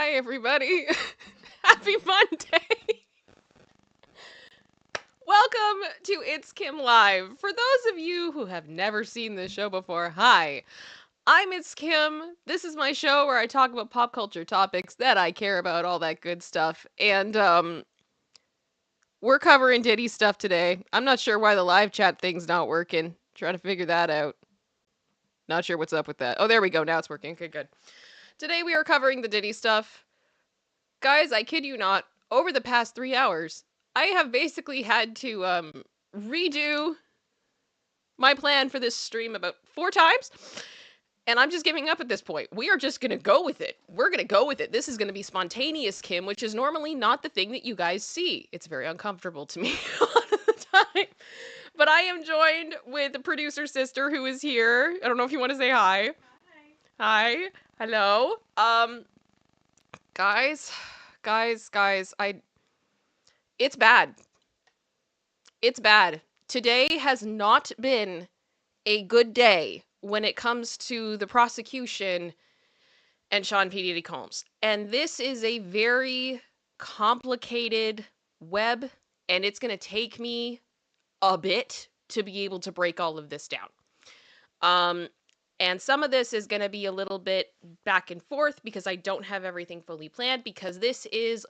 Hi, everybody. Happy Monday. Welcome to ItsKim Live. For those of you who have never seen this show before, hi. I'm ItsKim. This is my show where I talk about pop culture topics that I care about, all that good stuff. And, we're covering Diddy stuff today. I'm not sure why the live chat thing's not working. Trying to figure that out. Not sure what's up with that. Oh, there we go. Now it's working. Okay, good. Today we are covering the Diddy stuff. Guys, I kid you not, over the past 3 hours, I have basically had to redo my plan for this stream about 4 times, and I'm just giving up at this point. We are just gonna go with it. We're gonna go with it. This is gonna be spontaneous, Kim, which is normally not the thing that you guys see. It's very uncomfortable to me a lot of the time. But I am joined with the producer sister who is here. I don't know if you want to say hi. Hi. Hi. Hello. Guys, it's bad. It's bad. Today has not been a good day when it comes to the prosecution and Sean P. Diddy Combs. And this is a very complicated web, and it's going to take me a bit to be able to break all of this down. And some of this is going to be a little bit back and forth because I don't have everything fully planned, because this is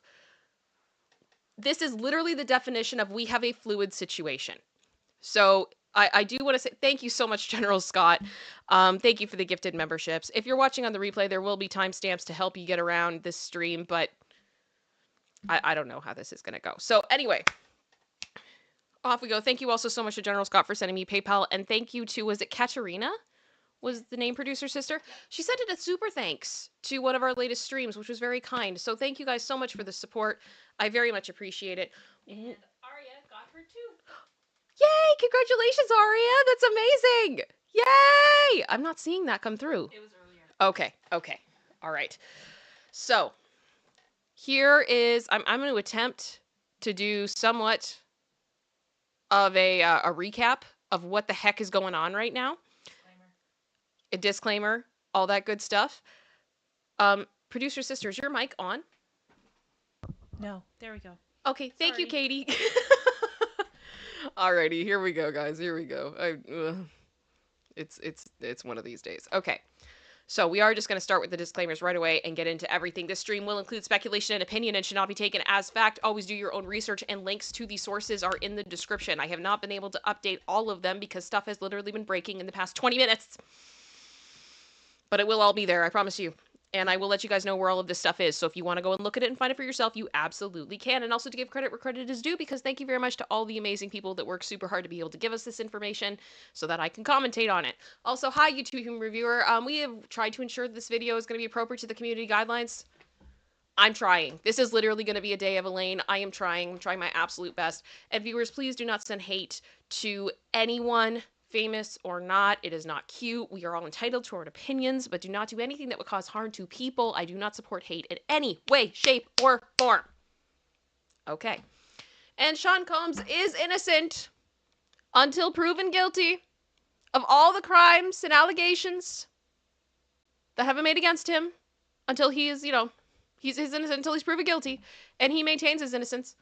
literally the definition of we have a fluid situation. So I do want to say thank you so much, General Scott. Thank you for the gifted memberships. If you're watching on the replay, there will be timestamps to help you get around this stream, but I don't know how this is going to go. So anyway, off we go. Thank you also so much to General Scott for sending me PayPal, and thank you to, was it Katerina? Was the name producer sister? She sent it a super thanks to one of our latest streams, which was very kind. So thank you guys so much for the support. I very much appreciate it. And Aria got her tooth. Yay! Congratulations, Aria! That's amazing! Yay! I'm not seeing that come through. It was earlier. Okay. All right. So here is, I'm going to attempt to do somewhat of a recap of what the heck is going on right now. A disclaimer, all that good stuff. Producer sister, is your mic on? No, there we go. Okay, thank you, Katie. Alrighty, here we go, guys. Here we go. It's one of these days. Okay, so we are just going to start with the disclaimers right away and get into everything. This stream will include speculation and opinion and should not be taken as fact. Always do your own research, and links to the sources are in the description. I have not been able to update all of them because stuff has literally been breaking in the past 20 minutes. But it will all be there, I promise you. And I will let you guys know where all of this stuff is. So if you want to go and look at it and find it for yourself, you absolutely can. And also to give credit where credit is due, because thank you very much to all the amazing people that work super hard to be able to give us this information so that I can commentate on it. Also, hi, YouTube Human Reviewer. We have tried to ensure that this video is going to be appropriate to the community guidelines. I'm trying. This is literally going to be a day of Elaine. I am trying. I'm trying my absolute best. And viewers, please do not send hate to anyone, famous or not. It is not cute. We are all entitled to our own opinions, but do not do anything that would cause harm to people. I do not support hate in any way, shape, or form. Okay. And Sean Combs is innocent until proven guilty of all the crimes and allegations that have been made against him, until he is, he's innocent until he's proven guilty, and he maintains his innocence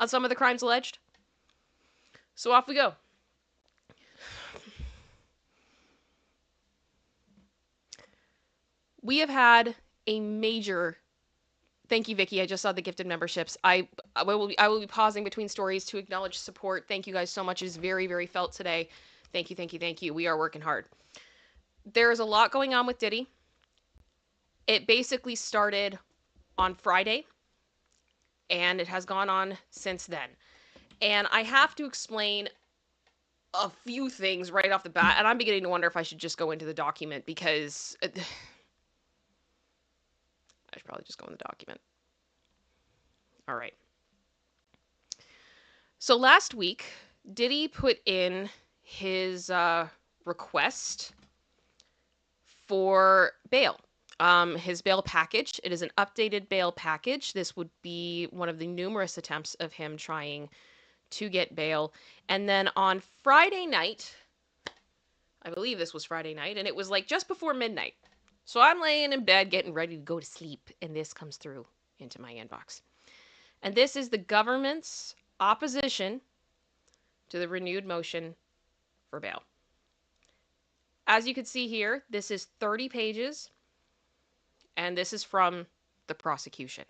on some of the crimes alleged. So off we go. We have had a major, thank you, Vicky. I just saw the gifted memberships. I will be pausing between stories to acknowledge support. Thank you guys so much. It is very, very felt today. Thank you. We are working hard. There is a lot going on with Diddy. It basically started on Friday, and it has gone on since then. And I have to explain a few things right off the bat, and I'm beginning to wonder if I should just go into the document, because I should probably just go in the document. All right. So last week, Diddy put in his request for bail. His bail package. It is an updated bail package. This would be one of the numerous attempts of him trying to get bail. And then on Friday night, I believe this was Friday night, and it was like just before midnight. So I'm laying in bed getting ready to go to sleep, and this comes through into my inbox. And this is the government's opposition to the renewed motion for bail. As you can see here, this is 30 pages, and this is from the prosecution.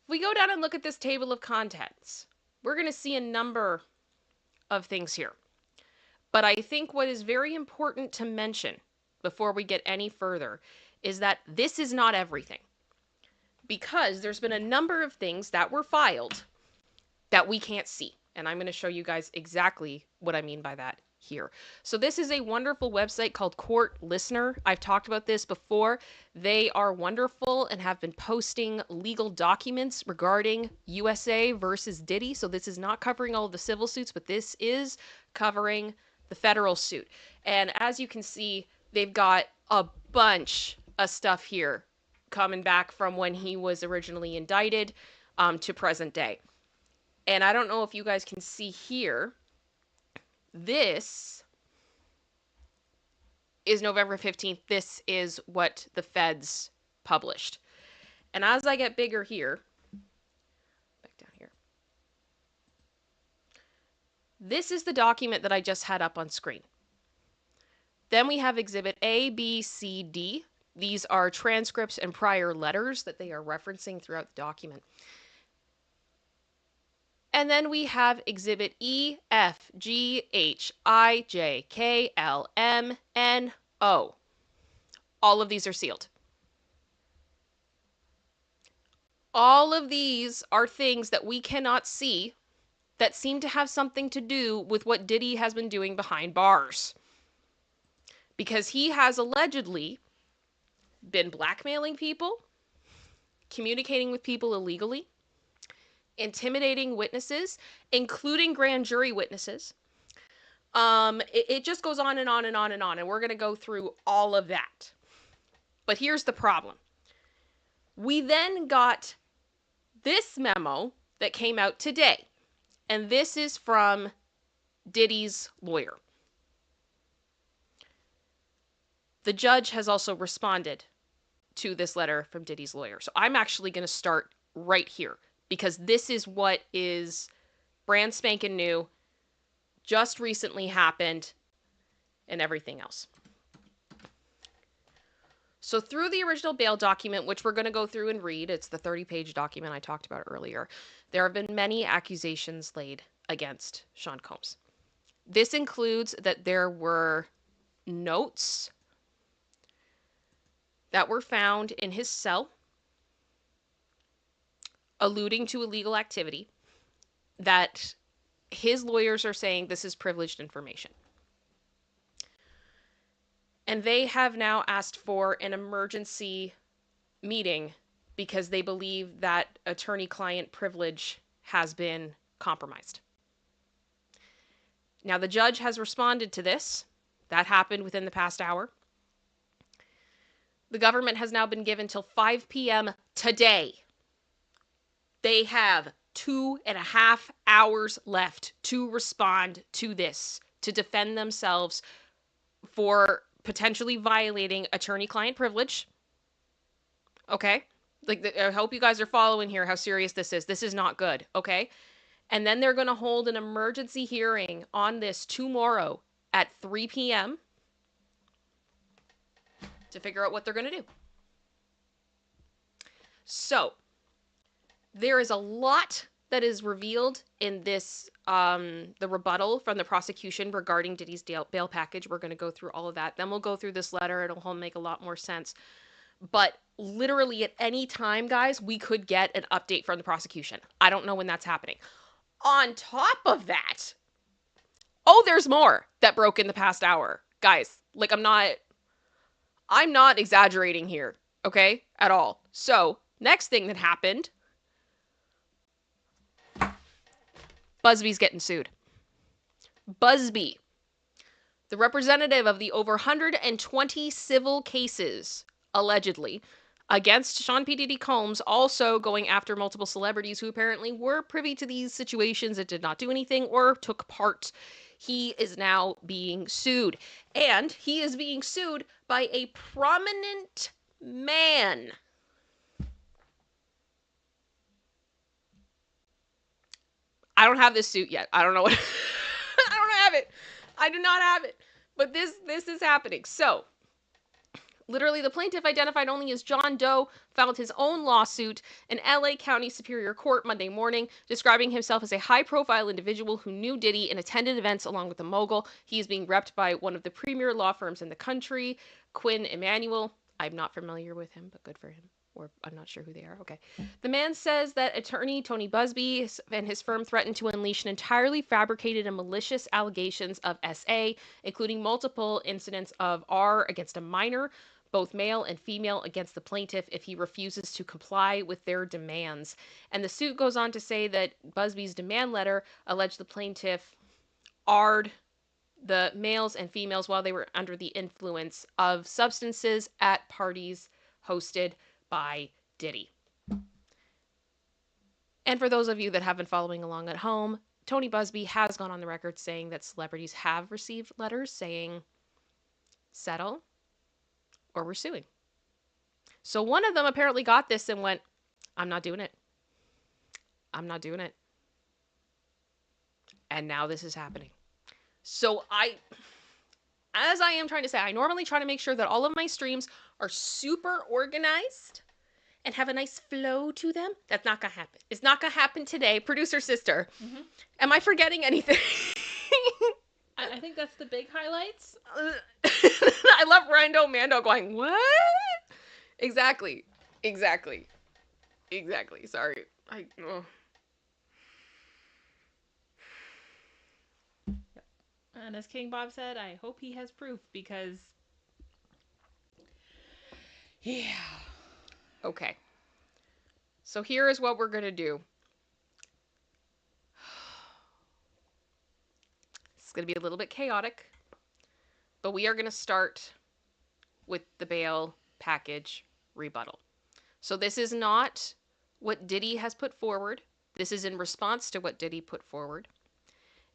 If we go down and look at this table of contents, we're going to see a number of things here. But I think what is very important to mention before we get any further is that this is not everything. Because there's been a number of things that were filed that we can't see. And I'm going to show you guys exactly what I mean by that here. So this is a wonderful website called Court Listener. I've talked about this before. They are wonderful and have been posting legal documents regarding USA versus Diddy. So this is not covering all of the civil suits, but this is covering the federal suit. And as you can see, they've got a bunch of stuff here coming back from when he was originally indicted to present day. And I don't know if you guys can see here, this is November 15th. This is what the feds published. And as I get bigger here, back down here, this is the document that I just had up on screen. Then we have Exhibit A, B, C, D. These are transcripts and prior letters that they are referencing throughout the document. And then we have Exhibit E, F, G, H, I, J, K, L, M, N, O. All of these are sealed. All of these are things that we cannot see that seem to have something to do with what Diddy has been doing behind bars. Because he has allegedly been blackmailing people, communicating with people illegally, intimidating witnesses, including grand jury witnesses. It just goes on and on and on and on, and we're going to go through all of that. But here's the problem. We then got this memo that came out today, and this is from Diddy's lawyer. The judge has also responded to this letter from Diddy's lawyer. So I'm actually going to start right here, because this is what is brand spanking new, just recently happened, and everything else. So through the original bail document, which we're going to go through and read, it's the 30-page document I talked about earlier, there have been many accusations laid against Sean Combs. This includes that there were notes that were found in his cell alluding to illegal activity, that his lawyers are saying this is privileged information. And they have now asked for an emergency meeting because they believe that attorney-client privilege has been compromised. Now, the judge has responded to this. That happened within the past hour. The government has now been given till 5 p.m. today. They have 2.5 hours left to respond to this, to defend themselves for potentially violating attorney-client privilege. Okay? Like, I hope you guys are following here how serious this is. This is not good, okay? And then they're going to hold an emergency hearing on this tomorrow at 3 p.m. to figure out what they're going to do. So, there is a lot that is revealed in this, the rebuttal from the prosecution regarding Diddy's bail package. We're going to go through all of that. Then we'll go through this letter. It'll make a lot more sense. But literally at any time, guys, we could get an update from the prosecution. I don't know when that's happening. On top of that, oh, there's more that broke in the past hour. Guys, like, I'm not exaggerating here, okay? At all. So, next thing that happened, Buzbee's getting sued. Buzbee, the representative of the over 120 civil cases, allegedly, against Sean P. Diddy Combs, also going after multiple celebrities who apparently were privy to these situations and did not do anything or took part he is now being sued. And he is being sued by a prominent man. I don't have this suit yet. I don't know what I don't have it. I do not have it. But this is happening. So, literally, the plaintiff, identified only as John Doe, filed his own lawsuit in LA County Superior Court Monday morning, describing himself as a high-profile individual who knew Diddy and attended events along with the mogul. He is being repped by one of the premier law firms in the country, Quinn Emanuel. I'm not familiar with him, but good for him. Or I'm not sure who they are. Okay. The man says that attorney Tony Buzbee and his firm threatened to unleash an entirely fabricated and malicious allegations of SA, including multiple incidents of R against a minor, both male and female, against the plaintiff if he refuses to comply with their demands. And the suit goes on to say that Buzbee's demand letter alleged the plaintiff R'd the males and females while they were under the influence of substances at parties hosted by Diddy. And for those of you that have been following along at home, Tony Buzbee has gone on the record saying that celebrities have received letters saying, settle, or we're suing. So one of them apparently got this and went, I'm not doing it. I'm not doing it. And now this is happening. So as I am trying to say, I normally try to make sure that all of my streams are super organized and have a nice flow to them. That's not gonna happen. It's not gonna happen today. Producer sister, Am I forgetting anything? I think that's the big highlights. I love Rando Mando going, what? Exactly. Sorry. And as King Bob said, I hope he has proof because, yeah. Okay. So here is what we're going to do. It's going to be a little bit chaotic, but we are going to start with the bail package rebuttal. So this is not what Diddy has put forward. This is in response to what Diddy put forward.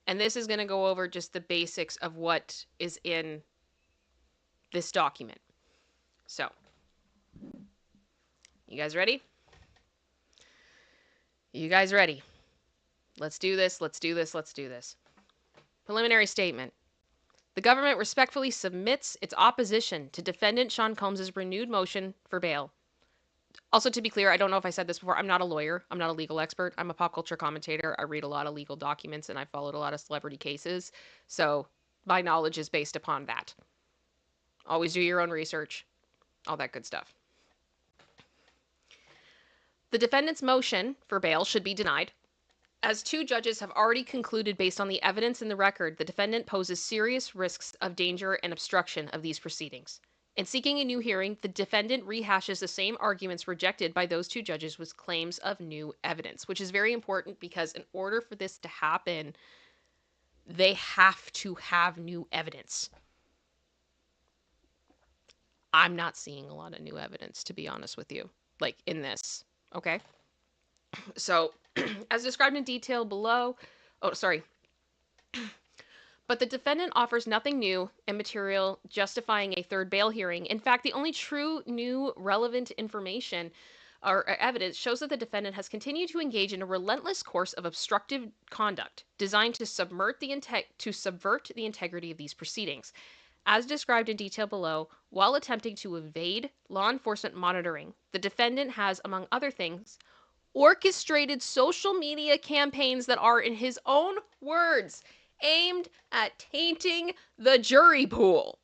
And this is going to go over just the basics of what is in this document. So, you guys ready? You guys ready? Let's do this. Preliminary statement. The government respectfully submits its opposition to defendant Sean Combs' renewed motion for bail. Also, to be clear, I don't know if I said this before, I'm not a lawyer. I'm not a legal expert. I'm a pop culture commentator. I read a lot of legal documents and I followed a lot of celebrity cases. So my knowledge is based upon that. Always do your own research. All that good stuff. The defendant's motion for bail should be denied. As two judges have already concluded based on the evidence in the record, the defendant poses serious risks of danger and obstruction of these proceedings. In seeking a new hearing, the defendant rehashes the same arguments rejected by those two judges with claims of new evidence, which is very important because in order for this to happen, they have to have new evidence. I'm not seeing a lot of new evidence, to be honest with you, like in this, okay? So, as described in detail below, but the defendant offers nothing new and material justifying a third bail hearing. In fact, the only true new relevant information or evidence shows that the defendant has continued to engage in a relentless course of obstructive conduct designed to subvert the integrity of these proceedings. As described in detail below, while attempting to evade law enforcement monitoring, the defendant has, among other things, orchestrated social media campaigns that are, in his own words, aimed at tainting the jury pool,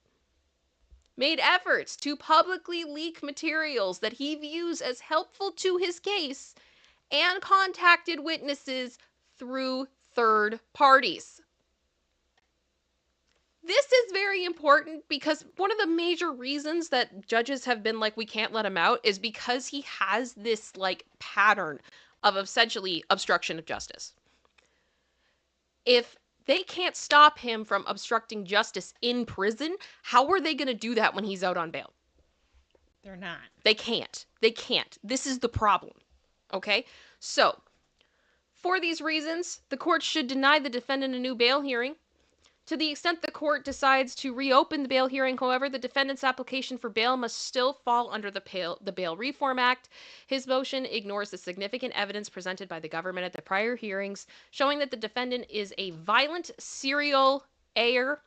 made efforts to publicly leak materials that he views as helpful to his case, and contacted witnesses through third parties. This is very important because one of the major reasons that judges have been like, we can't let him out, is because he has this like pattern of essentially obstruction of justice. If they can't stop him from obstructing justice in prison, how are they going to do that when he's out on bail? They're not. They can't. This is the problem. Okay? So, for these reasons, the court should deny the defendant a new bail hearing. To the extent the court decides to reopen the bail hearing, however, the defendant's application for bail must still fall under the Bail Reform Act. His motion ignores the significant evidence presented by the government at the prior hearings, showing that the defendant is a violent serial heir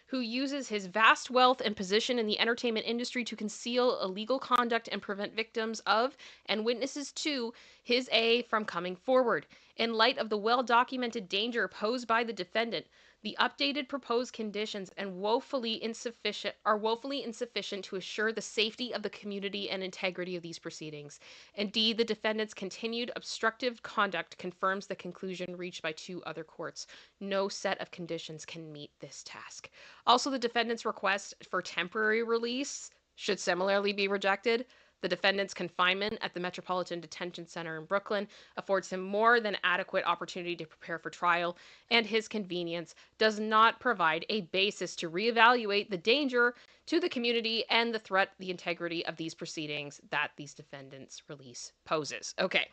who uses his vast wealth and position in the entertainment industry to conceal illegal conduct and prevent victims of and witnesses to his from coming forward. In light of the well-documented danger posed by the defendant, the updated proposed conditions are woefully insufficient to assure the safety of the community and integrity of these proceedings. Indeed, the defendant's continued obstructive conduct confirms the conclusion reached by 2 other courts. No set of conditions can meet this task. Also, the defendant's request for temporary release should similarly be rejected. The defendant's confinement at the Metropolitan Detention Center in Brooklyn affords him more than adequate opportunity to prepare for trial, and his convenience does not provide a basis to reevaluate the danger to the community and the threat to the integrity of these proceedings that these defendants' release poses. Okay,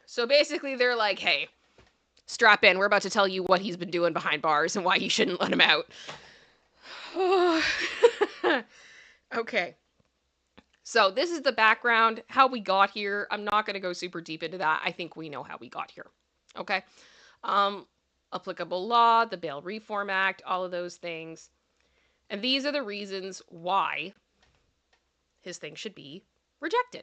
so basically they're like, hey, strap in, we're about to tell you what he's been doing behind bars and why you shouldn't let him out. Okay. So this is the background, how we got here. I'm not going to go super deep into that. I think we know how we got here. Okay. Applicable law, the Bail Reform Act, all of those things. And these are the reasons why his thing should be rejected.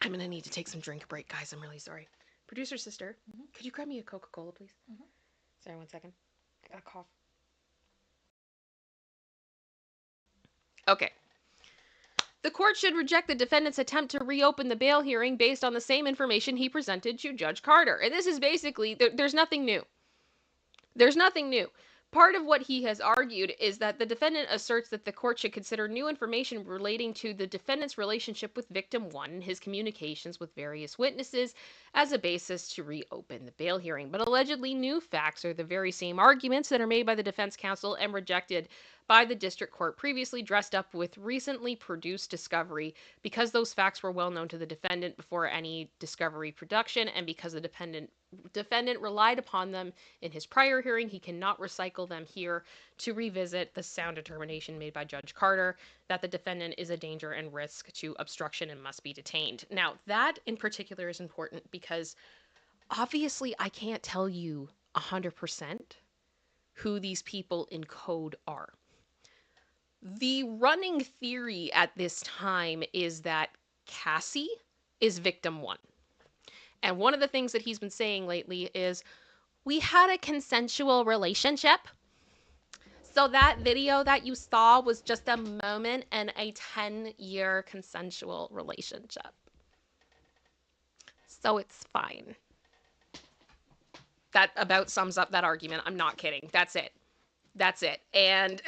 I'm going to need to take some drink break, guys. I'm really sorry. Producer sister, could you grab me a Coca-Cola, please? Sorry, 1 second. I got a cough. Okay. The court should reject the defendant's attempt to reopen the bail hearing based on the same information he presented to Judge Carter. And this is basically, there's nothing new. There's nothing new. Part of what he has argued is that the defendant asserts that the court should consider new information relating to the defendant's relationship with victim 1 and his communications with various witnesses as a basis to reopen the bail hearing. But allegedly new facts are the very same arguments that are made by the defense counsel and rejected by the district court previously, dressed up with recently produced discovery, because those facts were well known to the defendant before any discovery production, and because the defendant relied upon them in his prior hearing. He cannot recycle them here to revisit the sound determination made by Judge Carter that the defendant is a danger and risk to obstruction and must be detained. Now, that in particular is important because obviously I can't tell you 100% who these people in code are. The running theory at this time is that Cassie is victim 1. And one of the things that he's been saying lately is, we had a consensual relationship. So that video that you saw was just a moment in a 10-year consensual relationship. So it's fine. That about sums up that argument. I'm not kidding. That's it. That's it. And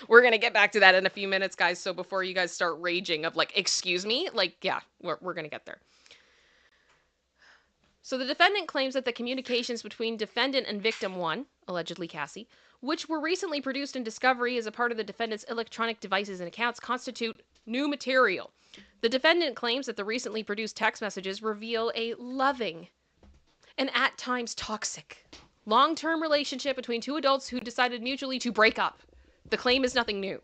we're going to get back to that in a few minutes, guys. So before you guys start raging of like, excuse me, like, yeah, we're going to get there. So the defendant claims that the communications between defendant and victim 1, allegedly Cassie, which were recently produced in discovery as a part of the defendant's electronic devices and accounts, constitute new material. The defendant claims that the recently produced text messages reveal a loving and at times toxic long-term relationship between 2 adults who decided mutually to break up. The claim is nothing new.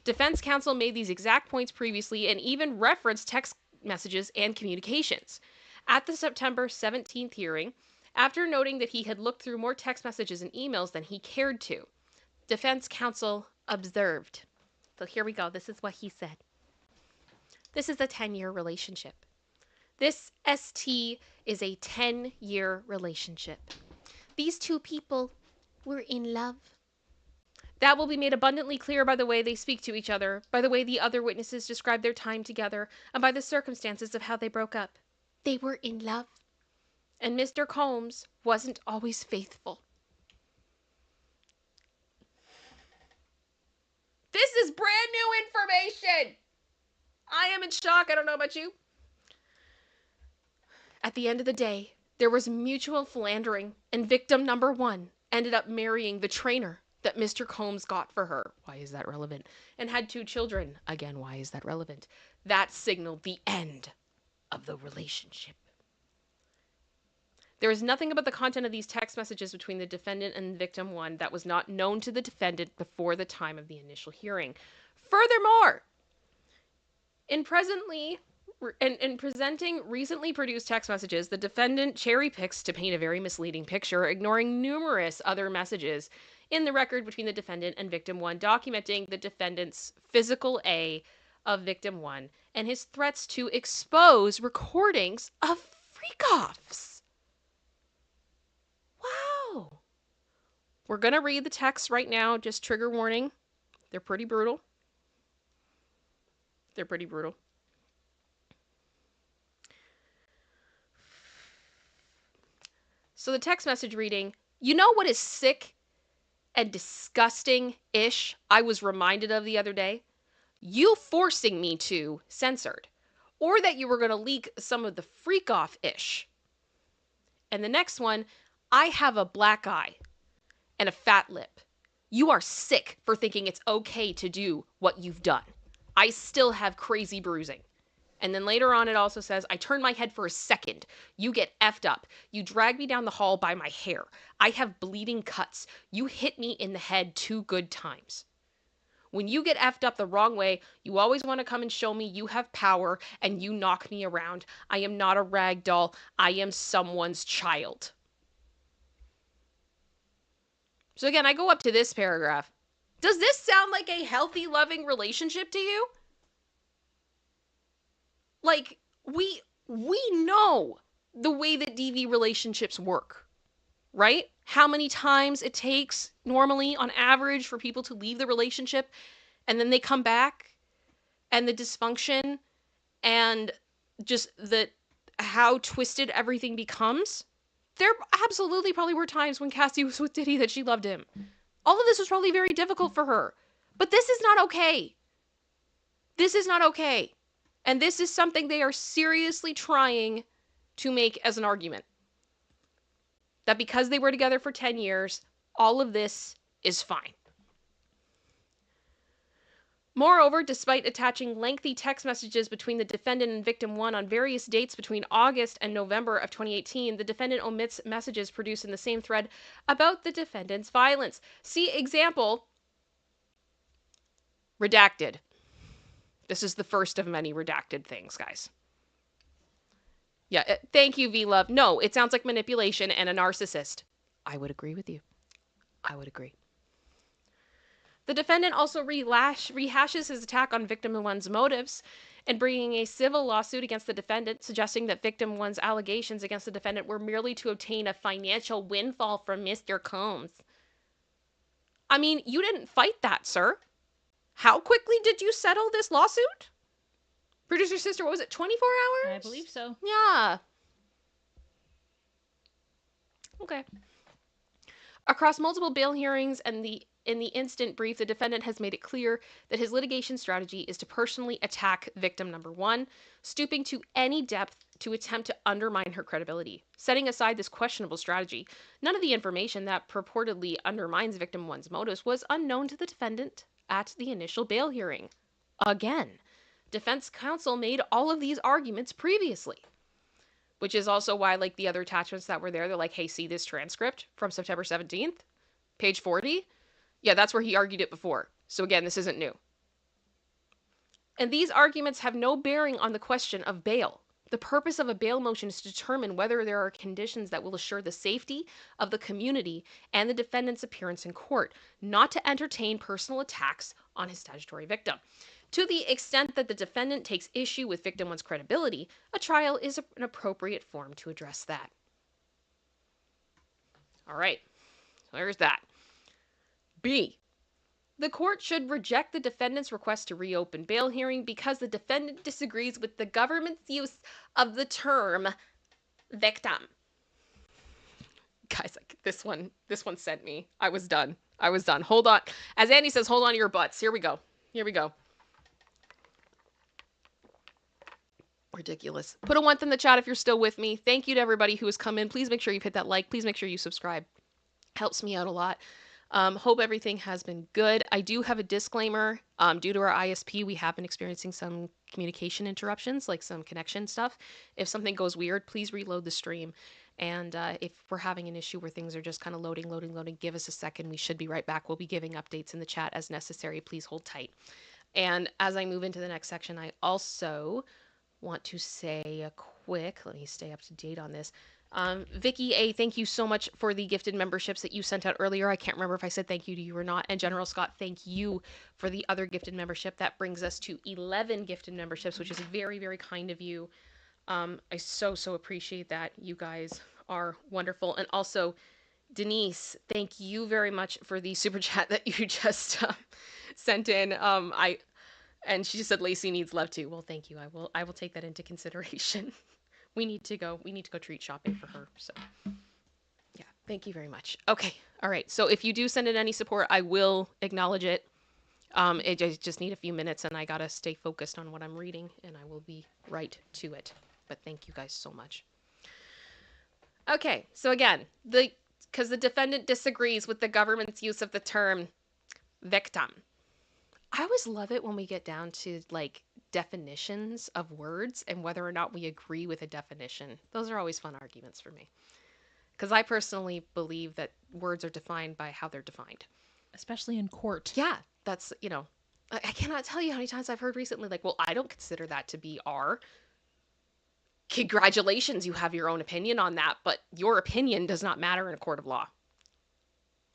Defense counsel made these exact points previously and even referenced text messages and communications. At the September 17th hearing, after noting that he had looked through more text messages and emails than he cared to, defense counsel observed. So here we go. This is what he said. This is a 10-year relationship. This ST is a 10-year relationship. These 2 people were in love. That will be made abundantly clear by the way they speak to each other, by the way the other witnesses describe their time together, and by the circumstances of how they broke up. They were in love. And Mr. Combs wasn't always faithful. This is brand new information. I am in shock. I don't know about you. At the end of the day, there was mutual philandering, and victim number 1 ended up marrying the trainer that Mr. Combs got for her. Why is that relevant? And had 2 children. Again, why is that relevant? That signaled the end of the relationship. There is nothing about the content of these text messages between the defendant and victim 1 that was not known to the defendant before the time of the initial hearing. Furthermore, in presenting recently produced text messages, the defendant cherry picks to paint a very misleading picture, ignoring numerous other messages in the record between the defendant and victim 1, documenting the defendant's physical A of victim 1 and his threats to expose recordings of freak-offs. Wow. We're going to read the text right now, just trigger warning. They're pretty brutal. They're pretty brutal. So the text message reading, you know what is sick and disgusting-ish I was reminded of the other day? You forcing me to censored. Or that you were going to leak some of the freak-off-ish. And the next one, I have a black eye and a fat lip. You are sick for thinking it's okay to do what you've done. I still have crazy bruising. And then later on it also says, I turned my head for a second. You get effed up. You drag me down the hall by my hair. I have bleeding cuts. You hit me in the head 2 good times. When you get effed up the wrong way, you always want to come and show me you have power and you knock me around. I am not a rag doll. I am someone's child. So again, I go up to this paragraph. Does this sound like a healthy, loving relationship to you? Like, we know the way that DV relationships work, right? How many times it takes normally on average for people to leave the relationship and then they come back, and the dysfunction and just how twisted everything becomes. There absolutely probably were times when Cassie was with Diddy that she loved him. All of this was probably very difficult for her. But this is not okay. This is not okay. And this is something they are seriously trying to make as an argument. That because they were together for 10 years, all of this is fine. Moreover, despite attaching lengthy text messages between the defendant and victim 1 on various dates between August and November of 2018, the defendant omits messages produced in the same thread about the defendant's violence. See example, redacted. This is the first of many redacted things, guys. Yeah, thank you, V-Love. No, it sounds like manipulation and a narcissist. I would agree with you. I would agree. The defendant also rehashes his attack on victim 1's motives and bringing a civil lawsuit against the defendant, suggesting that victim 1's allegations against the defendant were merely to obtain a financial windfall from Mr. Combs. I mean, you didn't fight that, sir. How quickly did you settle this lawsuit? Producer sister, what was it, 24 hours? I believe so. Yeah. Okay. Across multiple bail hearings and in the instant brief, the defendant has made it clear that his litigation strategy is to personally attack victim number 1, stooping to any depth to attempt to undermine her credibility. Setting aside this questionable strategy, none of the information that purportedly undermines victim 1's motives was unknown to the defendant at the initial bail hearing. Again, defense counsel made all of these arguments previously. Which is also why, like, the other attachments that were there, they're like, hey, see this transcript from September 17th? Page 40? Yeah, that's where he argued it before. So again, this isn't new. And these arguments have no bearing on the question of bail. The purpose of a bail motion is to determine whether there are conditions that will assure the safety of the community and the defendant's appearance in court, not to entertain personal attacks on his statutory victim. To the extent that the defendant takes issue with victim 1's credibility, a trial is an appropriate forum to address that. All right, so there's that. B. The court should reject the defendant's request to reopen bail hearing because the defendant disagrees with the government's use of the term victim. Guys, like this one sent me. I was done. Hold on. As Andy says, hold on to your butts. Here we go. Ridiculous. Put a 1 in the chat if you're still with me. Thank you to everybody who has come in. Please make sure you've hit that like. Please make sure you subscribe. Helps me out a lot. Hope everything has been good. I do have a disclaimer. Due to our ISP, we have been experiencing some communication interruptions, like some connection stuff. If something goes weird, please reload the stream. And if we're having an issue where things are just kind of loading, give us a second. We should be right back. We'll be giving updates in the chat as necessary. Please hold tight. And as I move into the next section, I also want to say a quick, let me stay up to date on this. Vicky A, thank you so much for the gifted memberships that you sent out earlier. I can't remember if I said thank you to you or not. And General Scott, thank you for the other gifted membership. That brings us to 11 gifted memberships, which is very, very kind of you. I so appreciate that. You guys are wonderful. And also, Denise, thank you very much for the super chat that you just sent in. And she just said Lacey needs love too. Well, thank you. I will take that into consideration. We need to go treat shopping for her. So yeah, thank you very much. Okay. All right. So if you do send in any support, I will acknowledge it. I just need a few minutes and I gotta stay focused on what I'm reading and I will be right to it. But thank you guys so much. Okay. So again, because the defendant disagrees with the government's use of the term victim. I always love it when we get down to like definitions of words and whether or not we agree with a definition. Those are always fun arguments for me. Because I personally believe that words are defined by how they're defined. Especially in court. Yeah, that's, I cannot tell you how many times I've heard recently, like, well, I don't consider that to be R. Congratulations, you have your own opinion on that, but your opinion does not matter in a court of law.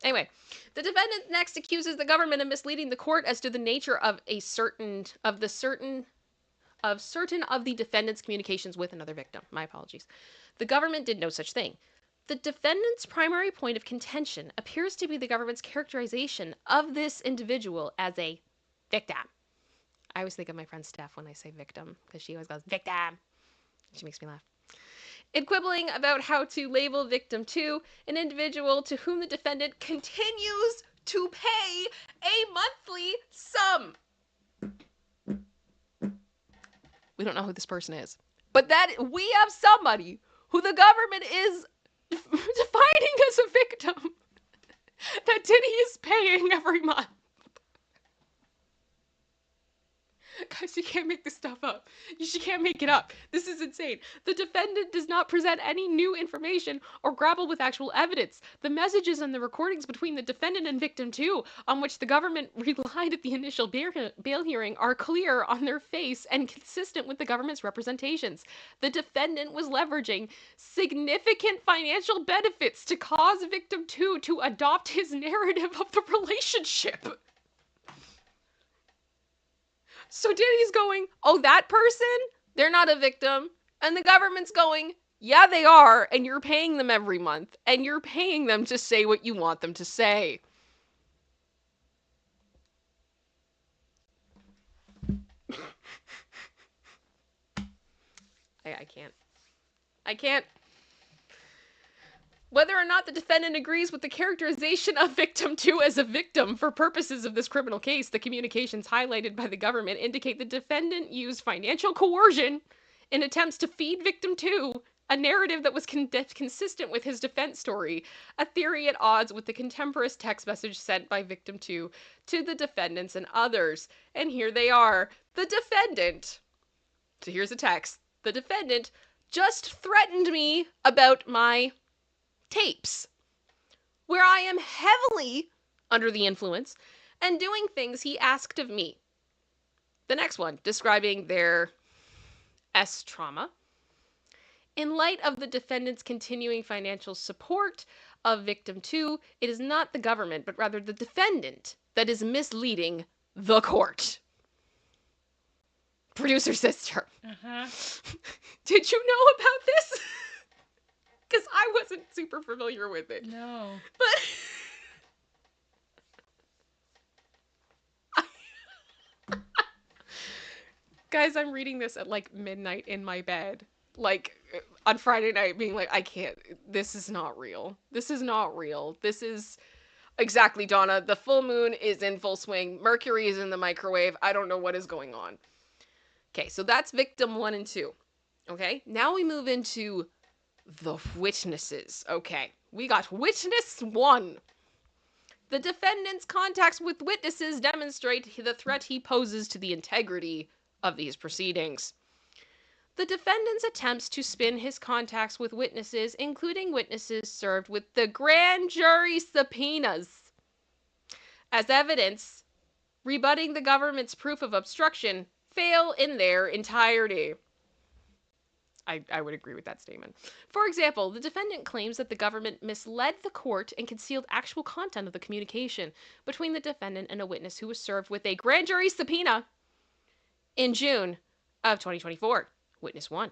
Anyway, the defendant next accuses the government of misleading the court as to the nature of certain of the defendant's communications with another victim. My apologies. The government did no such thing. The defendant's primary point of contention appears to be the government's characterization of this individual as a victim. I always think of my friend Steph when I say victim, because she always goes, victim. She makes me laugh. In quibbling about how to label victim 2, an individual to whom the defendant continues to pay a monthly sum. We don't know who this person is. But that we have somebody who the government is defining as a victim that Diddy is paying every month. Guys, you can't make this stuff up. You can't make it up. This is insane. The defendant does not present any new information or grapple with actual evidence. The messages and the recordings between the defendant and victim 2, on which the government relied at the initial bail hearing, are clear on their face and consistent with the government's representations. The defendant was leveraging significant financial benefits to cause victim 2 to adopt his narrative of the relationship. So Diddy's going, oh, that person? They're not a victim. And the government's going, yeah, they are. And you're paying them every month. And you're paying them to say what you want them to say. I can't. Whether or not the defendant agrees with the characterization of victim 2 as a victim for purposes of this criminal case, the communications highlighted by the government indicate the defendant used financial coercion in attempts to feed victim 2 a narrative that was consistent with his defense story, a theory at odds with the contemporaneous text message sent by victim 2 to the defendants and others. And here they are. The defendant. So here's the text. The defendant just threatened me about my tapes, where I am heavily under the influence and doing things he asked of me. The next one, describing their trauma. In light of the defendant's continuing financial support of victim 2, it is not the government, but rather the defendant that is misleading the court. Producer sister. Did you know about this? Because I wasn't super familiar with it. No. But guys, I'm reading this at like midnight in my bed. Like on Friday night being like, I can't, this is not real. This is not real. This is exactly, Donna. The full moon is in full swing. Mercury is in the microwave. I don't know what is going on. Okay, so that's victim 1 and 2. Okay, now we move into the witnesses. Okay, we got witness 1. The defendant's contacts with witnesses demonstrate the threat he poses to the integrity of these proceedings. the defendant's attempts to spin his contacts with witnesses, including witnesses served with the grand jury subpoenas, as evidence, rebutting the government's proof of obstruction, fail in their entirety. I would agree with that statement. For example, the defendant claims that the government misled the court and concealed actual content of the communication between the defendant and a witness who was served with a grand jury subpoena in June of 2024. Witness 1.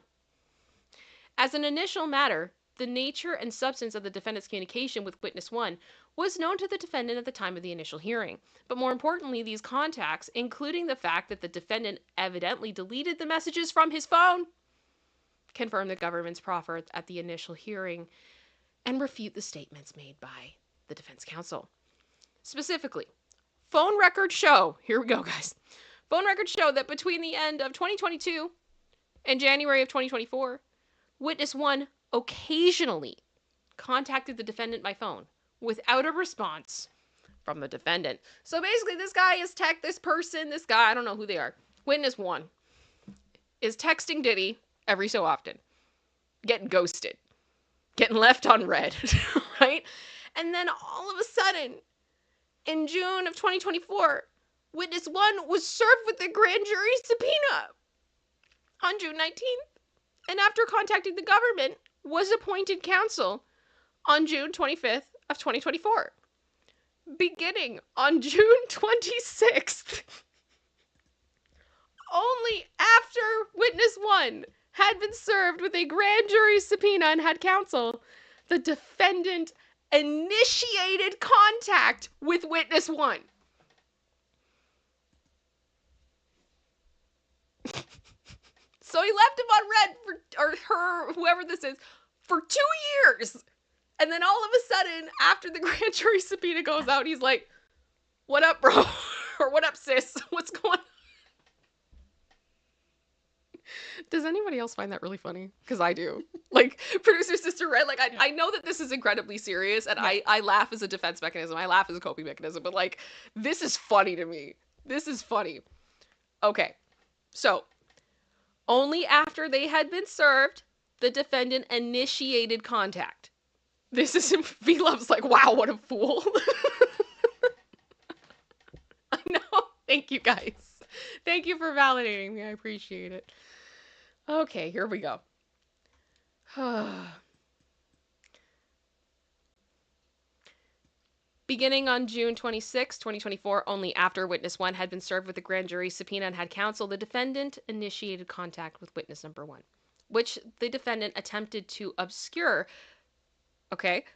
As an initial matter, the nature and substance of the defendant's communication with Witness 1 was known to the defendant at the time of the initial hearing. But more importantly, these contacts, including the fact that the defendant evidently deleted the messages from his phone, confirm the government's proffer at the initial hearing and refute the statements made by the defense counsel. Specifically, phone records show, here we go guys, phone records show that between the end of 2022 and January of 2024, Witness 1 occasionally contacted the defendant by phone without a response from the defendant. So basically this guy is this guy, I don't know who they are, Witness 1, is texting Diddy every so often, getting ghosted, getting left on red, right? And then all of a sudden, in June of 2024, Witness 1 was served with a grand jury subpoena on June 19th, and after contacting the government, was appointed counsel on June 25th of 2024. Beginning on June 26th, only after Witness 1 had been served with a grand jury subpoena and had counsel, the defendant initiated contact with Witness 1. So he left him on red or her, whoever this is, for 2 years. And then all of a sudden, after the grand jury subpoena goes out, he's like, "What up, bro?" Or "What up, sis? What's going on?" Does anybody else find that really funny? Because I do. Like, producer sister Red, like, I know that this is incredibly serious, and I laugh as a defense mechanism. I laugh as a coping mechanism, but, like, this is funny to me. This is funny. Okay, so, only after they had been served, the defendant initiated contact. This is, V-Love's like, wow, what a fool. I know. Thank you, guys. Thank you for validating me. I appreciate it. Okay, here we go. Beginning on June 26, 2024, only after Witness 1 had been served with a grand jury subpoena and had counsel, the defendant initiated contact with Witness number 1, which the defendant attempted to obscure,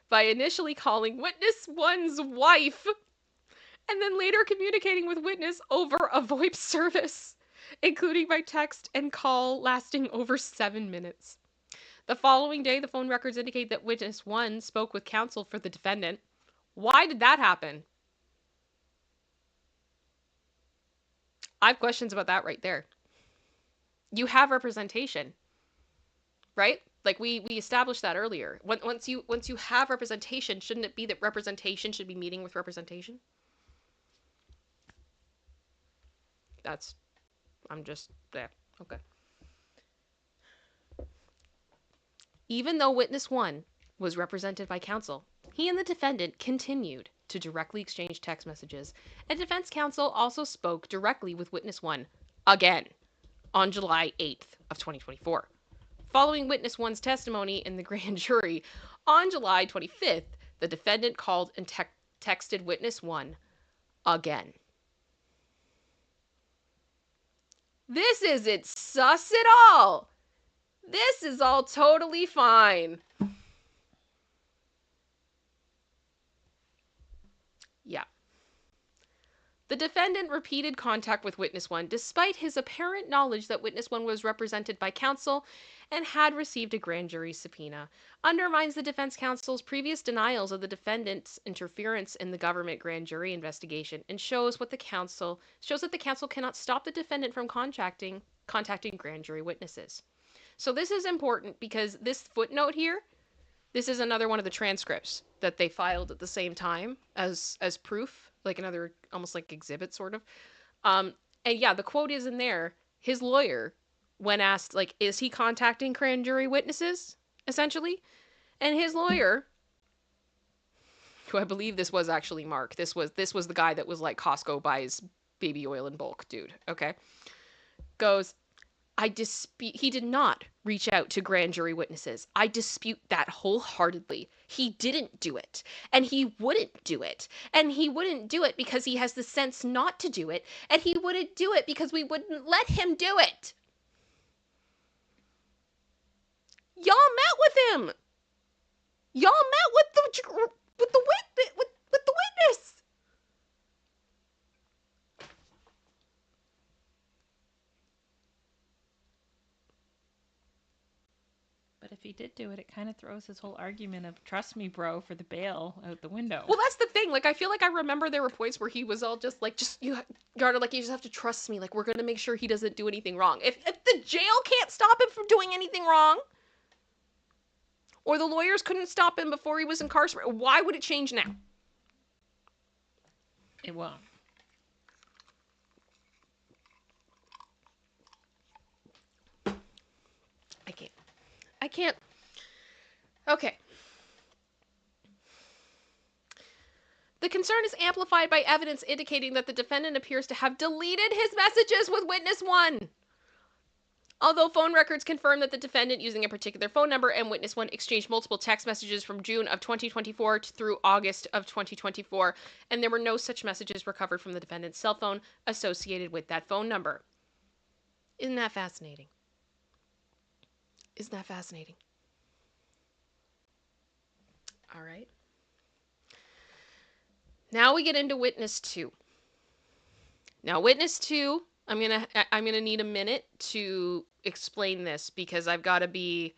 by initially calling Witness 1's wife, and then later communicating with Witness over a VoIP service, including by text and call lasting over 7 minutes. The following day, the phone records indicate that Witness 1 spoke with counsel for the defendant. Why did that happen? I have questions about that right there. You have representation, right? Like we established that earlier. Once you have representation, shouldn't it be that representation should be meeting with representation? I'm just there. Okay. Even though Witness 1 was represented by counsel, he and the defendant continued to directly exchange text messages, and defense counsel also spoke directly with Witness 1 again on July 8th of 2024. Following Witness 1's testimony in the grand jury, on July 25th, the defendant called and texted Witness 1 again. This isn't sus at all. This is all totally fine. Yeah. The defendant repeated contact with Witness 1 despite his apparent knowledge that Witness 1 was represented by counsel and had received a grand jury subpoena, undermines the defense counsel's previous denials of the defendant's interference in the government grand jury investigation, and shows that the counsel cannot stop the defendant from contacting grand jury witnesses. So this is important because this footnote here, this is another one of the transcripts that they filed at the same time as proof, like another almost like exhibit sort of. And yeah, the quote is in there. His lawyer when asked, like, is he contacting grand jury witnesses, essentially? And his lawyer, who I believe this was actually Mark, this was the guy that was like, Costco buys baby oil in bulk, dude, okay? Goes, he did not reach out to grand jury witnesses. I dispute that wholeheartedly. He didn't do it. And he wouldn't do it. And he wouldn't do it because he has the sense not to do it. And he wouldn't do it because we wouldn't let him do it. Y'all met with him. Y'all met with the witness. But if he did do it, it kind of throws his whole argument of trust me, bro, for the bail out the window. Well, that's the thing. Like, I feel like I remember there were points where he was all just like, you just have to trust me. Like, we're going to make sure he doesn't do anything wrong. If the jail can't stop him from doing anything wrong, or the lawyers couldn't stop him before he was incarcerated, why would it change now? It won't. I can't. Okay. The concern is amplified by evidence indicating that the defendant appears to have deleted his messages with witness 1. Although phone records confirm that the defendant, using a particular phone number, and witness 1 exchanged multiple text messages from June of 2024 through August of 2024, and there were no such messages recovered from the defendant's cell phone associated with that phone number. Isn't that fascinating? Isn't that fascinating? All right. Now we get into witness 2. Now, witness 2, I'm gonna need a minute to explain this because I've got to be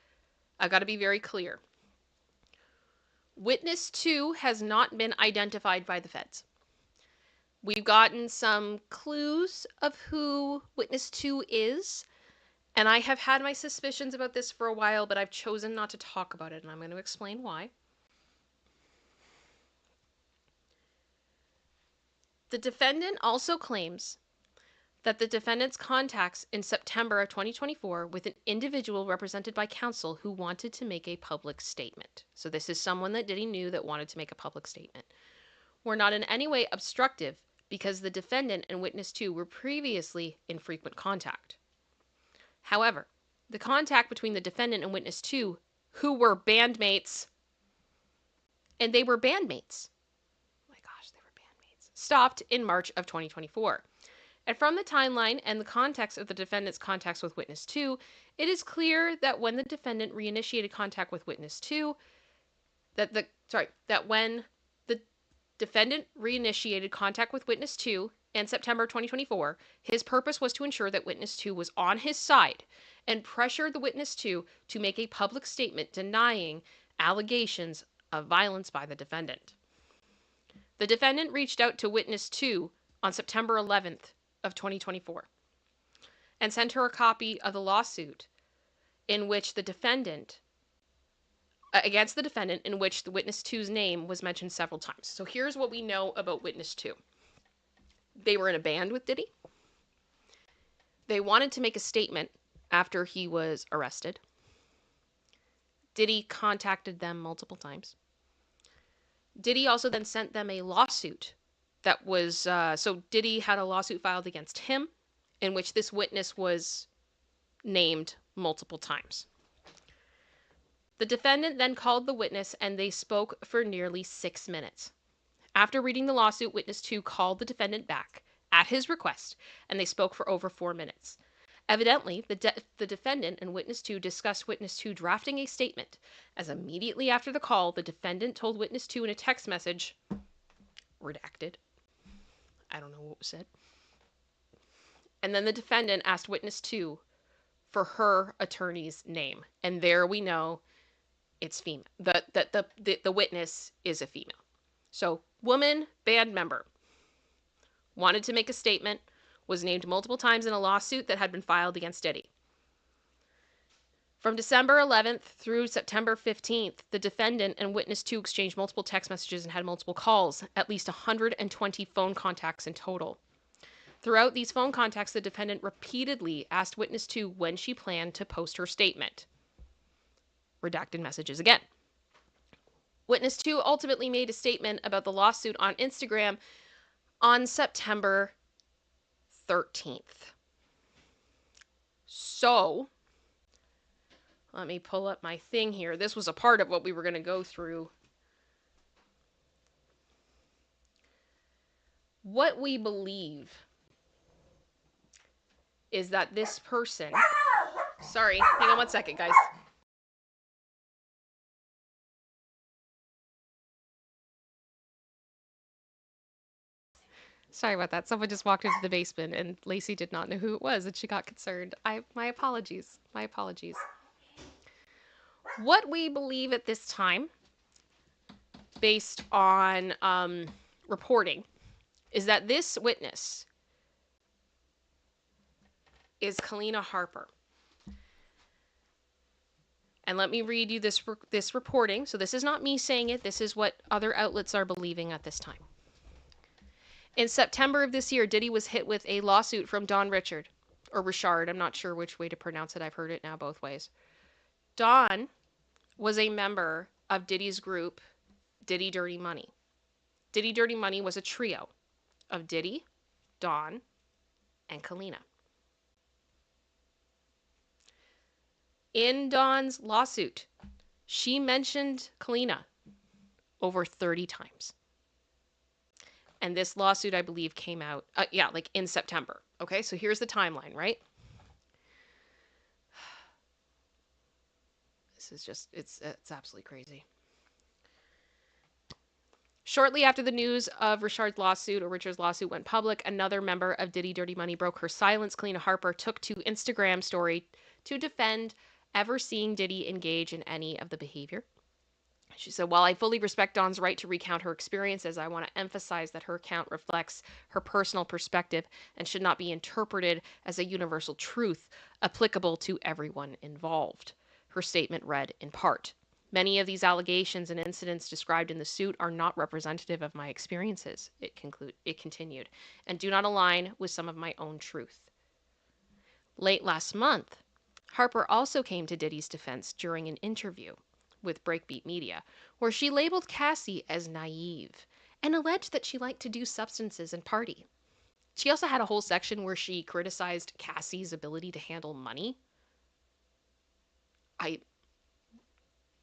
very clear. Witness 2 has not been identified by the feds. We've gotten some clues of who witness 2 is, and I have had my suspicions about this for a while, but I've chosen not to talk about it, and I'm going to explain why. The defendant also claims that the defendant's contacts in September of 2024 with an individual represented by counsel who wanted to make a public statement. So this is someone that Diddy knew that wanted to make a public statement. Were not in any way obstructive because the defendant and witness 2 were previously in frequent contact. However, the contact between the defendant and witness 2, who were bandmates, and they were bandmates. Oh my gosh, they were bandmates. Stopped in March of 2024. And from the timeline and the context of the defendant's contacts with witness 2, it is clear that when the defendant reinitiated contact with witness 2, that when the defendant reinitiated contact with witness 2 in September 2024, his purpose was to ensure that witness 2 was on his side and pressure the witness 2 to make a public statement denying allegations of violence by the defendant. The defendant reached out to witness 2 on September 11th of 2024 and sent her a copy of the lawsuit in which the defendant against the defendant in which the witness 2's name was mentioned several times. So here's what we know about witness 2. They were in a band with Diddy. They wanted to make a statement after he was arrested. Diddy contacted them multiple times. Diddy also then sent them a lawsuit that was, so Diddy had a lawsuit filed against him in which this witness was named multiple times. The defendant then called the witness and they spoke for nearly 6 minutes. After reading the lawsuit, witness 2 called the defendant back at his request and they spoke for over 4 minutes. Evidently, the defendant and witness 2 discussed witness 2 drafting a statement, as immediately after the call, the defendant told witness 2 in a text message, redacted, I don't know what was said, and then the defendant asked witness 2 for her attorney's name, and there we know it's female. The witness is a female. So, woman, band member, wanted to make a statement, was named multiple times in a lawsuit that had been filed against Diddy. From December 11th through September 15th, the defendant and witness 2 exchanged multiple text messages and had multiple calls, at least 120 phone contacts in total. Throughout these phone contacts, the defendant repeatedly asked witness 2 when she planned to post her statement. Redacted messages again. Witness 2 ultimately made a statement about the lawsuit on Instagram on September 13th. So, let me pull up my thing here. This was a part of what we were going to go through. What we believe is that this person... Sorry, hang on one second, guys. Sorry about that. Someone just walked into the basement and Lacey did not know who it was and she got concerned. My apologies. My apologies. What we believe at this time, based on reporting, is that this witness is Kalina Harper. And let me read you this reporting. So this is not me saying it. This is what other outlets are believing at this time. In September of this year, Diddy was hit with a lawsuit from Don Richard, or Richard. I'm not sure which way to pronounce it. I've heard it now both ways. Don was a member of Diddy's group, Diddy Dirty Money. Diddy Dirty Money was a trio of Diddy, Don, and Kalina. In Don's lawsuit, she mentioned Kalina over 30 times. And this lawsuit, I believe, came out, like in September. Okay, so here's the timeline, right? This is just, it's absolutely crazy. Shortly after the news of Richard's lawsuit went public, another member of Diddy Dirty Money broke her silence. Kalina Harper took to Instagram story to defend ever seeing Diddy engage in any of the behavior. She said, while I fully respect Dawn's right to recount her experiences, I want to emphasize that her account reflects her personal perspective and should not be interpreted as a universal truth applicable to everyone involved. Her statement read in part, many of these allegations and incidents described in the suit are not representative of my experiences, it continued, and do not align with some of my own truth. Late last month, Harper also came to Diddy's defense during an interview with Breakbeat Media, where she labeled Cassie as naive and alleged that she liked to do substances and party. She also had a whole section where she criticized Cassie's ability to handle money.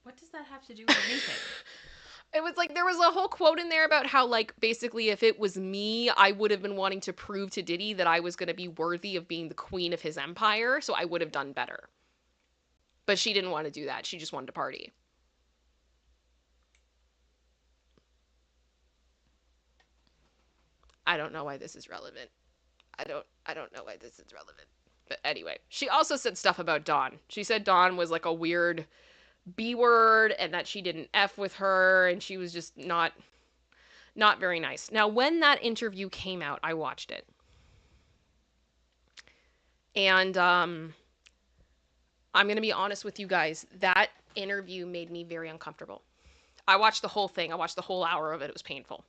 What does that have to do with anything? It was like, there was a whole quote in there about how, like, basically if it was me, I would have been wanting to prove to Diddy that I was going to be worthy of being the queen of his empire, so I would have done better. But she didn't want to do that. She just wanted to party. I don't know why this is relevant. I don't know why this is relevant. But anyway, she also said stuff about Dawn. She said Dawn was like a weird B word and that she didn't F with her and she was just not very nice. Now, when that interview came out, I watched it. And I'm going to be honest with you guys. That interview made me very uncomfortable. I watched the whole thing. I watched the whole hour of it. It was painful.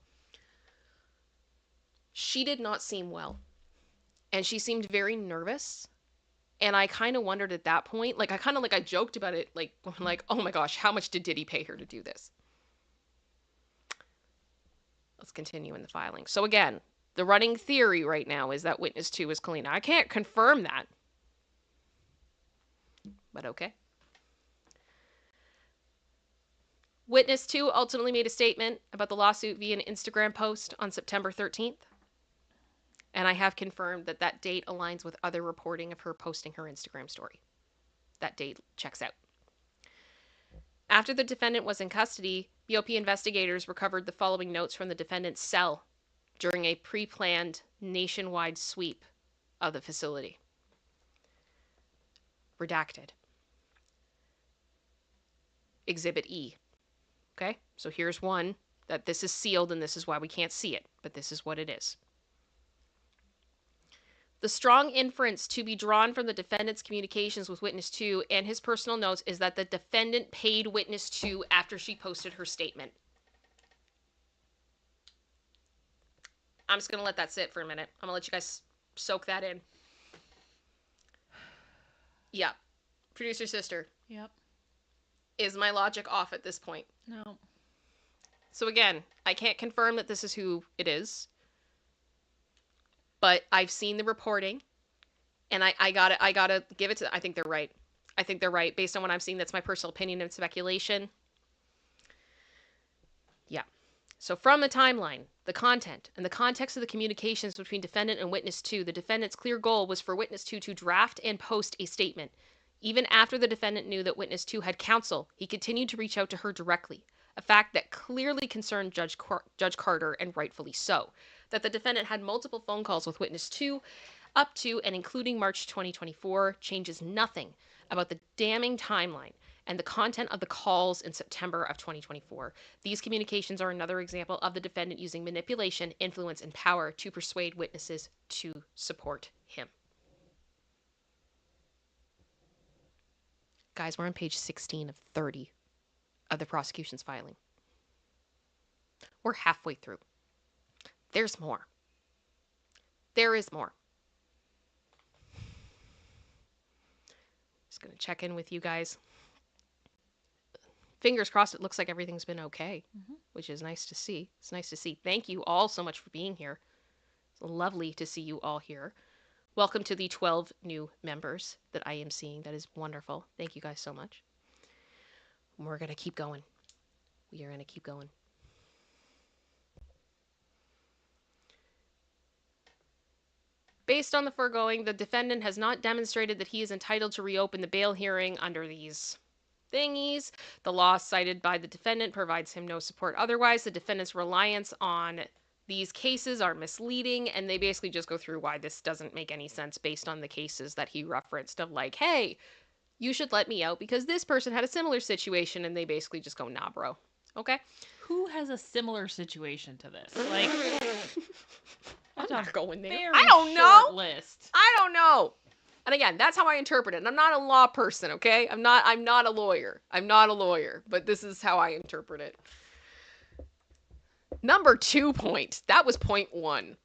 She did not seem well. And she seemed very nervous. And I kind of wondered at that point, like, I joked about it, like, oh my gosh, how much did Diddy pay her to do this? Let's continue in the filing. So again, the running theory right now is that witness 2 is Kalina. I can't confirm that. But okay. Witness 2 ultimately made a statement about the lawsuit via an Instagram post on September 13th. And I have confirmed that that date aligns with other reporting of her posting her Instagram story. That date checks out. After the defendant was in custody, BOP investigators recovered the following notes from the defendant's cell during a pre-planned nationwide sweep of the facility. Redacted. Exhibit E. Okay, so here's one that this is sealed and this is why we can't see it, but this is what it is. The strong inference to be drawn from the defendant's communications with witness 2 and his personal notes is that the defendant paid witness 2 after she posted her statement. I'm just going to let that sit for a minute. I'm going to let you guys Soak that in. Yeah. Producer sister. Yep. Is my logic off at this point? No. So again, I can't confirm that this is who it is. But I've seen the reporting. And I gotta give it to them. I think they're right. I think they're right. Based on what I'm seeing, that's my personal opinion and speculation. Yeah. So from the timeline, the content, and the context of the communications between defendant and witness 2, the defendant's clear goal was for witness 2 to draft and post a statement. Even after the defendant knew that witness 2 had counsel, he continued to reach out to her directly, a fact that clearly concerned Judge Carter, and rightfully so. That the defendant had multiple phone calls with witness 2 up to and including March 2024 changes nothing about the damning timeline and the content of the calls in September of 2024. These communications are another example of the defendant using manipulation, influence, and power to persuade witnesses to support him. Guys, we're on page 16 of 30 of the prosecution's filing. We're halfway through. There's more. There is more. Just going to check in with you guys. Fingers crossed it looks like everything's been okay, which is nice to see. It's nice to see. Thank you all so much for being here. It's lovely to see you all here. Welcome to the 12 new members that I am seeing. That is wonderful. Thank you guys so much. We're going to keep going. We are going to keep going. Based on the foregoing, the defendant has not demonstrated that he is entitled to reopen the bail hearing under these thingies. The law cited by the defendant provides him no support otherwise. The defendant's reliance on these cases are misleading, and they basically just go through why this doesn't make any sense based on the cases that he referenced of like, hey, you should let me out because this person had a similar situation, and they basically just go, nah, bro. Okay? Who has a similar situation to this? Like, I'm not going there. very I don't know. short list. I don't know. And again, that's how I interpret it. And I'm not a law person, okay? I'm not a lawyer. I'm not a lawyer, but this is how I interpret it. Number 2 point. That was point 1.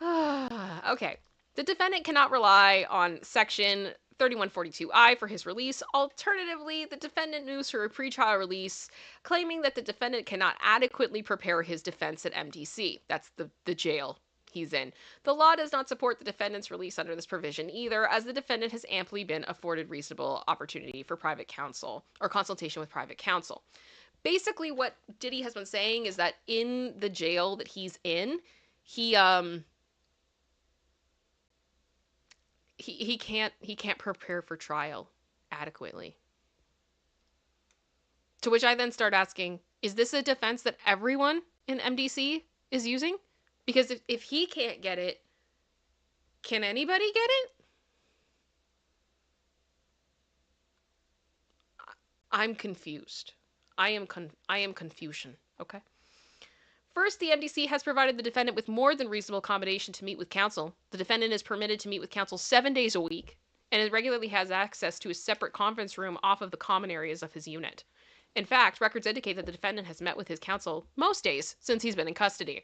Okay. The defendant cannot rely on section 3142I for his release. Alternatively, the defendant moves for a pretrial release, claiming that the defendant cannot adequately prepare his defense at MDC. That's the jail he's in. The law does not support the defendant's release under this provision either, as the defendant has amply been afforded reasonable opportunity for private counsel or consultation with private counsel. Basically, what Diddy has been saying is that in the jail that he's in, he can't prepare for trial adequately. To which I then start asking, is this a defense that everyone in MDC is using? Because if he can't get it, can anybody get it? I'm confused. I am confusion, okay? First, the MDC has provided the defendant with more than reasonable accommodation to meet with counsel. The defendant is permitted to meet with counsel 7 days a week and regularly has access to a separate conference room off of the common areas of his unit. In fact, records indicate that the defendant has met with his counsel most days since he's been in custody.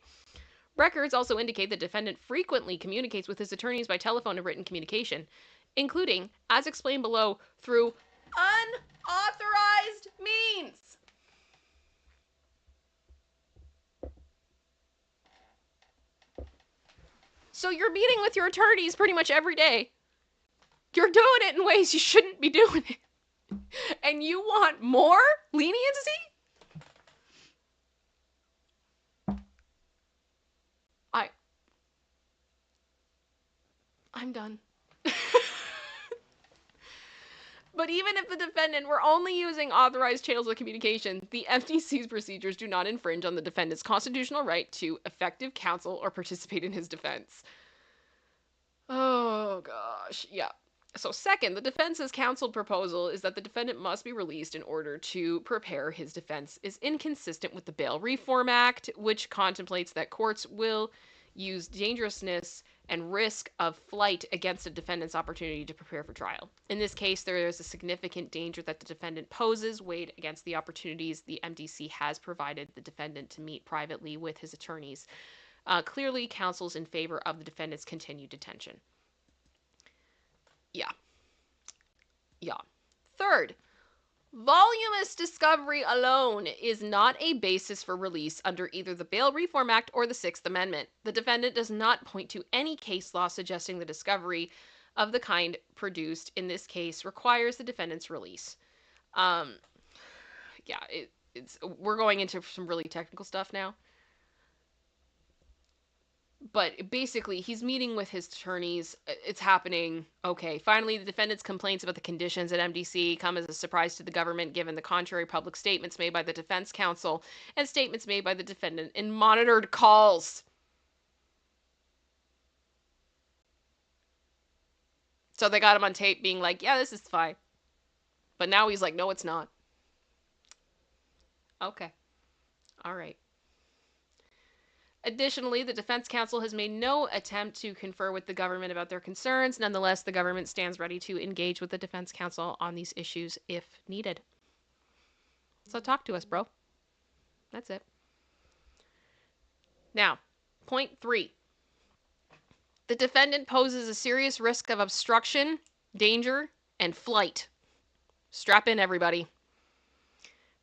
Records also indicate the defendant frequently communicates with his attorneys by telephone and written communication, including, as explained below, through unauthorized means. So you're meeting with your attorneys pretty much every day. You're doing it in ways you shouldn't be doing it. And you want more leniency? I'm done. But even if the defendant were only using authorized channels of communication, the MDC's procedures do not infringe on the defendant's constitutional right to effective counsel or participate in his defense. Oh, gosh. Yeah. So second, the defense's counseled proposal is that the defendant must be released in order to prepare his defense is inconsistent with the Bail Reform Act, which contemplates that courts will use dangerousness and risk of flight against a defendant's opportunity to prepare for trial. In this case, there is a significant danger that the defendant poses weighed against the opportunities the MDC has provided the defendant to meet privately with his attorneys. Clearly counsels in favor of the defendant's continued detention. Yeah. Third, voluminous discovery alone is not a basis for release under either the Bail Reform Act or the Sixth Amendment. The defendant does not point to any case law suggesting the discovery of the kind produced in this case requires the defendant's release. We're going into some really technical stuff now. But basically, he's meeting with his attorneys. It's happening. Okay, finally, the defendant's complaints about the conditions at MDC come as a surprise to the government, given the contrary public statements made by the defense counsel and statements made by the defendant in monitored calls. So they got him on tape being like, yeah, this is fine. But now he's like, no, it's not. Okay. All right. Additionally, the defense counsel has made no attempt to confer with the government about their concerns. Nonetheless, the government stands ready to engage with the defense counsel on these issues if needed. So talk to us, bro. That's it. Now, point 3. The defendant poses a serious risk of obstruction, danger, and flight. Strap in, everybody.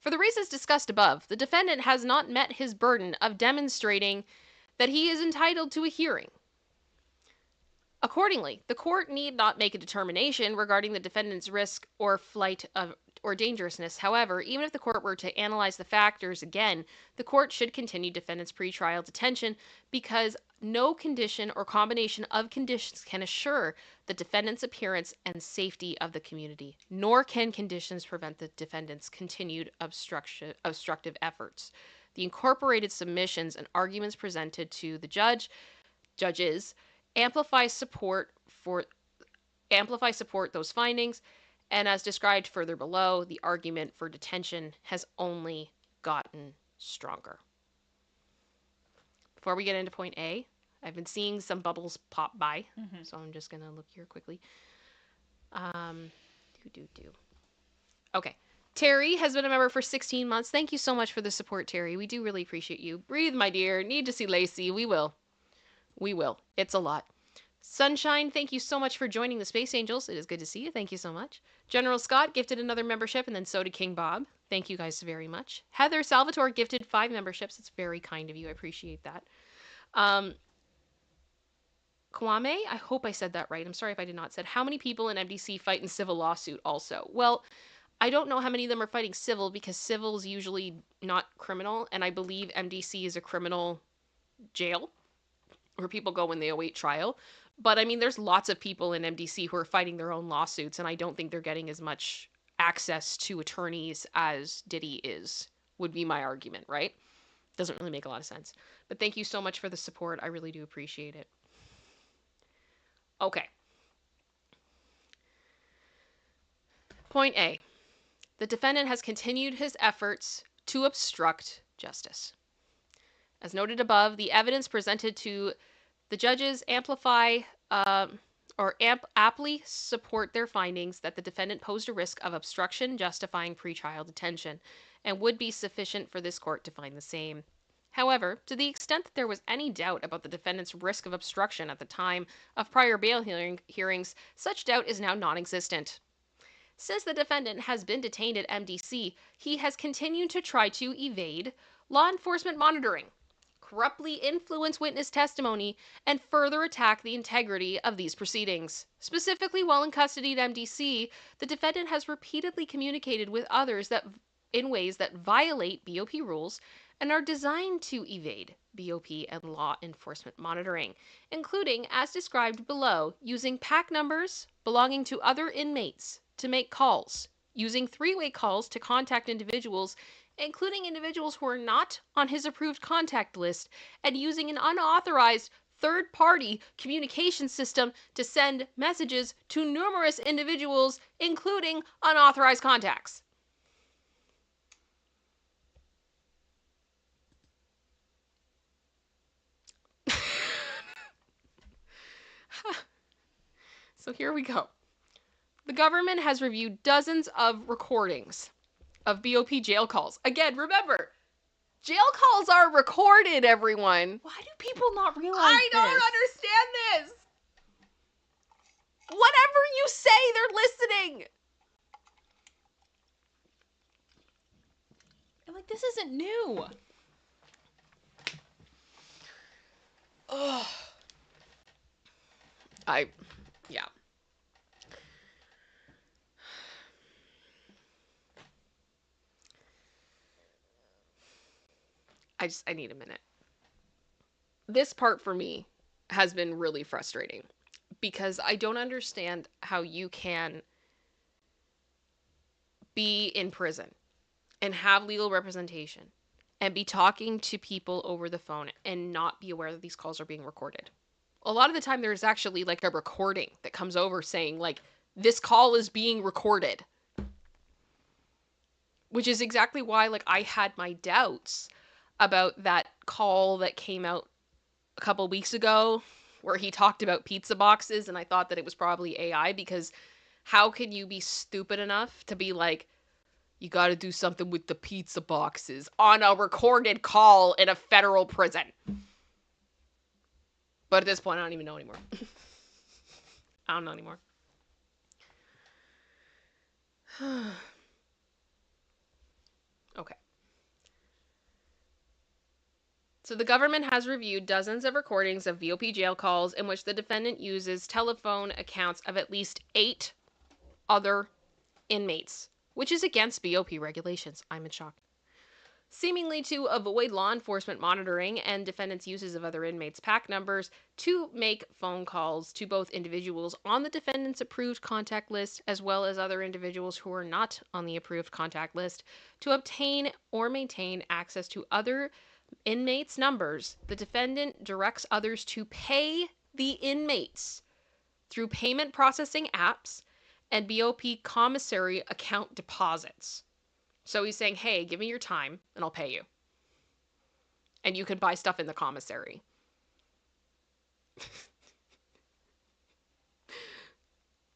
For the reasons discussed above, the defendant has not met his burden of demonstrating that he is entitled to a hearing. Accordingly, the court need not make a determination regarding the defendant's risk or flight or dangerousness. However, even if the court were to analyze the factors again, the court should continue defendant's pretrial detention because no condition or combination of conditions can assure the defendant's appearance and safety of the community, nor can conditions prevent the defendant's continued obstructive efforts. The incorporated submissions and arguments presented to the judges amplify support those findings, and as described further below, the argument for detention has only gotten stronger. Before we get into point A, I've been seeing some bubbles pop by, so I'm just going to look here quickly. Okay. Terry has been a member for 16 months. Thank you so much for the support, Terry. We do really appreciate you. Breathe, my dear. Need to see Lacey. We will. It's a lot. Sunshine, thank you so much for joining the Space Angels. It is good to see you. Thank you so much. General Scott gifted another membership, and then so did King Bob. Thank you guys very much. Heather Salvatore gifted 5 memberships. It's very kind of you. I appreciate that. Kwame, I hope I said that right. I'm sorry if I did not. Said, how many people in MDC fight in civil lawsuit also? Well, I don't know how many of them are fighting civil because civil is usually not criminal, and I believe MDC is a criminal jail where people go when they await trial. But I mean, there's lots of people in MDC who are fighting their own lawsuits, and I don't think they're getting as much access to attorneys as Diddy is, would be my argument, right? Doesn't really make a lot of sense. But thank you so much for the support. I really do appreciate it. Okay. Point A. The defendant has continued his efforts to obstruct justice. As noted above, the evidence presented to the judges aptly support their findings that the defendant posed a risk of obstruction justifying pretrial detention and would be sufficient for this court to find the same. However, to the extent that there was any doubt about the defendant's risk of obstruction at the time of prior bail hearings, such doubt is now non-existent. Since the defendant has been detained at MDC, he has continued to try to evade law enforcement monitoring, corruptly influence witness testimony, and further attack the integrity of these proceedings. Specifically, while in custody at MDC, the defendant has repeatedly communicated with others in ways that violate BOP rules and are designed to evade BOP and law enforcement monitoring, including, as described below, using PAC numbers belonging to other inmates to make calls, using 3-way calls to contact individuals, including individuals who are not on his approved contact list, and using an unauthorized third-party communication system to send messages to numerous individuals, including unauthorized contacts. So here we go. The government has reviewed dozens of recordings of BOP jail calls. Again, remember, jail calls are recorded, everyone. Why do people not realize I don't understand this. Whatever you say, they're listening. I'm like, this isn't new. Ugh. Yeah. I need a minute. This part for me has been really frustrating because I don't understand how you can be in prison and have legal representation and be talking to people over the phone and not be aware that these calls are being recorded. A lot of the time there's actually like a recording that comes over saying like, this call is being recorded. Which is exactly why like I had my doubts about that call that came out a couple weeks ago where he talked about pizza boxes, and I thought that it was probably AI, because how can you be stupid enough to be like, you got to do something with the pizza boxes on a recorded call in a federal prison? But at this point, I don't even know anymore. I don't know anymore. Okay. So the government has reviewed dozens of recordings of VOP jail calls in which the defendant uses telephone accounts of at least 8 other inmates, which is against BOP regulations. I'm in shock. Seemingly to avoid law enforcement monitoring and defendants' uses of other inmates' PAC numbers to make phone calls to both individuals on the defendant's approved contact list as well as other individuals who are not on the approved contact list to obtain or maintain access to other inmates' numbers. The defendant directs others to pay the inmates through payment processing apps and BOP commissary account deposits. So he's saying, hey, give me your time and I'll pay you. And you can buy stuff in the commissary.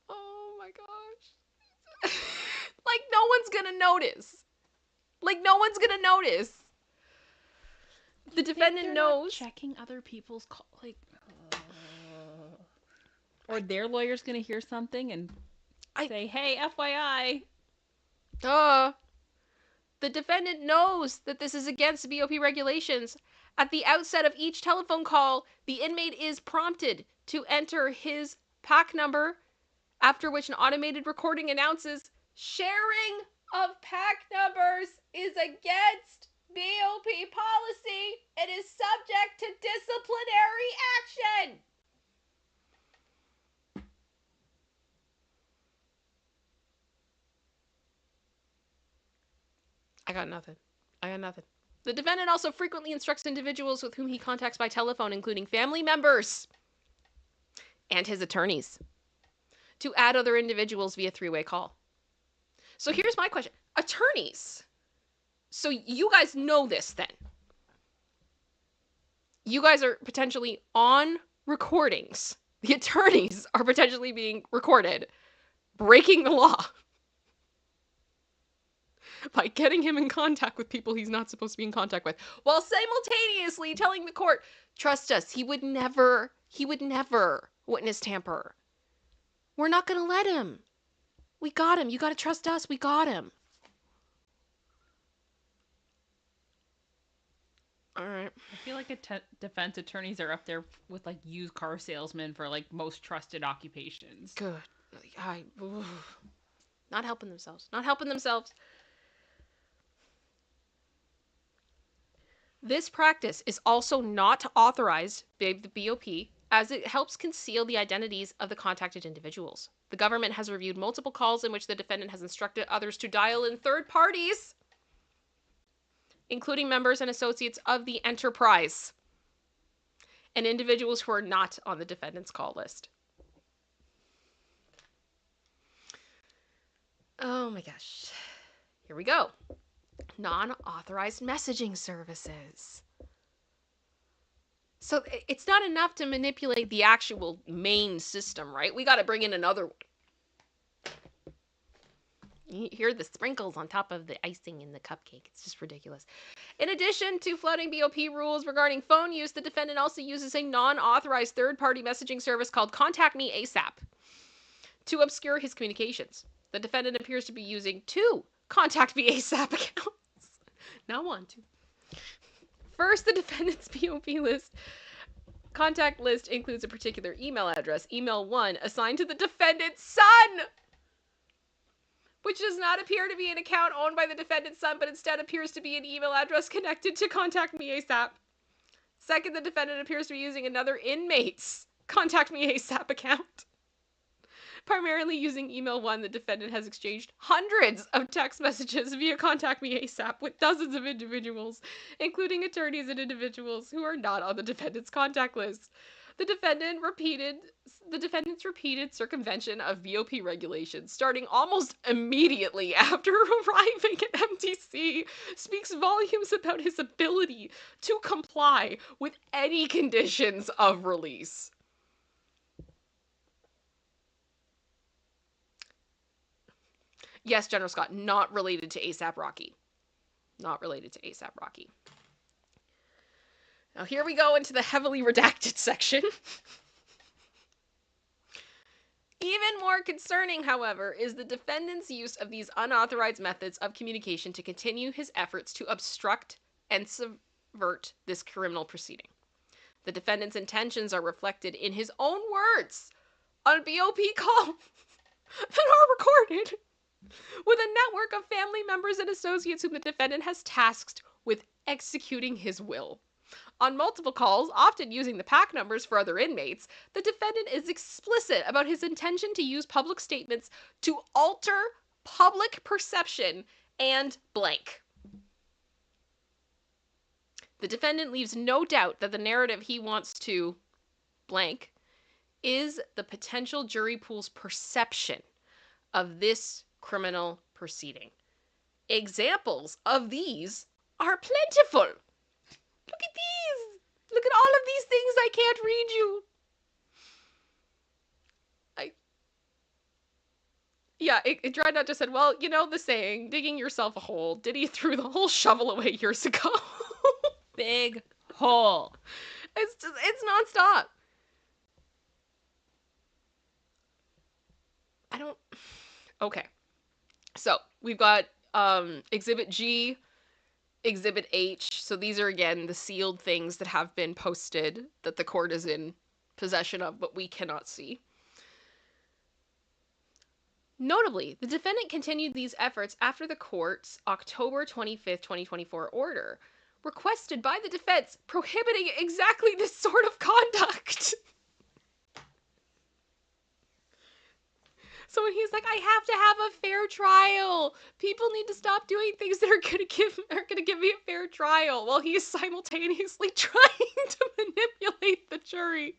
Oh my gosh. Like, no one's gonna notice. Like, no one's gonna notice. The defendant knows. Checking other people's call, like, or their lawyer's gonna hear something and say, "Hey, FYI." The defendant knows that this is against BOP regulations. At the outset of each telephone call, the inmate is prompted to enter his PAC number, after which an automated recording announces sharing of PAC numbers is against BOP policy and is subject to disciplinary action. I got nothing. The defendant also frequently instructs individuals with whom he contacts by telephone, including family members and his attorneys, to add other individuals via three-way call. So here's my question. Attorneys. So you guys know this then. You guys are potentially on recordings. The attorneys are potentially being recorded, breaking the law by getting him in contact with people he's not supposed to be in contact with, while simultaneously telling the court, trust us, he would never witness tamper. We're not going to let him. We got him. You got to trust us. We got him. All right. I feel like defense attorneys are up there with like used car salesmen for like most trusted occupations. Good. Not helping themselves. This practice is also not authorized by the BOP, as it helps conceal the identities of the contacted individuals. The government has reviewed multiple calls in which the defendant has instructed others to dial in third parties, including members and associates of the enterprise, and individuals who are not on the defendant's call list. Oh my gosh. Here we go. Non-authorized messaging services. So it's not enough to manipulate the actual main system, right? We got to bring in another one. You hear the sprinkles on top of the icing in the cupcake. It's just ridiculous. In addition to flooding BOP rules regarding phone use, the defendant also uses a non-authorized third-party messaging service called Contact Me ASAP to obscure his communications. The defendant appears to be using 2 Contact Me ASAP accounts. Now one, 2. First, the defendant's BOP contact list includes a particular email address, email 1, assigned to the defendant's son, which does not appear to be an account owned by the defendant's son, but instead appears to be an email address connected to Contact Me ASAP. Second, the defendant appears to be using another inmate's Contact Me ASAP account. Primarily using email 1, the defendant has exchanged hundreds of text messages via Contact Me ASAP with dozens of individuals, including attorneys and individuals who are not on the defendant's contact list. The defendant's repeated circumvention of BOP regulations, starting almost immediately after arriving at MDC, speaks volumes about his ability to comply with any conditions of release. Yes, General Scott, not related to ASAP Rocky. Not related to ASAP Rocky. Now here we go into the heavily redacted section. Even more concerning, however, is the defendant's use of these unauthorized methods of communication to continue his efforts to obstruct and subvert this criminal proceeding. The defendant's intentions are reflected in his own words on BOP calls that are recorded with a network of family members and associates whom the defendant has tasked with executing his will. On multiple calls, often using the PAC numbers for other inmates, the defendant is explicit about his intention to use public statements to alter public perception and blank. The defendant leaves no doubt that the narrative he wants to blank is the potential jury pool's perception of this criminal proceeding. Examples of these are plentiful. Look at these. Look at all of these things I can't read you. Dreadnought just said, well, you know the saying, digging yourself a hole. Diddy threw the whole shovel away years ago. Big hole. It's nonstop. Okay. So we've got Exhibit G, Exhibit H. So these are, again, the sealed things that have been posted that the court is in possession of, but we cannot see. Notably, the defendant continued these efforts after the court's October 25th, 2024 order, requested by the defense prohibiting exactly this sort of conduct. So when he's like, I have to have a fair trial. People need to stop doing things that are gonna give me a fair trial, while he is simultaneously trying to manipulate the jury.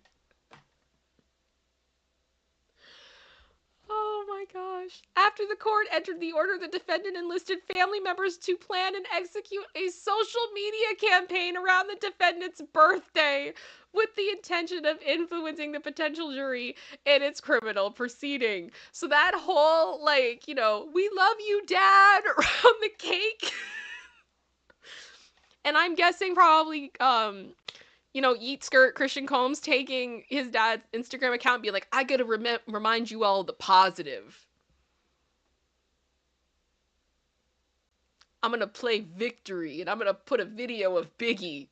Oh my gosh. After the court entered the order, the defendant enlisted family members to plan and execute a social media campaign around the defendant's birthday with the intention of influencing the potential jury in its criminal proceeding. So that whole, like, you know, we love you, Dad, around the cake. And I'm guessing probably, you know, Yeet Skirt Christian Combs taking his dad's Instagram account and be like, I gotta remind you all the positive. I'm gonna play Victory, and I'm gonna put a video of Biggie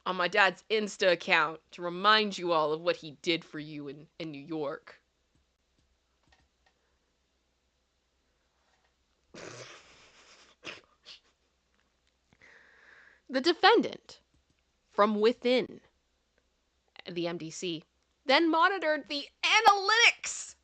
on my dad's Insta account to remind you all of what he did for you in New York. The defendant, from within the MDC, then monitored the analytics,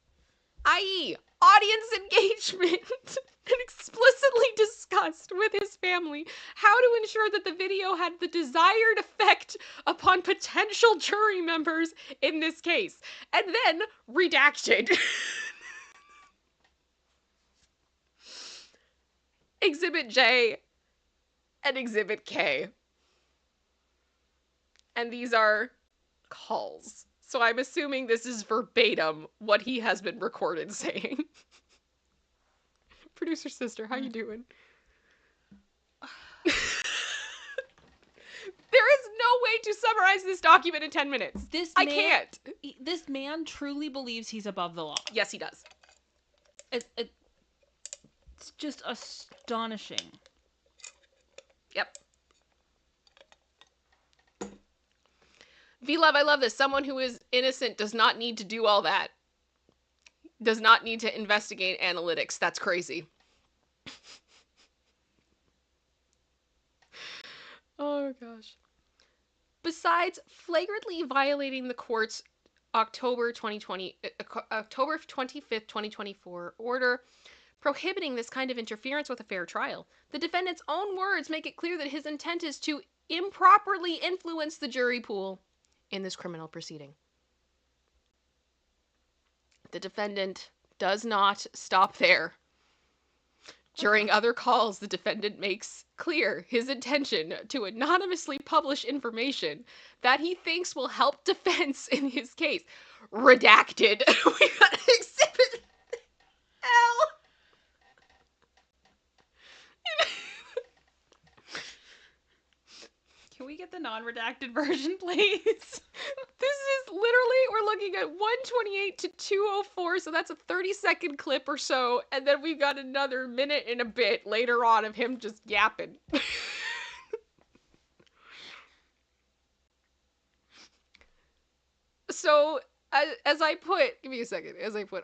i.e., audience engagement, and explicitly discussed with his family how to ensure that the video had the desired effect upon potential jury members in this case, and then redacted. Exhibit J and Exhibit K. And these are calls. So I'm assuming this is verbatim what he has been recorded saying. Producer sister, how you doing? There is no way to summarize this document in 10 minutes. I can't. This man truly believes he's above the law. Yes, he does. It's just astonishing. Yep. V-Love, I love this. Someone who is innocent does not need to do all that. Does not need to investigate analytics. That's crazy. Oh, gosh. Besides flagrantly violating the court's October 25th, 2024 order prohibiting this kind of interference with a fair trial, the defendant's own words make it clear that his intent is to improperly influence the jury pool in this criminal proceeding. The defendant does not stop there. During other calls, the defendant makes clear his intention to anonymously publish information that he thinks will help defense in his case. Redacted. We got Exhibit L. Can we get the non-redacted version, please? This is literally, we're looking at 128 to 204, so that's a 30-second clip or so, and then we've got another minute and a bit later on of him just yapping. So, as I put, give me a second,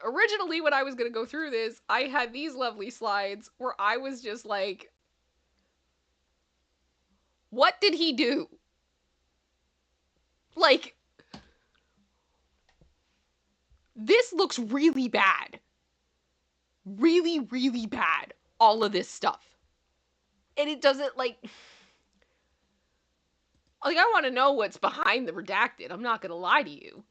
originally when I was going to go through this, I had these lovely slides where I was just like, what did he do? Like, this looks really bad. Really, really bad. All of this stuff. And it doesn't, like I want to know what's behind the redacted. I'm not going to lie to you.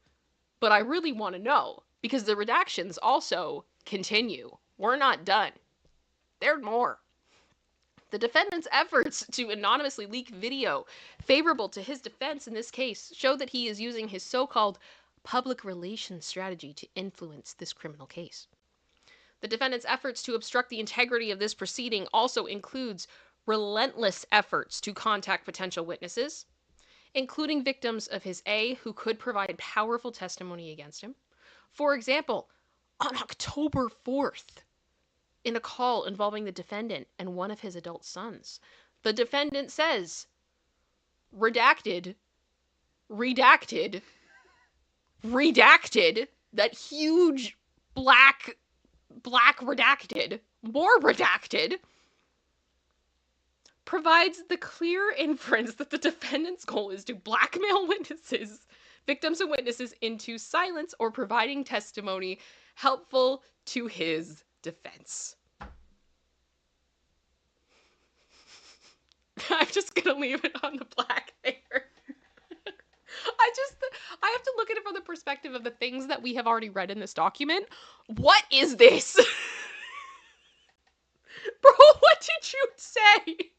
But I really want to know. Because the redactions also continue. We're not done. There's more. The defendant's efforts to anonymously leak video favorable to his defense in this case show that he is using his so-called public relations strategy to influence this criminal case. The defendant's efforts to obstruct the integrity of this proceeding also includes relentless efforts to contact potential witnesses, including victims of his A who could provide powerful testimony against him. For example, on October 4th, in a call involving the defendant and one of his adult sons, the defendant says, redacted, that huge black redacted, more redacted, provides the clear inference that the defendant's goal is to blackmail victims and witnesses into silence or providing testimony helpful to his defense. I'm just gonna leave it on the black there. I have to look at it from the perspective of the things that we have already read in this document. What is this? Bro, what did you say?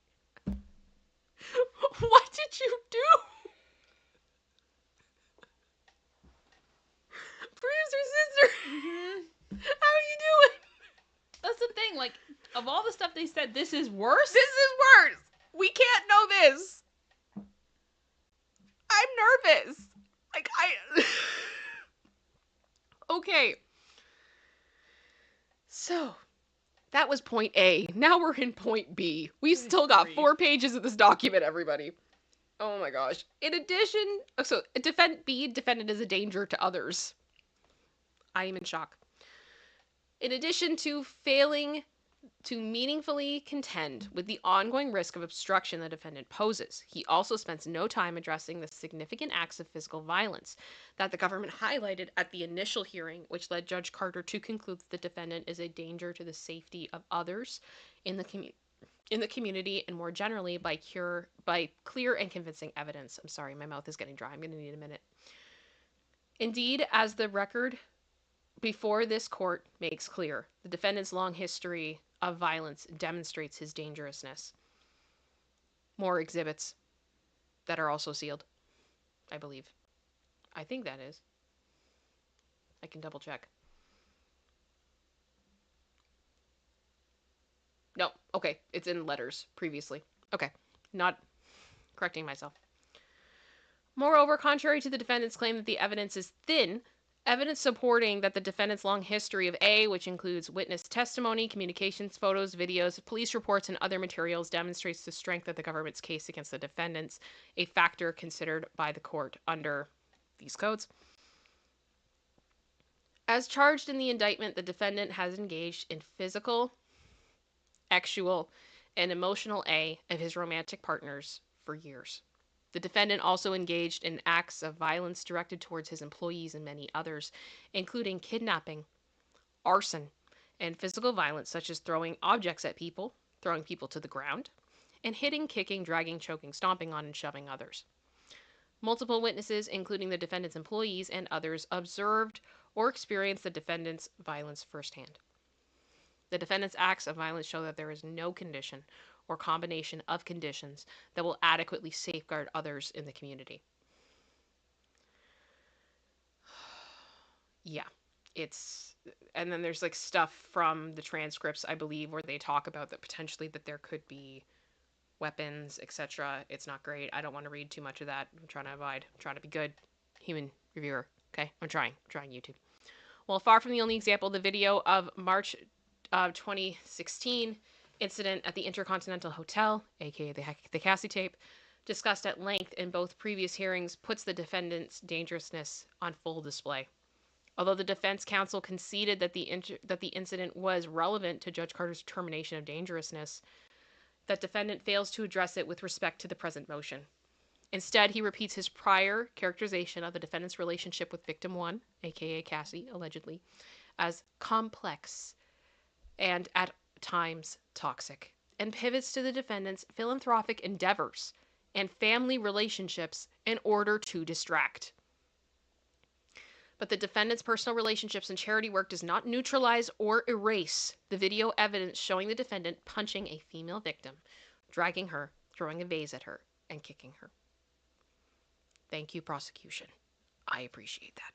What did you do? Producer sister, how are you doing? That's the thing, like, of all the stuff they said, this is worse? This is worse! We can't know this! I'm nervous! Like, Okay. So, that was point A. Now we're in point B. We've still got 4 pages of this document, everybody. Oh my gosh. In addition... So, defendant is a danger to others. I am in shock. In addition to failing to meaningfully contend with the ongoing risk of obstruction the defendant poses, he also spends no time addressing the significant acts of physical violence that the government highlighted at the initial hearing, which led Judge Carter to conclude that the defendant is a danger to the safety of others in the community and more generally by clear and convincing evidence. I'm sorry, my mouth is getting dry. I'm going to need a minute. Indeed, as the record before this court makes clear, the defendant's long history of violence demonstrates his dangerousness. More exhibits that are also sealed. I believe. I think that is. I can double check. No, okay, it's in letters previously. Okay, not correcting myself. Moreover, contrary to the defendant's claim that the evidence is thin, evidence supporting that the defendant's long history of A, which includes witness testimony, communications, photos, videos, police reports, and other materials, demonstrates the strength of the government's case against the defendants, a factor considered by the court under these codes. As charged in the indictment, the defendant has engaged in physical, sexual, and emotional A of his romantic partners for years. The defendant also engaged in acts of violence directed towards his employees and many others, including kidnapping, arson, and physical violence such as throwing objects at people, throwing people to the ground, and hitting, kicking, dragging, choking, stomping on, and shoving others. Multiple witnesses, including the defendant's employees and others, observed or experienced the defendant's violence firsthand. The defendant's acts of violence show that there is no condition or combination of conditions that will adequately safeguard others in the community. Yeah, it's... And then there's like stuff from the transcripts, I believe, where they talk about that potentially that there could be weapons, etc. It's not great. I don't want to read too much of that. I'm trying to avoid. I'm trying to be good human reviewer. Okay? I'm trying YouTube. Well, far from the only example, the video of March of 2016 incident at the Intercontinental Hotel, aka the Cassie tape, discussed at length in both previous hearings, puts the defendant's dangerousness on full display. Although the defense counsel conceded that the incident was relevant to Judge Carter's determination of dangerousness, that defendant fails to address it with respect to the present motion. Instead, he repeats his prior characterization of the defendant's relationship with victim 1, aka Cassie, allegedly, as complex and at times toxic, and pivots to the defendant's philanthropic endeavors and family relationships in order to distract. But the defendant's personal relationships and charity work does not neutralize or erase the video evidence showing the defendant punching a female victim, dragging her, throwing a vase at her, and kicking her. Thank you, prosecution. I appreciate that.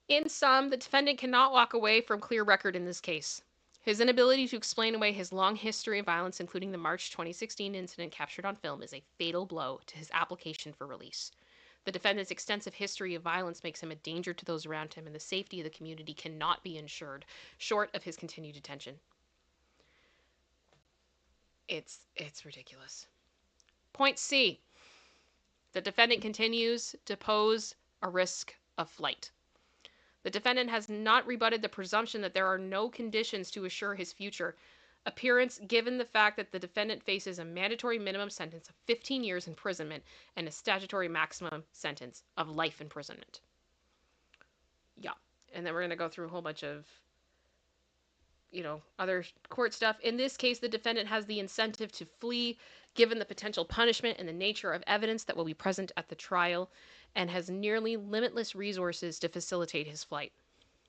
In sum, the defendant cannot walk away from clear record in this case. His inability to explain away his long history of violence, including the March 2016 incident captured on film, is a fatal blow to his application for release. The defendant's extensive history of violence makes him a danger to those around him, and the safety of the community cannot be ensured short of his continued detention. It's ridiculous. Point C. The defendant continues to pose a risk of flight. The defendant has not rebutted the presumption that there are no conditions to assure his future appearance, given the fact that the defendant faces a mandatory minimum sentence of 15 years imprisonment and a statutory maximum sentence of life imprisonment. Yeah. And then we're going to go through a whole bunch of, other court stuff. In this case, the defendant has the incentive to flee, given the potential punishment and the nature of evidence that will be present at the trial, and has nearly limitless resources to facilitate his flight.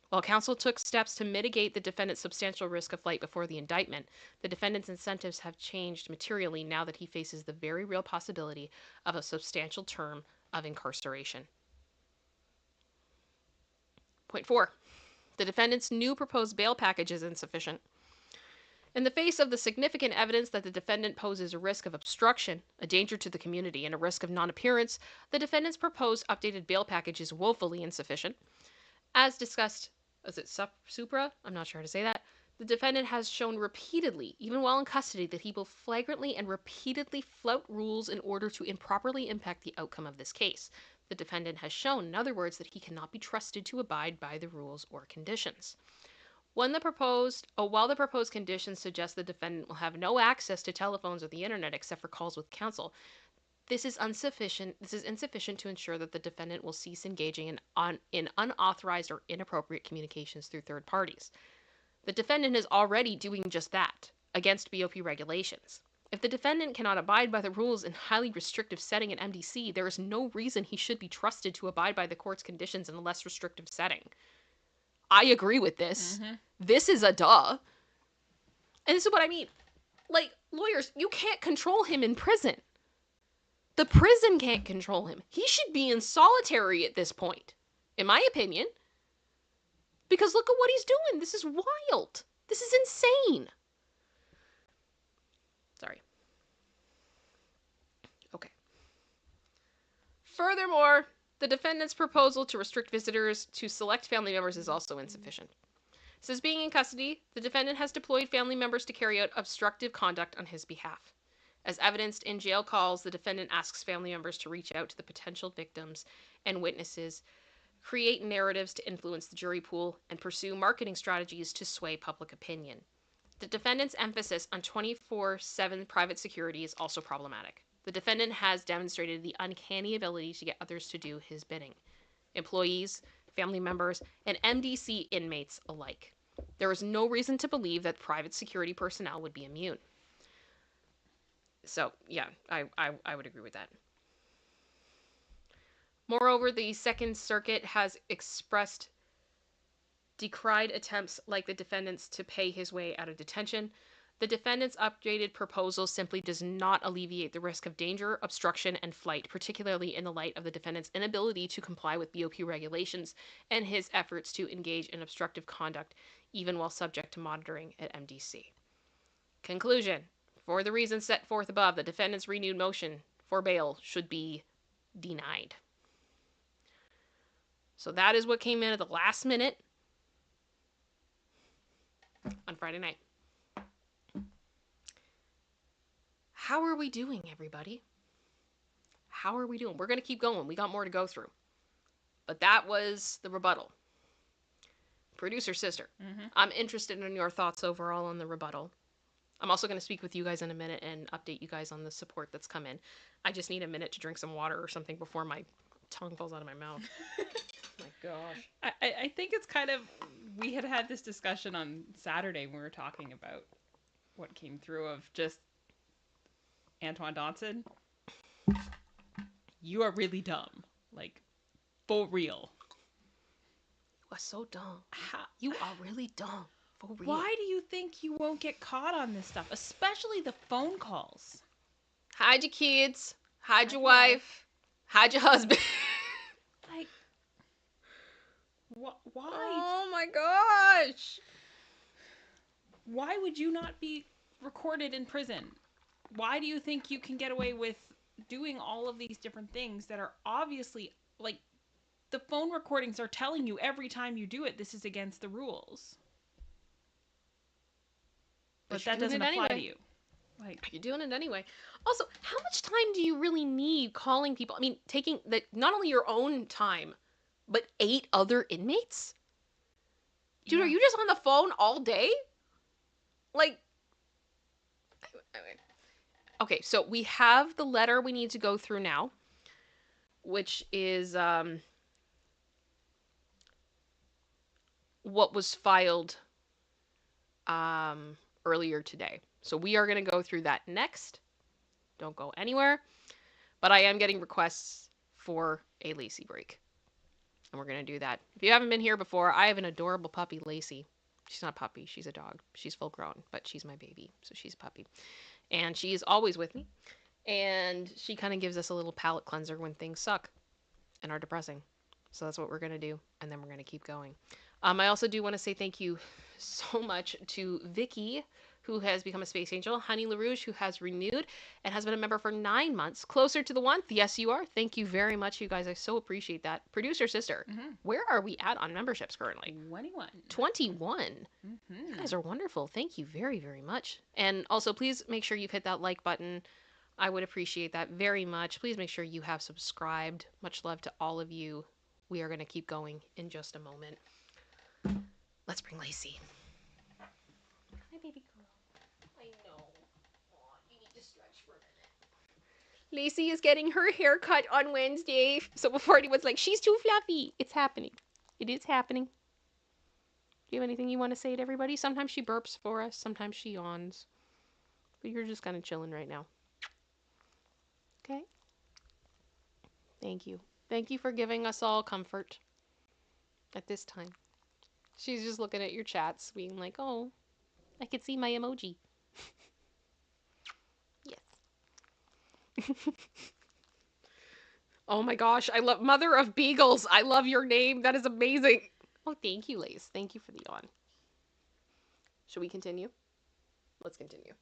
While counsel took steps to mitigate the defendant's substantial risk of flight before the indictment, the defendant's incentives have changed materially now that he faces the very real possibility of a substantial term of incarceration. Point 4. The defendant's new proposed bail package is insufficient. In the face of the significant evidence that the defendant poses a risk of obstruction, a danger to the community, and a risk of non-appearance, the defendant's proposed updated bail package is woefully insufficient. As discussed, is it Supra? I'm not sure how to say that. The defendant has shown repeatedly, even while in custody, that he will flagrantly and repeatedly flout rules in order to improperly impact the outcome of this case. The defendant has shown, in other words, that he cannot be trusted to abide by the rules or conditions. While the proposed conditions suggest the defendant will have no access to telephones or the internet except for calls with counsel, this is insufficient to ensure that the defendant will cease engaging in unauthorized or inappropriate communications through third parties. The defendant is already doing just that, against BOP regulations. If the defendant cannot abide by the rules in highly restrictive setting at MDC, there is no reason he should be trusted to abide by the court's conditions in a less restrictive setting. I agree with this. Mm-hmm. This is a duh. And this is what I mean. Like, lawyers, you can't control him in prison. The prison can't control him. He should be in solitary at this point, in my opinion. Because look at what he's doing. This is wild. This is insane. Sorry. Okay. Furthermore, the defendant's proposal to restrict visitors to select family members is also insufficient. Since being in custody, the defendant has deployed family members to carry out obstructive conduct on his behalf. As evidenced in jail calls, the defendant asks family members to reach out to the potential victims and witnesses, create narratives to influence the jury pool, and pursue marketing strategies to sway public opinion. The defendant's emphasis on 24/7 private security is also problematic. The defendant has demonstrated the uncanny ability to get others to do his bidding. Employees, family members, and MDC inmates alike. There is no reason to believe that private security personnel would be immune. So, yeah, I would agree with that. Moreover, the Second Circuit has decried attempts like the defendant's to pay his way out of detention. The defendant's updated proposal simply does not alleviate the risk of danger, obstruction, and flight, particularly in the light of the defendant's inability to comply with BOP regulations and his efforts to engage in obstructive conduct, even while subject to monitoring at MDC. Conclusion. For the reasons set forth above, the defendant's renewed motion for bail should be denied. So that is what came in at the last minute on Friday night. How are we doing, everybody? How are we doing? We're going to keep going. We got more to go through. But that was the rebuttal. Producer sister, I'm interested in your thoughts overall on the rebuttal. I'm also going to speak with you guys in a minute and update you guys on the support that's come in. I just need a minute to drink some water or something before my tongue falls out of my mouth. My gosh. I think it's kind of, we had this discussion on Saturday when we were talking about what came through of just Antoine Dodson. You are really dumb. Like, for real. You are so dumb. You are really dumb. For real. Why do you think you won't get caught on this stuff? Especially the phone calls. Hide your kids. Hide your wife. Hide your husband. Like, why? Oh my gosh. Why would you not be recorded in prison? Why do you think you can get away with doing all of these different things that are obviously, like, the phone recordings are telling you every time you do it, this is against the rules. But that doesn't apply to you. Like, you're doing it anyway. Also, how much time do you really need calling people? I mean, taking not only your own time, but 8 other inmates? Dude, yeah. Are you just on the phone all day? Like, okay, so we have the letter we need to go through now, which is what was filed earlier today. So we are going to go through that next. Don't go anywhere. But I am getting requests for a Lacey break. And we're going to do that. If you haven't been here before, I have an adorable puppy, Lacey. She's not a puppy. She's a dog. She's full grown, but she's my baby. So she's a puppy. And she is always with me. And she kind of gives us a little palate cleanser when things suck and are depressing. So that's what we're going to do. And then we're going to keep going. I also do want to say thank you so much to Vicky, who has become a Space Angel, Honey LaRouge, who has renewed and has been a member for 9 months. Closer to the 1th. Yes, you are. Thank you very much, you guys. I so appreciate that. Producer sister, where are we at on memberships currently? 21. 21. You guys are wonderful. Thank you very, very much. And also, please make sure you've hit that like button. I would appreciate that very much. Please make sure you have subscribed. Much love to all of you. We are going to keep going in just a moment. Let's bring Lacey. Hi, baby girl. I know. Aw, you need to stretch for a minute. Lacey is getting her hair cut on Wednesday. So before anyone's like, she's too fluffy. It's happening. It is happening. Do you have anything you want to say to everybody? Sometimes she burps for us. Sometimes she yawns. But you're just kind of chilling right now. Okay? Thank you. Thank you for giving us all comfort at this time. She's just looking at your chats, being like, oh, I could see my emoji. Yes. Oh my gosh, I love Mother of Beagles. I love your name. That is amazing. Oh, thank you, Lace. Thank you for the yawn. Should we continue? Let's continue.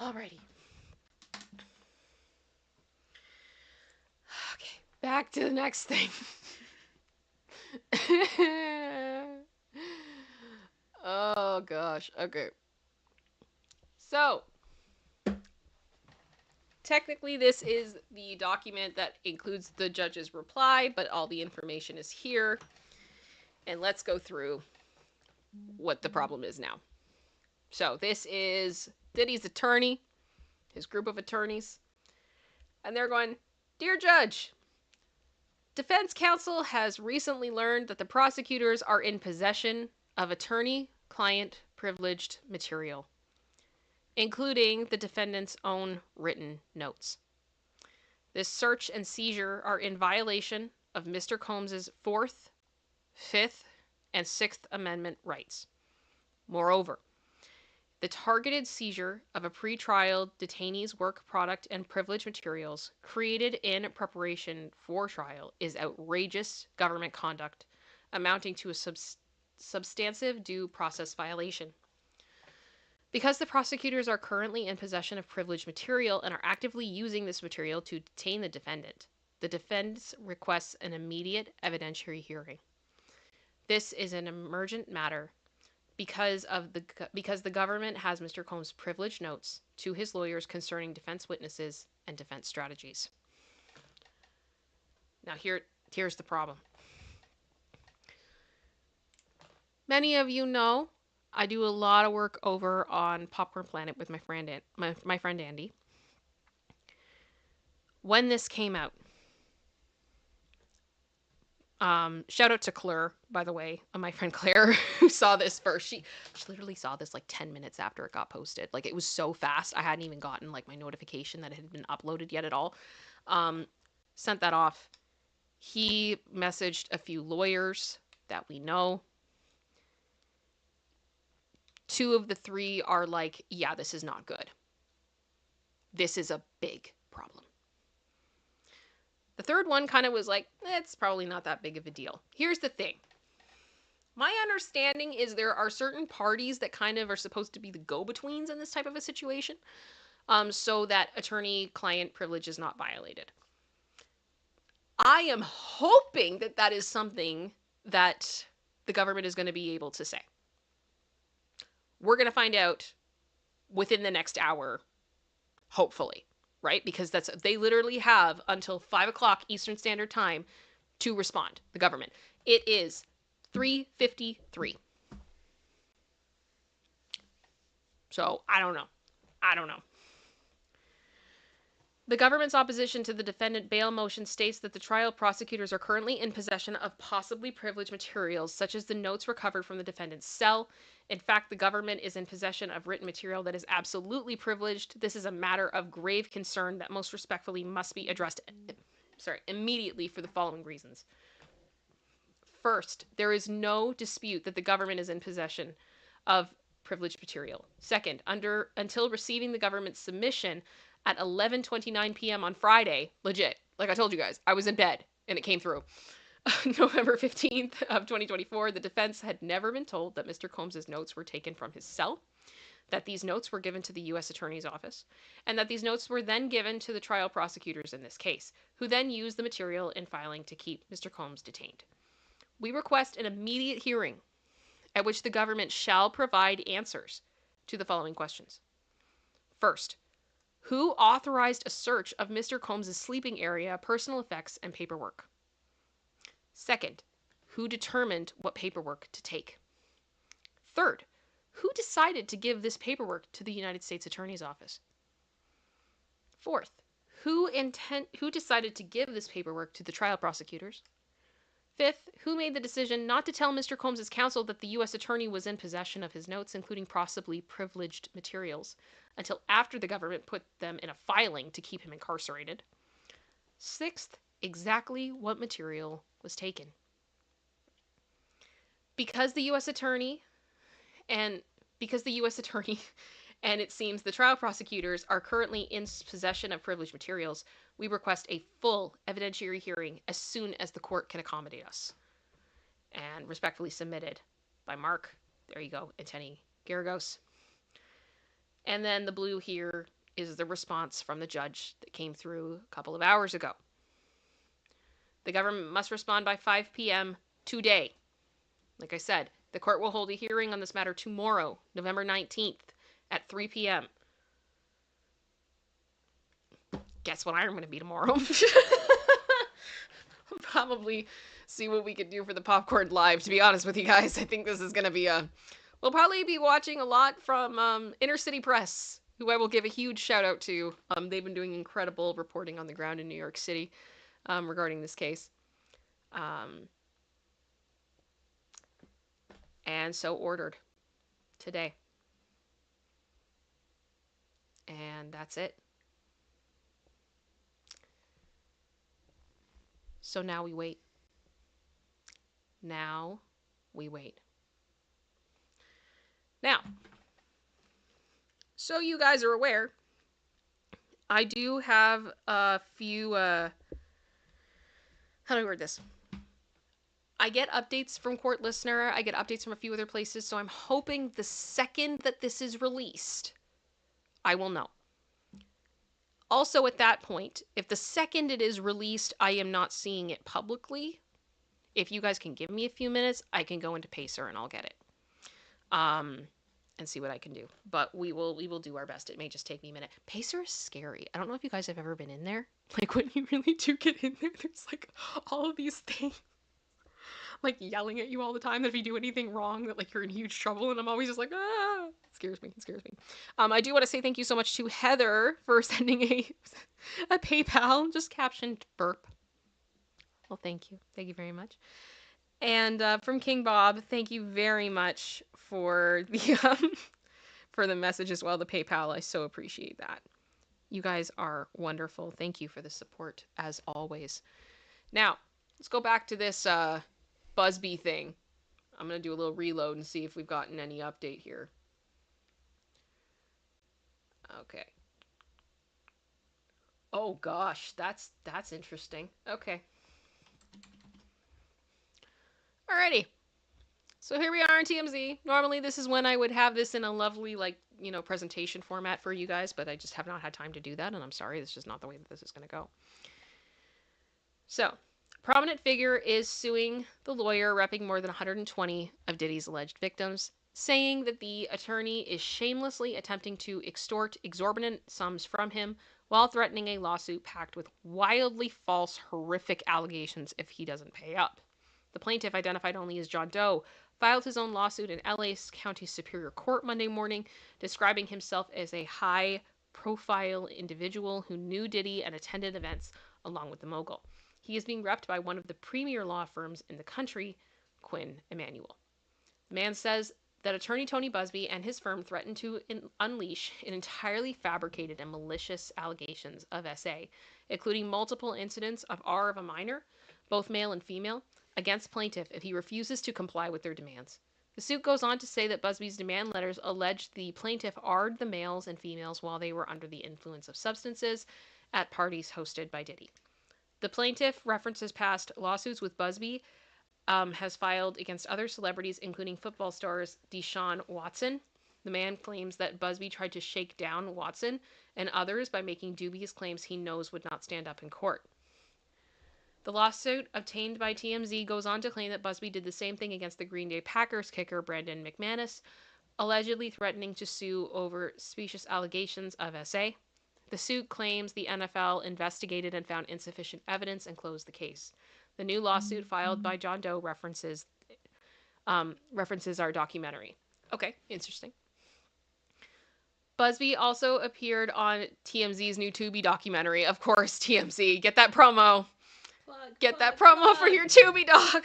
Alrighty. Okay, back to the next thing. Oh gosh. Okay. So, technically this is the document that includes the judge's reply, but all the information is here. And let's go through what the problem is now. So, this is Diddy's attorney, his group of attorneys, and they're going, "Dear Judge, defense counsel has recently learned that the prosecutors are in possession of attorney-client privileged material, including the defendant's own written notes. This search and seizure are in violation of Mr. Combs's Fourth, Fifth, and Sixth Amendment rights. Moreover, the targeted seizure of a pretrial detainee's work product and privilege materials created in preparation for trial is outrageous government conduct amounting to a substantive due process violation. Because the prosecutors are currently in possession of privileged material and are actively using this material to detain the defense requests an immediate evidentiary hearing. This is an emergent matter because the government has Mr. Combs' privileged notes to his lawyers concerning defense witnesses and defense strategies." Now here's the problem. Many of you know I do a lot of work over on Popcorn Planet with my friend Andy. When this came out, shout out to Claire, by the way, my friend Claire, who saw this first. She literally saw this like 10 minutes after it got posted. Like, it was so fast. I hadn't even gotten like my notification that it had been uploaded yet at all. Sent that off. He messaged a few lawyers that we know. 2 of the 3 are like, yeah, this is not good. This is a big problem. The third one kind of was like, it's probably not that big of a deal. Here's the thing. My understanding is there are certain parties that kind of are supposed to be the go-betweens in this type of a situation, so that attorney-client privilege is not violated. I am hoping that that is something that the government is going to be able to say. We're going to find out within the next hour, hopefully, right? Because they literally have until 5 o'clock Eastern Standard Time to respond, the government. It is 3:53. So, I don't know. The government's opposition to the defendant bail motion states that the trial prosecutors are currently in possession of possibly privileged materials, such as the notes recovered from the defendant's cell. In fact, the government is in possession of written material that is absolutely privileged. This is a matter of grave concern that most respectfully must be addressed immediately for the following reasons. First, there is no dispute that the government is in possession of privileged material. Second, until receiving the government's submission at 11:29 p.m. on Friday, legit, like I told you guys, I was in bed and it came through. November 15th of 2024, the defense had never been told that Mr. Combs' notes were taken from his cell, that these notes were given to the U.S. Attorney's Office, and that these notes were then given to the trial prosecutors in this case, who then used the material in filing to keep Mr. Combs detained. We request an immediate hearing at which the government shall provide answers to the following questions. First, who authorized a search of Mr. Combs' sleeping area, personal effects, and paperwork? Second, who determined what paperwork to take? Third, who decided to give this paperwork to the United States Attorney's Office? Fourth, who decided to give this paperwork to the trial prosecutors? Fifth, who made the decision not to tell Mr. Combs' counsel that the U.S. Attorney was in possession of his notes, including possibly privileged materials, until after the government put them in a filing to keep him incarcerated? Sixth, exactly what material was taken? Because the U.S. Attorney and because the U.S. attorney and it seems the trial prosecutors are currently in possession of privileged materials, we request a full evidentiary hearing as soon as the court can accommodate us. And respectfully submitted by Mark. There you go, Anteni Garagos. And then the blue here is the response from the judge that came through a couple of hours ago. The government must respond by 5 p.m. today. Like I said, the court will hold a hearing on this matter tomorrow, November 19th at 3 p.m. Guess what I'm going to be tomorrow? I'll probably see what we could do for the Popcorn Live, to be honest with you guys. I think this is going to be a... We'll probably be watching a lot from Inner City Press, who I will give a huge shout out to. They've been doing incredible reporting on the ground in New York City regarding this case. And so ordered today. And that's it. So now we wait. Now we wait. Now, so you guys are aware, I do have a few, how do I word this? I get updates from Court Listener, I get updates from a few other places, so I'm hoping the second that this is released, I will know. Also at that point, if the second it is released, I am not seeing it publicly, if you guys can give me a few minutes, I can go into Pacer and I'll get it. And see what I can do. But we will do our best. It may just take me a minute. Pacer is scary. I don't know if you guys have ever been in there. Like, when you really do get in there, there's, like, all of these things, like, yelling at you all the time that if you do anything wrong, that, like, you're in huge trouble. And I'm always just like, ah! It scares me. It scares me. I do want to say thank you so much to Heather for sending a PayPal, just captioned burp. Well, thank you. Thank you very much. And from King Bob, thank you very much for the message as well, the PayPal. I so appreciate that. You guys are wonderful. Thank you for the support, as always. Now, let's go back to this Buzbee thing. I'm going to do a little reload and see if we've gotten any update here. Okay. Oh, gosh. That's interesting. Okay. Alrighty. So here we are on TMZ. Normally this is when I would have this in a lovely, like, you know, presentation format for you guys, but I just have not had time to do that, and I'm sorry, this is just not the way that this is going to go. So, a prominent figure is suing the lawyer repping more than 120 of Diddy's alleged victims, saying that the attorney is shamelessly attempting to extort exorbitant sums from him while threatening a lawsuit packed with wildly false, horrific allegations if he doesn't pay up. The plaintiff, identified only as John Doe, filed his own lawsuit in LA County Superior Court Monday morning, describing himself as a high-profile individual who knew Diddy and attended events along with the mogul. He is being repped by one of the premier law firms in the country, Quinn Emanuel. The man says that attorney Tony Buzbee and his firm threatened to unleash an entirely fabricated and malicious allegations of SA, including multiple incidents of R of a minor, both male and female, against plaintiff if he refuses to comply with their demands. The suit goes on to say that Buzbee's demand letters alleged the plaintiff R'd the males and females while they were under the influence of substances at parties hosted by Diddy. The plaintiff references past lawsuits with Buzbee, has filed against other celebrities, including football stars Deshaun Watson. The man claims that Buzbee tried to shake down Watson and others by making dubious claims he knows would not stand up in court. The lawsuit obtained by TMZ goes on to claim that Buzbee did the same thing against the Green Bay Packers kicker Brandon McManus, allegedly threatening to sue over specious allegations of SA. The suit claims the NFL investigated and found insufficient evidence and closed the case. The new lawsuit filed by John Doe references our documentary. Okay, interesting. Buzbee also appeared on TMZ's new Tubi documentary. Of course, TMZ, get that promo. Get that promo for your Tubi doc.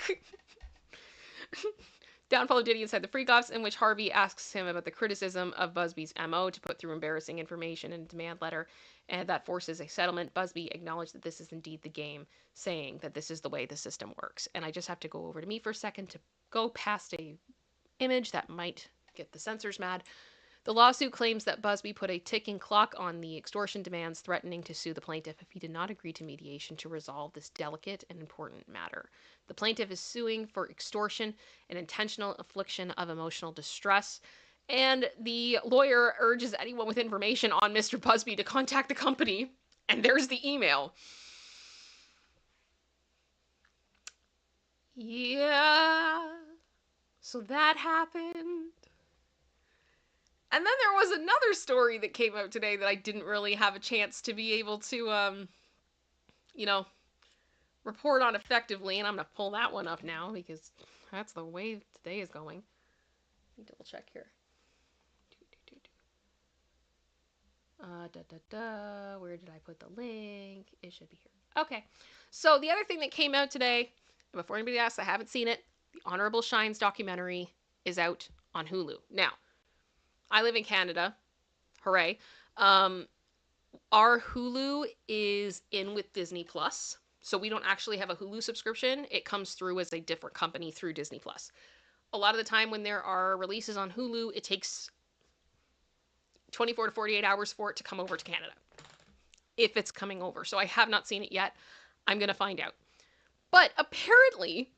Downfall of Diddy Inside the Freak-Offs, in which Harvey asks him about the criticism of Buzbee's MO to put through embarrassing information in a demand letter, and that forces a settlement. Buzbee acknowledged that this is indeed the game, saying that this is the way the system works. And I just have to go over to me for a second to go past a image that might get the censors mad. The lawsuit claims that Buzbee put a ticking clock on the extortion demands, threatening to sue the plaintiff if he did not agree to mediation to resolve this delicate and important matter. The plaintiff is suing for extortion and intentional infliction of emotional distress. And the lawyer urges anyone with information on Mr. Buzbee to contact the company. And there's the email. Yeah. So that happened. And then there was another story that came out today that I didn't really have a chance to be able to, report on effectively. And I'm going to pull that one up now because that's the way today is going. Let me double check here. Where did I put the link? It should be here. Okay. So the other thing that came out today, before anybody asks, I haven't seen it. The Honorable Shines documentary is out on Hulu. Now, I live in Canada. Hooray. Our Hulu is in with Disney Plus. So we don't actually have a Hulu subscription. It comes through as a different company through Disney Plus. A lot of the time when there are releases on Hulu, it takes 24 to 48 hours for it to come over to Canada. If it's coming over. So I have not seen it yet. I'm going to find out. But apparently,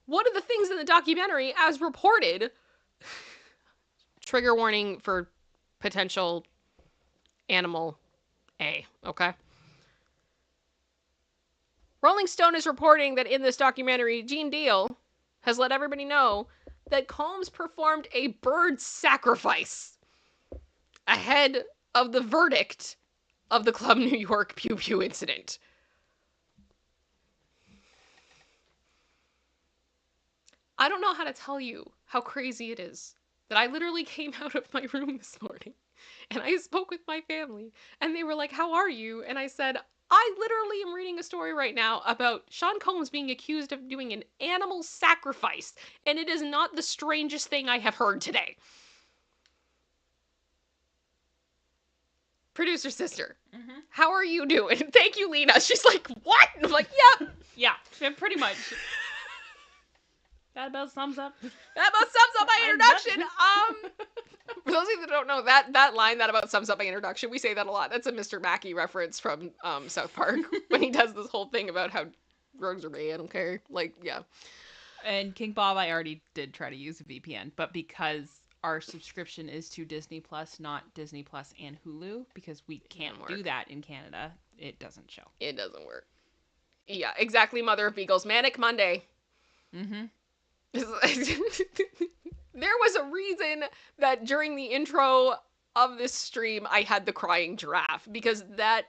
one of the things in the documentary, as reported, trigger warning for potential animal A, okay? Rolling Stone is reporting that in this documentary, Gene Deal has let everybody know that Combs performed a bird sacrifice ahead of the verdict of the Club New York Pew Pew incident. I don't know how to tell you how crazy it is that I literally came out of my room this morning and I spoke with my family and they were like, "How are you?" And I said, "I literally am reading a story right now about Sean Combs being accused of doing an animal sacrifice, and it is not the strangest thing I have heard today." Producer sister, how are you doing? Thank you, Lena. She's like, "What?" And I'm like, "Yep." Yeah, pretty much. That about sums up. That about sums up my introduction. For those of you that don't know, that line, that about sums up my introduction, we say that a lot. That's a Mr. Mackey reference from South Park when he does this whole thing about how drugs are gay. I don't care. Like, yeah. And King Bob, I already did try to use a VPN, but because our subscription is to Disney Plus, not Disney Plus and Hulu, because we can't do that in Canada, it doesn't show. It doesn't work. Yeah, exactly, Mother of Beagles. Manic Monday. Mm-hmm. There was a reason that during the intro of this stream, I had the crying giraffe, because that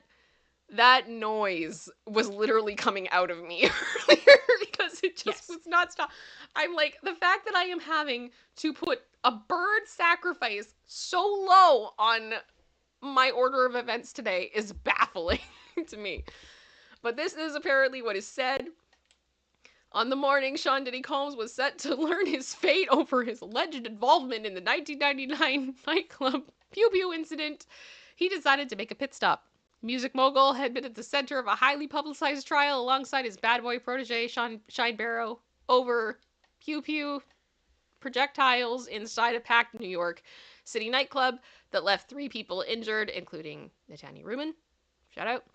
noise was literally coming out of me earlier because it just was not stop. I'm like, the fact that I am having to put a bird sacrifice so low on my order of events today is baffling to me. But this is apparently what is said. On the morning Sean Diddy Combs was set to learn his fate over his alleged involvement in the 1999 nightclub Pew Pew incident, he decided to make a pit stop. Music mogul had been at the center of a highly publicized trial alongside his bad boy protege Shine Barrow over Pew Pew projectiles inside a packed New York City nightclub that left 3 people injured, including Natanya Rubin. Shout out.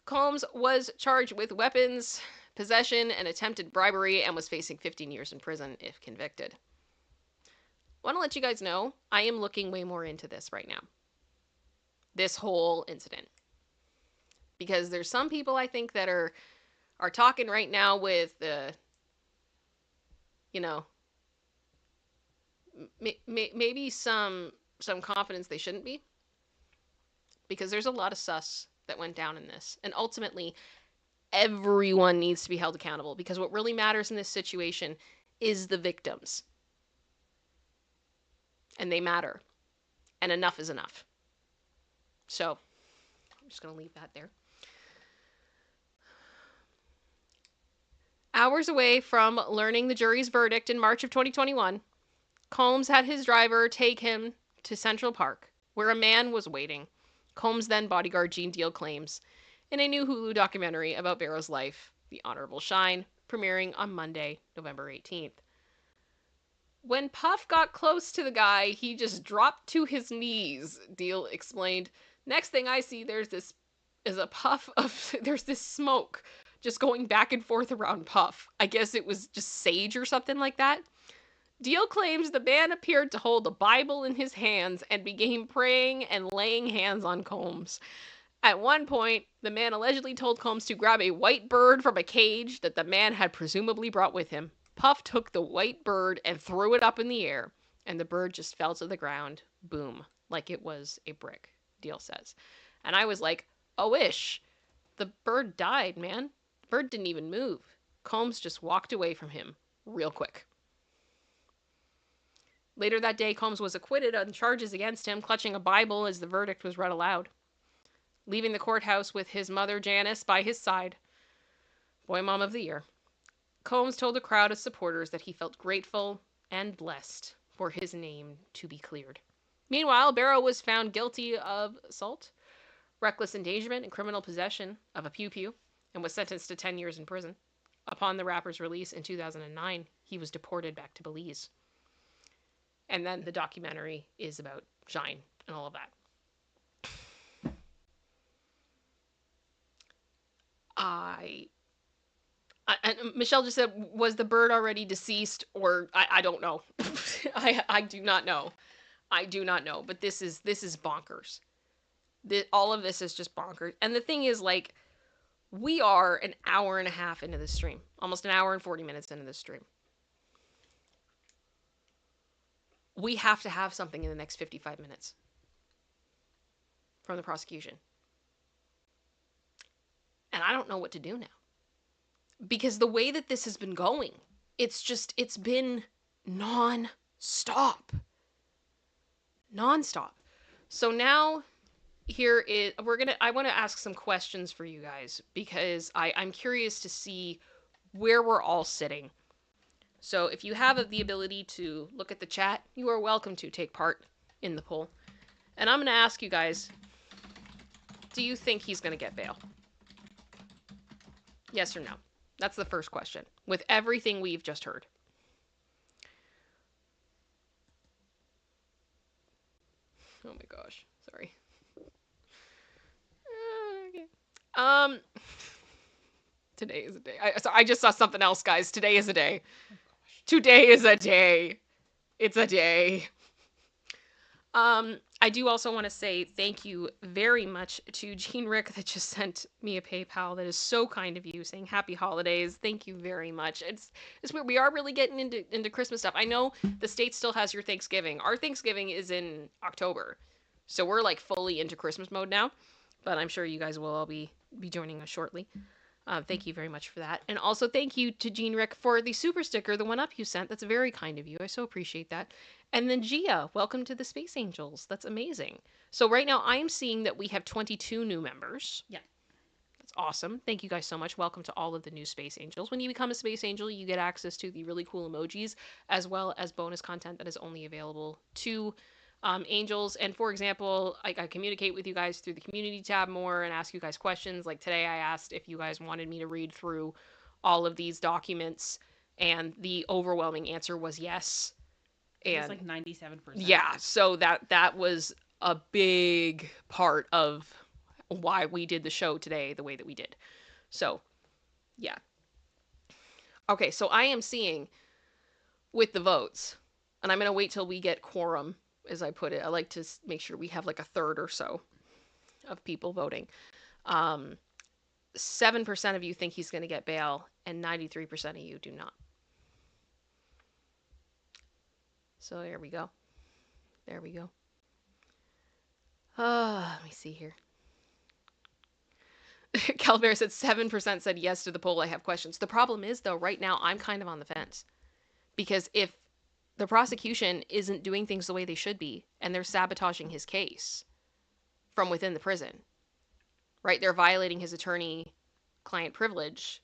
Combs was charged with weapons possession and attempted bribery and was facing 15 years in prison if convicted. I want to let you guys know, I am looking way more into this right now. This whole incident. Because there's some people I think that are talking right now with maybe some confidence they shouldn't be. Because there's a lot of sus that went down in this. And ultimately, everyone needs to be held accountable, because what really matters in this situation is the victims. And they matter. And enough is enough. So, I'm just going to leave that there. Hours away from learning the jury's verdict in March of 2021, Combs had his driver take him to Central Park, where a man was waiting. Combs then bodyguard Gene Deal claims in a new Hulu documentary about Barrow's life, The Honorable Shine, premiering on Monday, November 18th. When Puff got close to the guy, he just dropped to his knees, Deal explained. Next thing I see, there's this there's this smoke just going back and forth around Puff. I guess it was just sage or something like that. Deal claims the man appeared to hold a Bible in his hands and began praying and laying hands on Combs. At one point, the man allegedly told Combs to grab a white bird from a cage that the man had presumably brought with him. Puff took the white bird and threw it up in the air, and the bird just fell to the ground, boom, like it was a brick, Deal says. And I was like, oh, ish. The bird died, man. The bird didn't even move. Combs just walked away from him real quick. Later that day, Combs was acquitted on charges against him, clutching a Bible as the verdict was read aloud. Leaving the courthouse with his mother, Janice, by his side. Boy Mom of the Year. Combs told a crowd of supporters that he felt grateful and blessed for his name to be cleared. Meanwhile, Barrow was found guilty of assault, reckless endangerment, and criminal possession of a pew-pew, and was sentenced to 10 years in prison. Upon the rapper's release in 2009, he was deported back to Belize. And then the documentary is about Shine and all of that. And Michelle just said, was the bird already deceased? Or I don't know. I do not know. I do not know. But this is bonkers. All of this is just bonkers. And the thing is, like, we are an hour and a half into this stream. Almost an hour and 40 minutes into this stream. We have to have something in the next 55 minutes from the prosecution. And I don't know what to do now. Because the way that this has been going, it's been non-stop. Non-stop. So now I want to ask some questions for you guys because I'm curious to see where we're all sitting. So if you have the ability to look at the chat, you are welcome to take part in the poll. And I'm going to ask you guys, do you think he's going to get bail? Yes or no? That's the first question. With everything we've just heard. Oh my gosh. Sorry. Okay. Today is a day. I just saw something else, guys. Today is a day. Oh, today is a day. It's a day. I do also want to say thank you very much to Jean Rick that just sent me a PayPal. That is so kind of you, saying happy holidays. Thank you very much. It's weird. We are really getting into Christmas stuff. I know the state still has your Thanksgiving. Our Thanksgiving is in October. So we're like fully into Christmas mode now. But I'm sure you guys will all be joining us shortly. Thank you very much for that. And also thank you to Jean Rick for the super sticker, the one up you sent. That's very kind of you. I so appreciate that. And then Gia, welcome to the Space Angels. That's amazing. So right now I'm seeing that we have 22 new members. Yeah. That's awesome. Thank you guys so much. Welcome to all of the new Space Angels. When you become a Space Angel, you get access to the really cool emojis as well as bonus content that is only available to angels. And for example, I communicate with you guys through the community tab more and ask you guys questions. Like today I asked if you guys wanted me to read through all of these documents, and the overwhelming answer was yes. And it was like 97%. Yeah, so that was a big part of why we did the show today the way that we did. So, yeah. Okay, so I am seeing with the votes, and I'm going to wait till we get quorum, as I put it. I like to make sure we have like a third or so of people voting. 7% of you think he's going to get bail, and 93% of you do not. So there we go. There we go. Let me see here. Calvert said 7% said yes to the poll. I have questions. The problem is, though, right now I'm kind of on the fence. Because if the prosecution isn't doing things the way they should be, and they're sabotaging his case from within the prison, right? They're violating his attorney-client privilege.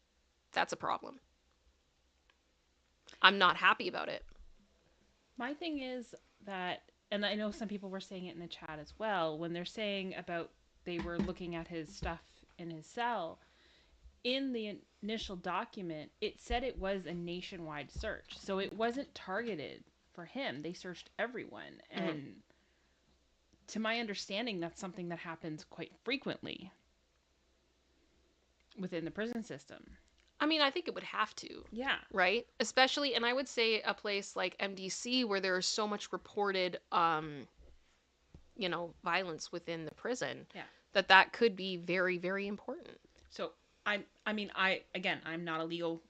That's a problem. I'm not happy about it. My thing is that, and I know some people were saying it in the chat as well, when they're saying about they were looking at his stuff in his cell, in the initial document, it said it was a nationwide search. So it wasn't targeted for him. They searched everyone. And to my understanding, that's something that happens quite frequently within the prison system. I mean, I think it would have to. Yeah. Right? Especially, and I would say a place like MDC where there's so much reported, violence within the prison. Yeah. That could be very, very important. So I'm not a legal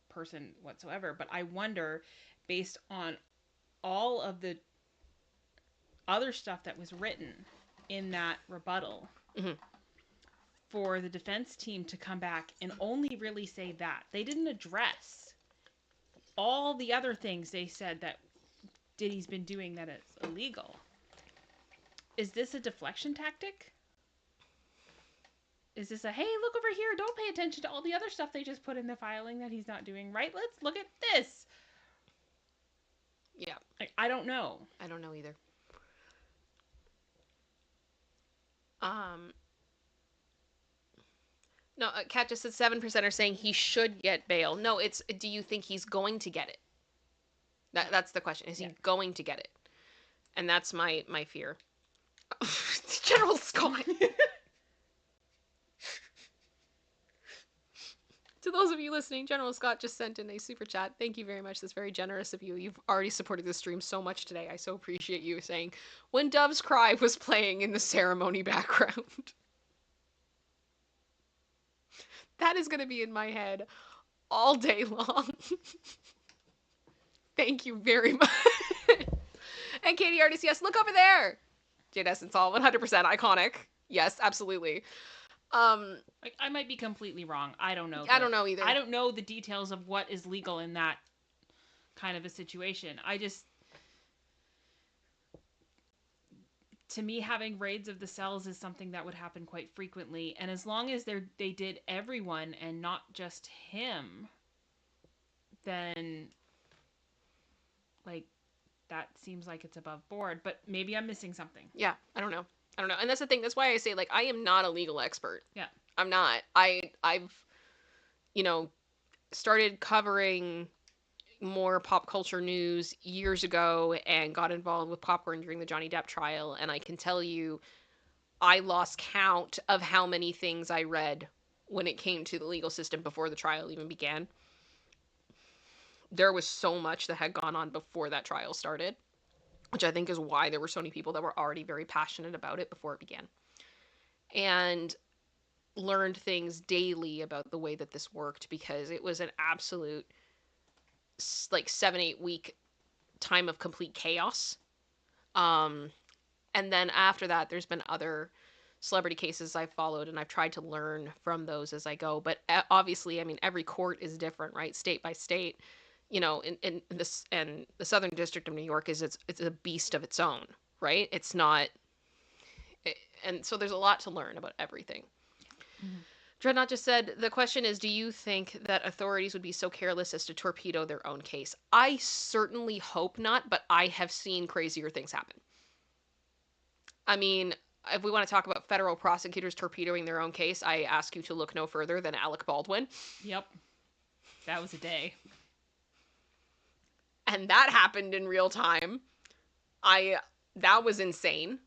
person whatsoever, but I wonder, based on all of the other stuff that was written in that rebuttal, for the defense team to come back and only really say that. They didn't address all the other things they said that Diddy's been doing that is illegal. Is this a deflection tactic? Is this a, hey, look over here, don't pay attention to all the other stuff they just put in the filing that he's not doing right? Let's look at this. Yeah. I don't know. I don't know either. No, Kat just said 7% are saying he should get bail. No, it's, do you think he's going to get it? That's the question. Is he going to get it? And that's my fear. General Scott. To those of you listening, General Scott just sent in a super chat. Thank you very much. That's very generous of you. You've already supported this stream so much today. I so appreciate you saying, when Doves Cry was playing in the ceremony background. That is going to be in my head all day long. Thank you very much. And Katie Artis, yes, look over there. Jade Essence, all 100% iconic. Yes, absolutely. I might be completely wrong. I don't know. I don't know either. I don't know the details of what is legal in that kind of a situation. To me, having raids of the cells is something that would happen quite frequently. And as long as they did everyone and not just him, then, that seems like it's above board. But maybe I'm missing something. Yeah, I don't know. And that's the thing. That's why I say, I am not a legal expert. Yeah. I'm not. I've, started covering more pop culture news years ago and got involved with Popcorn during the Johnny Depp trial. And I can tell you, I lost count of how many things I read when it came to the legal system before the trial even began. There was so much that had gone on before that trial started, which I think is why there were so many people that were already very passionate about it before it began. And learned things daily about the way that this worked, because it was an absolute 7-8 week time of complete chaos. And then after that, there's been other celebrity cases I've followed, and I've tried to learn from those as I go. But obviously, I mean, every court is different, right? State by state. In this, and the Southern District of New York it's a beast of its own, right? It's not, and so there's a lot to learn about everything. Mm-hmm. Dreadnought just said, the question is, do you think that authorities would be so careless as to torpedo their own case? I certainly hope not, but I have seen crazier things happen. I mean, if we want to talk about federal prosecutors torpedoing their own case, I ask you to look no further than Alec Baldwin. Yep. That was a day. And that happened in real time. That was insane,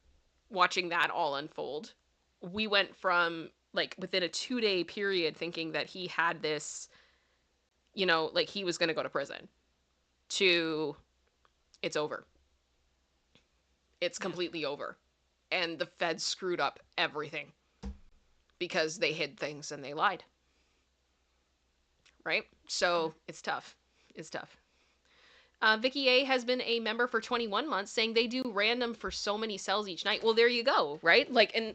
watching that all unfold. We went from, within a 2-day period, thinking that he had this, he was going to go to prison, to it's over. It's completely over. And the feds screwed up everything because they hid things and they lied. Right? So it's tough. It's tough. Vicky A has been a member for 21 months, saying they do random for so many cells each night. Well, there you go, right? And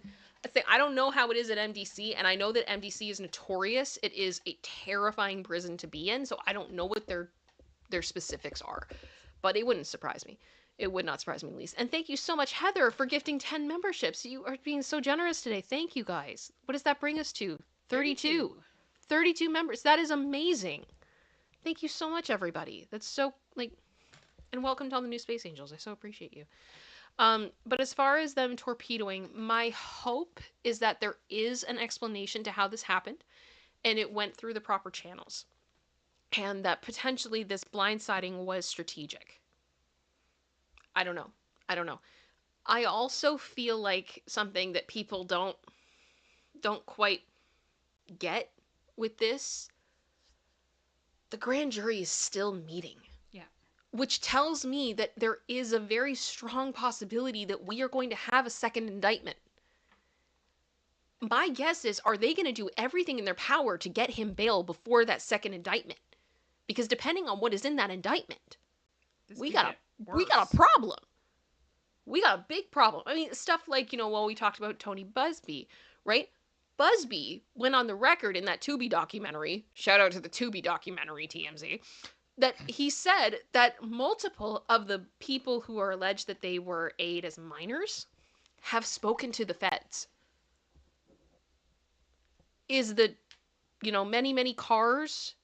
I don't know how it is at MDC, and I know that MDC is notorious. It is a terrifying prison to be in, so I don't know what their specifics are. But it wouldn't surprise me. It would not surprise me in the least. And thank you so much, Heather, for gifting 10 memberships. You are being so generous today. Thank you, guys. What does that bring us to? 32. 32 members. That is amazing. Thank you so much, everybody. That's so, and welcome to all the new Space Angels. I so appreciate you. But as far as them torpedoing, my hope is that there is an explanation to how this happened, and it went through the proper channels. And that potentially this blindsiding was strategic. I don't know. I don't know. I also feel like something that people don't quite get with this, the grand jury is still meeting. Yeah. Which tells me that there is a very strong possibility that we are going to have a second indictment. My guess is, are they going to do everything in their power to get him bail before that second indictment? Because depending on what is in that indictment, we got a problem. We got a big problem. I mean, stuff like, we talked about Tony Buzbee, right? Buzbee went on the record in that Tubi documentary, shout out to the Tubi documentary, TMZ, that he said that multiple of the people who are alleged that they were aid as minors have spoken to the feds. Is the, many, many cars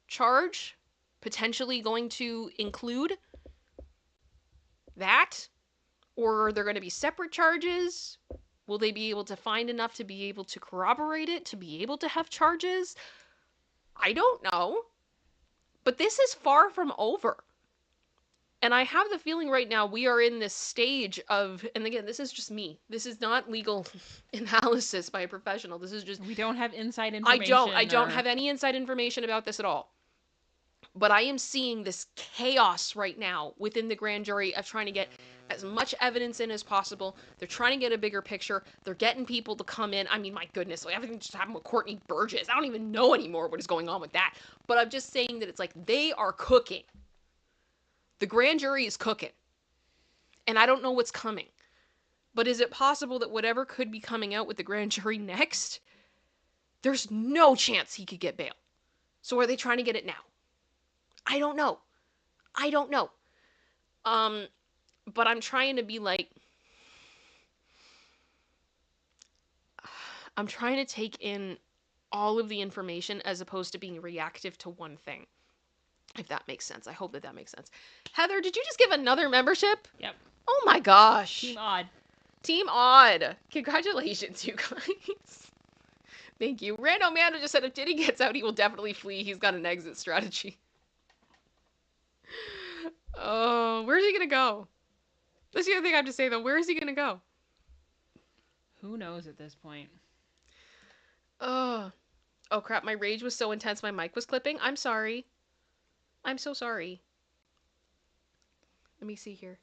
charge potentially going to include that? Or are there going to be separate charges? Will they be able to find enough to be able to corroborate it, to be able to have charges? I don't know. But this is far from over. And I have the feeling right now we are in this stage of, and again, this is just me. This is not legal analysis by a professional. This is just... We don't have inside information. I don't have any inside information about this at all. But I am seeing this chaos right now within the grand jury of trying to get as much evidence in as possible. They're trying to get a bigger picture. They're getting people to come in. I mean, my goodness, like everything just happened with Courtney Burgess. I don't even know anymore what is going on with that. But I'm just saying that it's like they are cooking. The grand jury is cooking. And I don't know what's coming. But is it possible that whatever could be coming out with the grand jury next, there's no chance he could get bail? So are they trying to get it now? I don't know. But I'm trying to be like, I'm trying to take in all of the information as opposed to being reactive to one thing. If that makes sense. I hope that makes sense. Heather, did you just give another membership? Yep. Oh my gosh. Team Odd. Team Odd. Congratulations, you guys. Thank you. Rando Mando just said if Diddy gets out, he will definitely flee. He's got an exit strategy. Oh, where's he gonna go? That's the other thing I have to say, though. Where is he gonna go? Who knows at this point? Oh crap, my rage was so intense my mic was clipping. I'm sorry. I'm so sorry. Let me see here.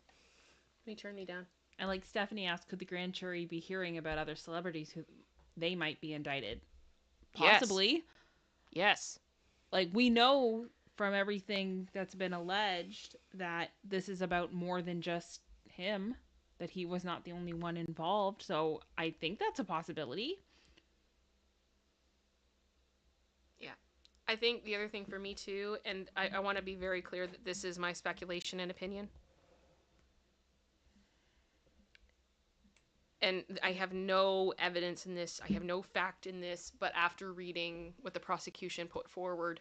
Let me turn me down. And like Stephanie asked, could the grand jury be hearing about other celebrities who they might be indicted? Possibly. Yes. Like, we know from everything that's been alleged that this is about more than just him, that he was not the only one involved. So I think that's a possibility. Yeah. I think the other thing for me too, and I want to be very clear that this is my speculation and opinion. And I have no evidence in this, I have no fact in this, but after reading what the prosecution put forward,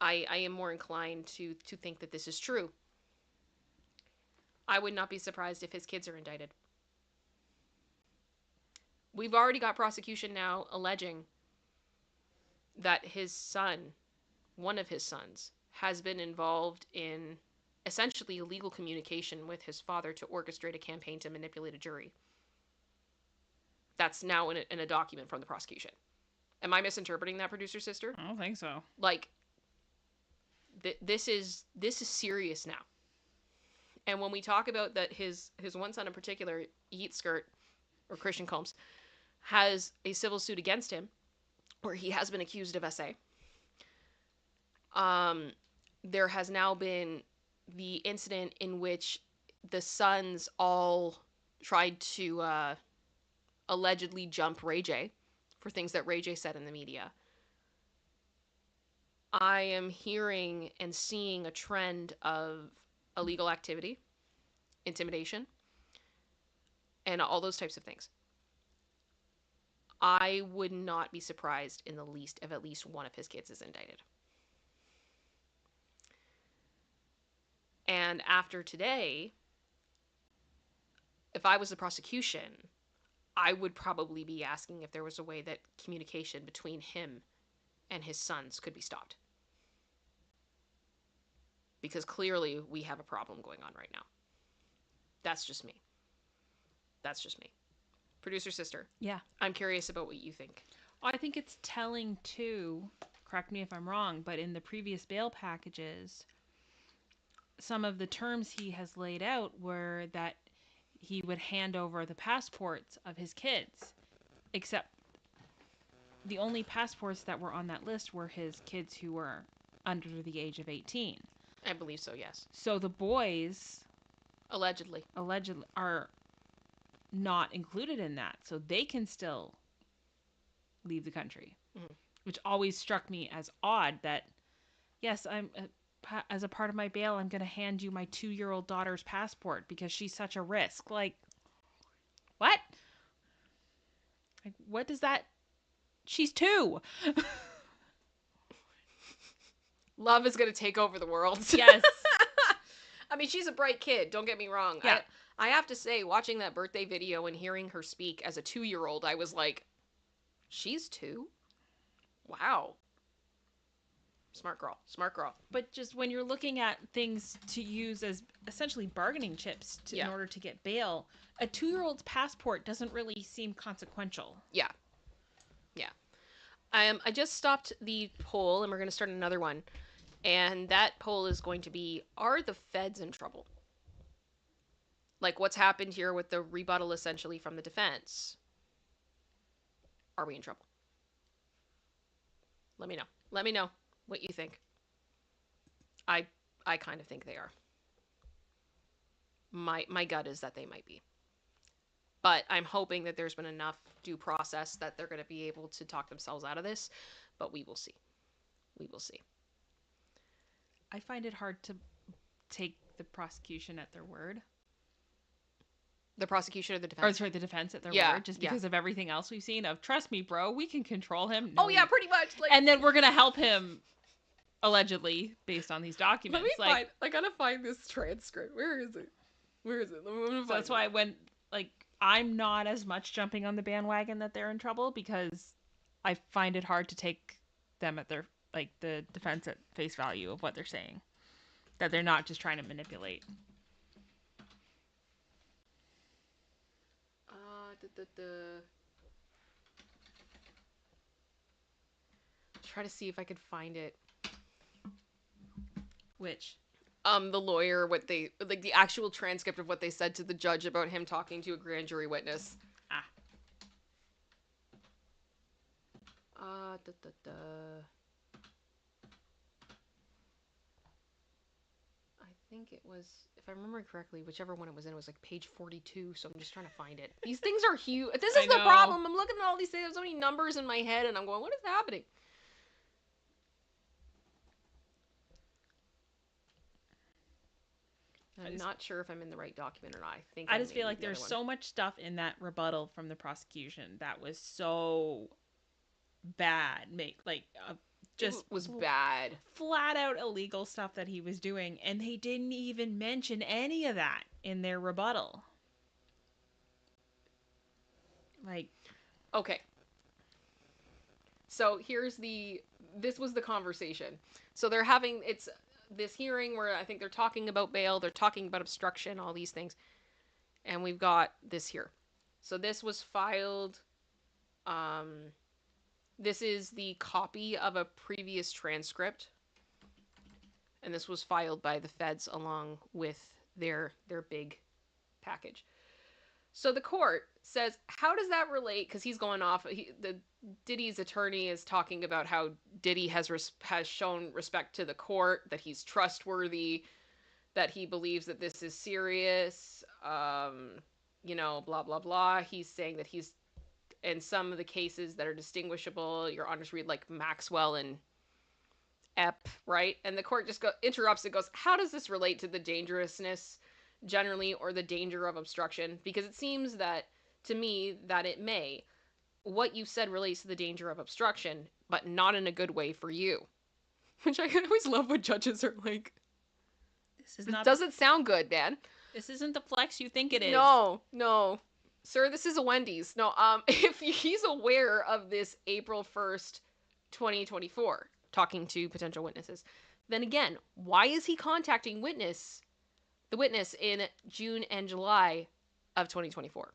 I am more inclined to think that this is true. I would not be surprised if his kids are indicted. We've already got prosecution now alleging that his son, one of his sons, has been involved in essentially illegal communication with his father to orchestrate a campaign to manipulate a jury. That's now in a document from the prosecution. Am I misinterpreting that, producer sister? I don't think so. Like, this is serious now. And when we talk about that, his one son in particular, Yeet Skirt, or Christian Combs, has a civil suit against him, where he has been accused of SA. There has now been the incident in which the sons all tried to allegedly jump Ray J for things that Ray J said in the media. I am hearing and seeing a trend of illegal activity, intimidation, and all those types of things. I would not be surprised in the least if at least one of his kids is indicted. And after today, if I was the prosecution, I would probably be asking if there was a way that communication between him and his sons could be stopped. because clearly we have a problem going on right now. That's just me. That's just me. Producer sister. Yeah. I'm curious about what you think. I think it's telling too, correct me if I'm wrong, but in the previous bail packages, some of the terms he has laid out were that he would hand over the passports of his kids, except the only passports that were on that list were his kids who were under the age of 18. I believe so, yes. So the boys Allegedly are not included in that, so they can still leave the country, which always struck me as odd that, yes, I'm as a part of my bail, I'm going to hand you my 2-year-old daughter's passport because she's such a risk. Like, what? Like, what does that? She's 2. Love is going to take over the world. Yes. I mean, she's a bright kid, don't get me wrong. Yeah. I have to say, watching that birthday video and hearing her speak as a 2-year-old, I was like, she's 2? Wow. Smart girl. Smart girl. But just when you're looking at things to use as essentially bargaining chips in order to get bail, a 2-year-old's passport doesn't really seem consequential. Yeah. Yeah. I just stopped the poll, and we're going to start another one. And that poll is going to be, are the feds in trouble? Like, what's happened here with the rebuttal, essentially, from the defense? Are we in trouble? Let me know. Let me know what you think. I kind of think they are. My gut is that they might be. But I'm hoping that there's been enough due process that they're going to be able to talk themselves out of this. But we will see. We will see. I find it hard to take the prosecution at their word. The prosecution or the defense? Or sorry, the defense at their word, just because of everything else we've seen of, trust me, bro, we can control him. No, yeah, pretty much. Like, and then we're going to help him, allegedly, based on these documents. Let me find, I gotta find this transcript. Where is it? Where is it? So that's why when, like, I'm not as much jumping on the bandwagon that they're in trouble, because I find it hard to take them at their, like, the defense at face value of what they're saying. That they're not just trying to manipulate. Try to see if I could find it. Which? The lawyer, what they, like, the actual transcript of what they said to the judge about him talking to a grand jury witness. I think it was, if I remember correctly, whichever one it was in, it was like page 42, so I'm just trying to find it. These things are huge. This is the problem. I'm looking at all these things, there's so many numbers in my head, and I'm going, what is happening? I'm not sure if I'm in the right document or not. I just feel like there's so much stuff in that rebuttal from the prosecution that was so bad. Just was bad. Flat out illegal stuff that he was doing, and they didn't even mention any of that in their rebuttal. Like, okay. So this was the conversation. So they're having, it's this hearing where I think they're talking about bail, they're talking about obstruction, all these things. And we've got this here. So this was filed, this is the copy of a previous transcript. And this was filed by the feds along with their big package. So the court says, how does that relate? Because he's going off, Diddy's attorney is talking about how Diddy has shown respect to the court, that he's trustworthy, that he believes that this is serious, you know, blah, blah, blah. He's saying that he's, in some of the cases that are distinguishable, your honors read like Maxwell and Epp, right? And the court just interrupts and goes, how does this relate to the dangerousness generally, or the danger of obstruction? Because it seems that, to me, that it may. What you said relates to the danger of obstruction, but not in a good way for you. Which I always love when judges are like, this doesn't sound good, man. This isn't the flex you think it is. No. Sir, this is a Wendy's. No, if he's aware of this April 1st, 2024, talking to potential witnesses, Then again, why is he contacting the witness in June and July of 2024?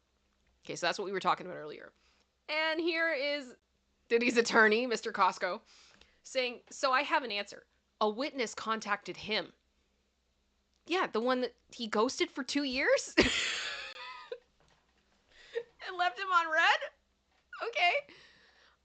Okay, so that's what we were talking about earlier. And here is Diddy's attorney, Mr. Costco, saying, so I have an answer. A witness contacted him. Yeah, the one that he ghosted for 2 years? And left him on red? Okay.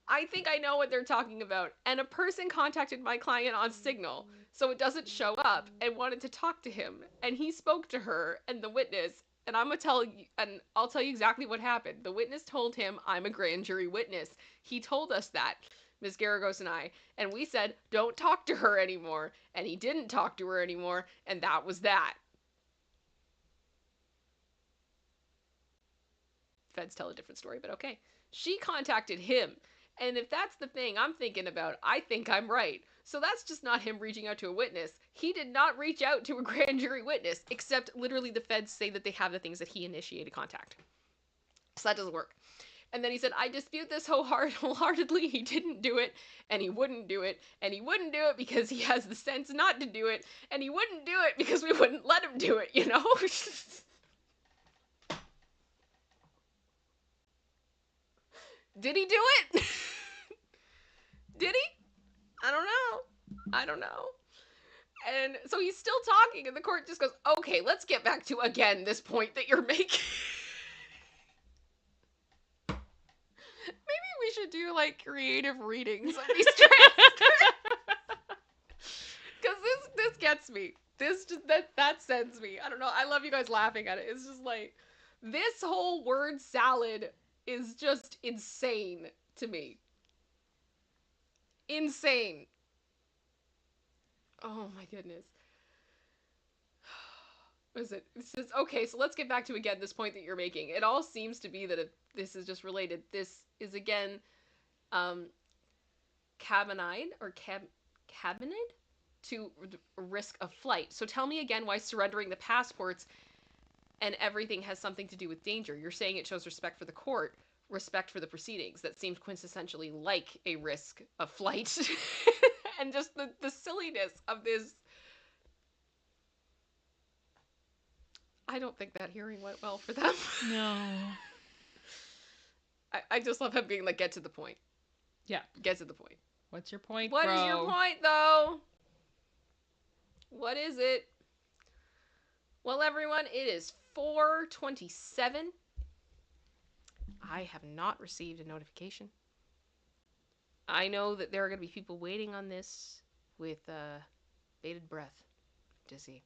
I think I know what they're talking about. And a person contacted my client on Signal, so it doesn't show up, and wanted to talk to him. And he spoke to her and the witness, and I'll tell you exactly what happened. The witness told him, I'm a grand jury witness. He told us that, Ms. Garagos and I, and we said, don't talk to her anymore. And he didn't talk to her anymore, and that was that. Feds tell a different story, but okay. She contacted him. And if that's the thing I'm thinking about, I think I'm right. So that's just not him reaching out to a witness. He did not reach out to a grand jury witness, except literally the feds say that they have the things that he initiated contact. So that doesn't work. And then he said, I dispute this wholeheartedly. He didn't do it, and he wouldn't do it, and he wouldn't do it because he has the sense not to do it, and he wouldn't do it because we wouldn't let him do it, you know? Did he do it? Did he? I don't know. And so he's still talking, and the court just goes, okay, let's get back to, again, this point that you're making. Maybe we should do, like, creative readings of these transcripts. Because this gets me. That sends me. I don't know. I love you guys laughing at it. It's just like, this whole word salad is just insane to me. Insane. Oh my goodness. What is it? It says, okay, so let's get back to, again, this point that you're making. It all seems to be that this is just related. This is, again, cabinide to risk of flight. So tell me again why surrendering the passports and everything has something to do with danger. You're saying it shows respect for the court, respect for the proceedings. That seemed quintessentially like a risk of flight. And just the silliness of this. I don't think that hearing went well for them. No. I just love him being like, get to the point. Yeah. Get to the point. What's your point, What bro? is your point, though? What is it? Well, everyone, it is 4:27. I have not received a notification. I know that there are going to be people waiting on this with bated breath to see.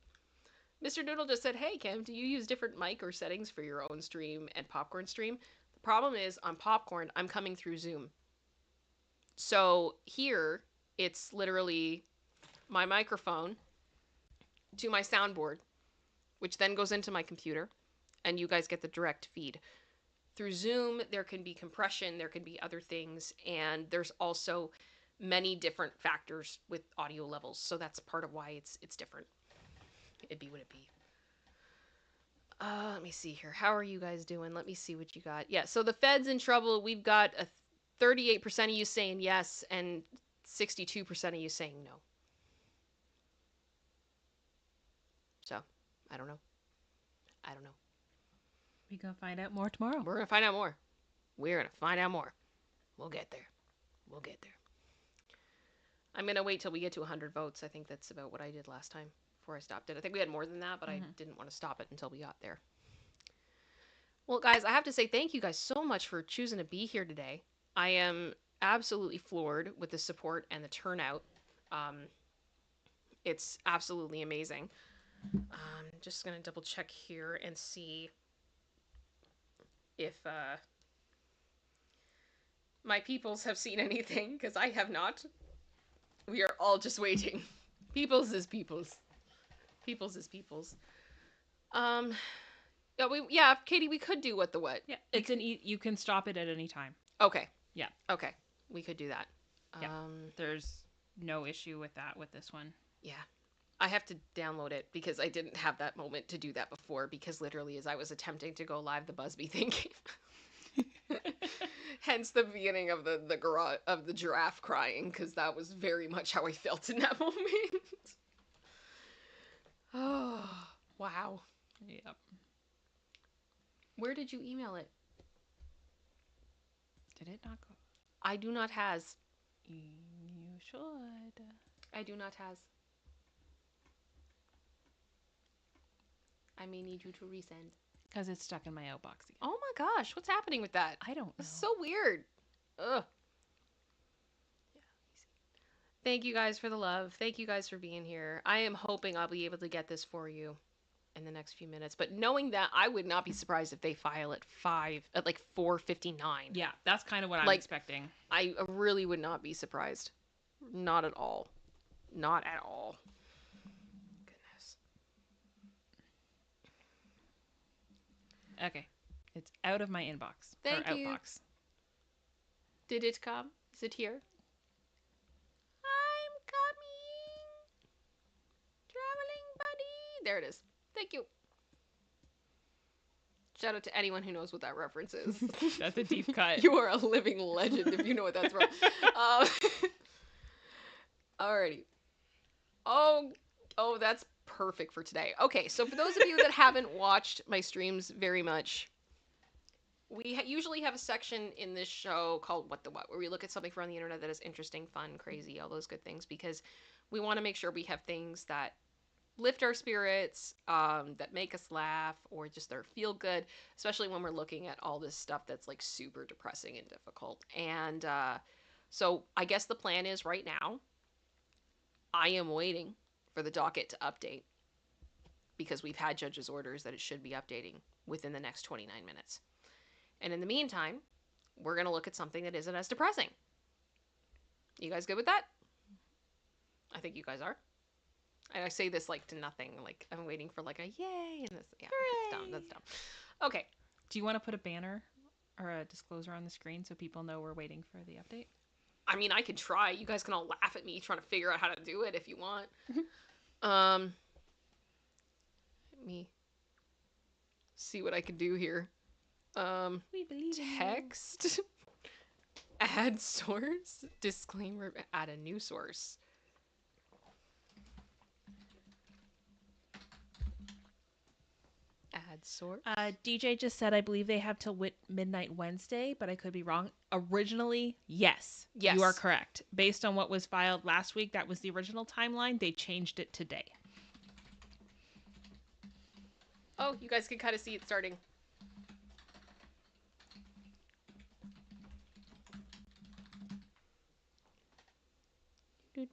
Mr. Noodle just said, hey, Kim, do you use different mic or settings for your own stream and Popcorn stream? The problem is, on Popcorn, I'm coming through Zoom. So here, it's literally my microphone to my soundboard, which then goes into my computer, and you guys get the direct feed. Through Zoom, there can be compression, there can be other things, and there's also many different factors with audio levels, so that's part of why it's different. It'd be what it be. Let me see here. How are you guys doing? Let me see what you got. Yeah, so the Fed's in trouble. We've got a 38% of you saying yes, and 62% of you saying no. So, I don't know. We're going to find out more tomorrow. We're going to find out more. We'll get there. I'm going to wait till we get to 100 votes. I think that's about what I did last time before I stopped it. I think we had more than that, but I didn't want to stop it until we got there. Well, guys, I have to say thank you guys so much for choosing to be here today. I am absolutely floored with the support and the turnout. It's absolutely amazing. I'm just going to double check here and see if my peoples have seen anything, because I have not. We are all just waiting. Peoples is peoples. Yeah, Katie, we could do What the Wut. Yeah, you can stop it at any time. Okay. Yeah. Okay. We could do that. Yeah. There's no issue with that with this one. Yeah. I have to download it because I didn't have that moment to do that before, because literally as I was attempting to go live, the Buzbee thing came. Hence the beginning of the garage of the giraffe crying, because that was very much how I felt in that moment. Oh, wow. Yep. Where did you email it? Did it not go? I do not has. You should. I do not has. I may need you to resend. Because it's stuck in my outbox again. Oh my gosh, what's happening with that? I don't know. This is so weird. Ugh. Yeah, easy. Thank you guys for the love. Thank you guys for being here. I am hoping I'll be able to get this for you in the next few minutes. But knowing that, I would not be surprised if they file at 4:59. Yeah, that's kind of what I'm Like, expecting. I really would not be surprised. Not at all. Not at all. Goodness. Okay. It's out of my inbox. Thank you. Outbox. Did it come? Is it here? I'm coming. Traveling buddy. There it is. Thank you. Shout out to anyone who knows what that reference is. That's a deep cut. You are a living legend if you know what that's from. Alrighty. Oh, that's perfect for today. Okay, so for those of you that haven't watched my streams very much, we usually have a section in this show called What the What, where we look at something from the internet that is interesting, fun, crazy, all those good things, because we want to make sure we have things that lift our spirits, that make us laugh, or just that feel good, especially when we're looking at all this stuff that's like super depressing and difficult. And so I guess the plan is right now, I am waiting for the docket to update, because we've had judge's orders that it should be updating within the next 29 minutes. And in the meantime, we're going to look at something that isn't as depressing. You guys good with that? I think you guys are. And I say this like to nothing, like I'm waiting for like a yay and this. Yeah, that's dumb. Okay. Do you want to put a banner or a disclosure on the screen so people know we're waiting for the update? I mean, I could try. You guys can all laugh at me trying to figure out how to do it if you want. Let me see what I can do here. We believe in Text. Add source. Disclaimer. Add a new source. Add source. DJ just said, I believe they have till midnight Wednesday, but I could be wrong. Originally, yes. Yes. You are correct. Based on what was filed last week, that was the original timeline. They changed it today. Oh, you guys can kind of see it starting.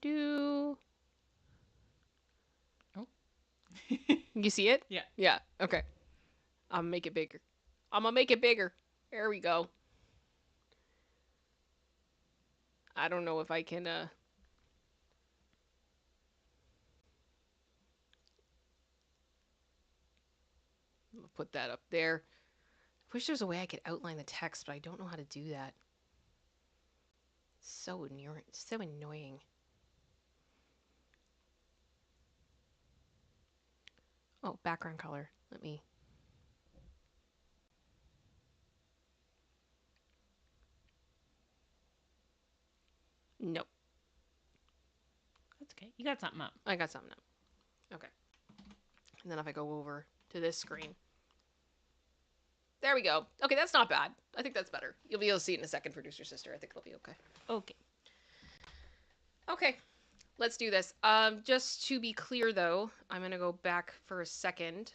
Do. Oh. You see it? Yeah. Yeah. Okay. I'm gonna make it bigger. I'm gonna make it bigger. There we go. I don't know if I can, I'm gonna put that up there. I wish there was a way I could outline the text, but I don't know how to do that. So annoying. Oh, background color. Let me. Nope. That's okay. You got something up. I got something up. Okay. And then if I go over to this screen. There we go. Okay, that's not bad. I think that's better. You'll be able to see it in a second, producer sister. I think it'll be okay. Okay. Okay. Let's do this. Just to be clear, though, I'm going to go back for a second.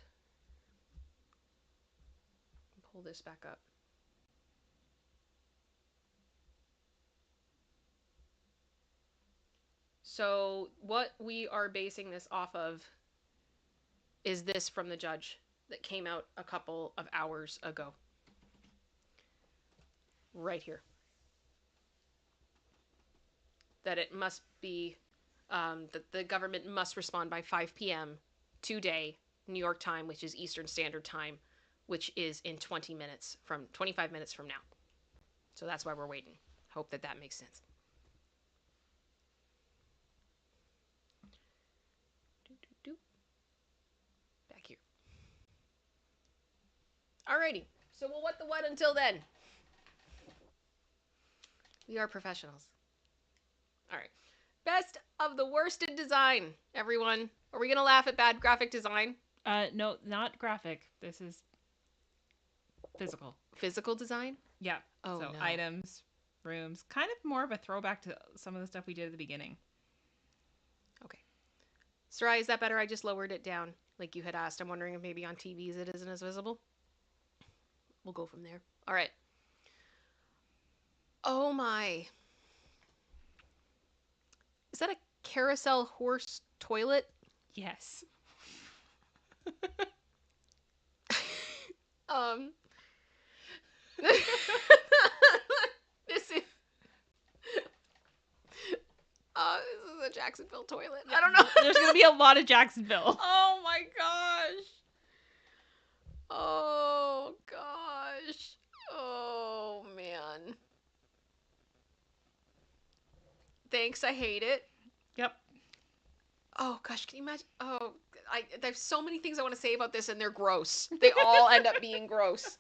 Pull this back up. So what we are basing this off of is this from the judge that came out a couple of hours ago. Right here. That it must be, that the government must respond by 5 p.m. today, New York time, which is Eastern Standard Time, which is in 25 minutes from now. So that's why we're waiting. Hope that makes sense. Back here. Alrighty. So we'll what the what until then. We are professionals. All right. Best of the worst in design, everyone. Are we going to laugh at bad graphic design? No, not graphic. This is physical. Physical design? Yeah. Oh, so no. items, rooms, kind of more of a throwback to some of the stuff we did at the beginning. Okay. Sarai, is that better? I just lowered it down like you had asked. I'm wondering if maybe on TVs it isn't as visible. We'll go from there. All right. Oh my. Is that a carousel horse toilet? Yes. um. This is. This is a Jacksonville toilet. I don't know. There's gonna be a lot of Jacksonville. Oh my gosh. Oh gosh. Oh man. Thanks, I hate it. Yep. Oh gosh, can you imagine? Oh, there's so many things I want to say about this, and they're gross. They all end up being gross.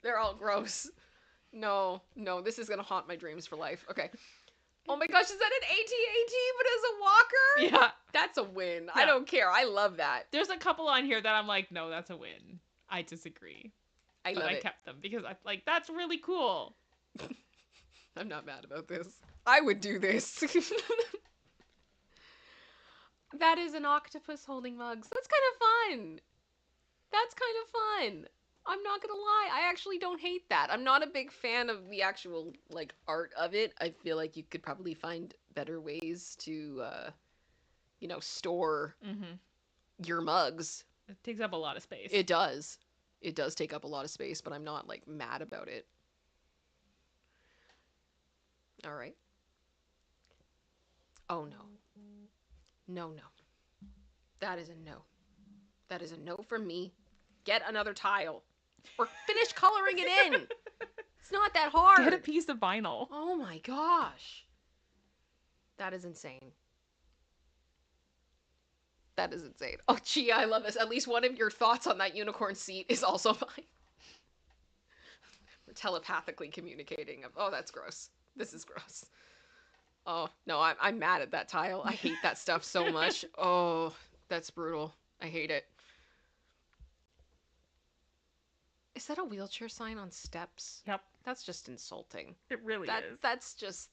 They're all gross. No, this is gonna haunt my dreams for life. Okay. Oh my gosh, is that an AT-AT but as a walker? Yeah. That's a win. Yeah. I don't care. I love that. There's a couple on here that I'm like, no, that's a win. I disagree. I love but I it. kept them because I like that's really cool. I'm not mad about this. I would do this. That is an octopus holding mugs. That's kind of fun. That's kind of fun. I'm not gonna lie. I actually don't hate that. I'm not a big fan of the actual like art of it. I feel like you could probably find better ways to, store your mugs. It takes up a lot of space. It does. It does take up a lot of space, but I'm not like mad about it. All right. Oh no. No. That is a no. That is a no from me. Get another tile. Or finish coloring it in. It's not that hard. Get a piece of vinyl. Oh my gosh. That is insane. That is insane. Oh, Chia, I love this. At least one of your thoughts on that unicorn seat is also mine. We're telepathically communicating. Oh, that's gross. This is gross. Oh, no, I'm mad at that tile. I hate that stuff so much. Oh, that's brutal. I hate it. Is that a wheelchair sign on steps? Yep. That's just insulting. It really is.